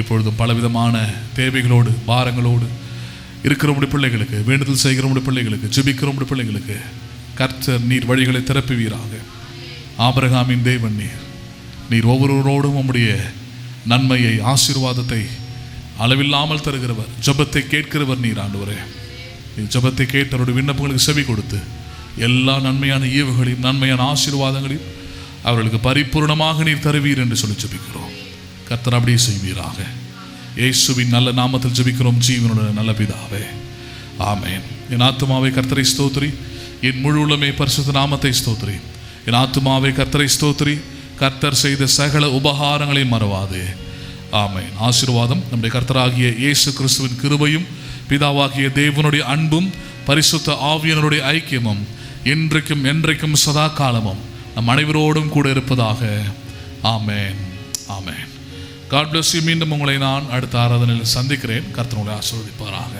இப்பொழுதும் பலவிதமான தேவைகளோடு, பாரங்களோடு இருக்கிற உடைய பிள்ளைகளுக்கு, வேண்டுதல் செய்கிற உடைய பிள்ளைகளுக்கு, ஜெபிக்கிற உடைய பிள்ளைகளுக்கு கர்த்தர் நீர் வழிகளை திறப்புவீராக. ஆபிரகாமின் தேவன் நீர் ஒவ்வொருவரோடும் உம்முடைய நன்மையை, ஆசீர்வாதத்தை அளவில்லாமல் தருகிறவர், ஜெபத்தை கேட்கிறவர் நீர் ஆண்டவரே. நீர் ஜெபத்தை கேட்டவருடைய விண்ணப்பங்களுக்கு செவி கொடுத்து எல்லா நன்மையான ஈவுகளையும், நன்மையான ஆசீர்வாதங்களையும் அவர்களுக்கு பரிபூர்ணமாக நீர் தருவீர் என்று சொல்லி ஜெபிக்கிறோம். கர்த்தர் அப்படியே செய்வீராக. இயேசுவின் நல்ல நாமத்தில் ஜெபிக்கிறோம் ஜீவனுடைய நல்ல பிதாவே, ஆமென். என் ஆத்துமாவே கர்த்தரை ஸ்தோத்திரி, என் முழு உள்ளமே பரிசுத்த நாமத்தை ஸ்தோத்திரி. என் ஆத்துமாவே கர்த்தரை ஸ்தோத்திரி, கர்த்தர் செய்த சகல உபகாரங்களை மறவாதே. ஆமென். ஆசீர்வாதம் நம்முடைய கர்த்தராகிய இயேசு கிறிஸ்துவின் கிருபையும் பிதாவாகிய தேவனுடைய அன்பும் பரிசுத்த ஆவியானவருடைய ஐக்கியமும் இன்றைக்கும் என்றைக்கும் சதா காலமும் நம் அனைவரோடும் கூட இருப்பதாக. ஆமென். ஆமென். God bless you. மீண்டும் உங்களை நான் அடுத்த ஆராதனையில் சந்திக்கிறேன். கர்த்தர் உங்களை ஆசீர்வதிப்பாராக.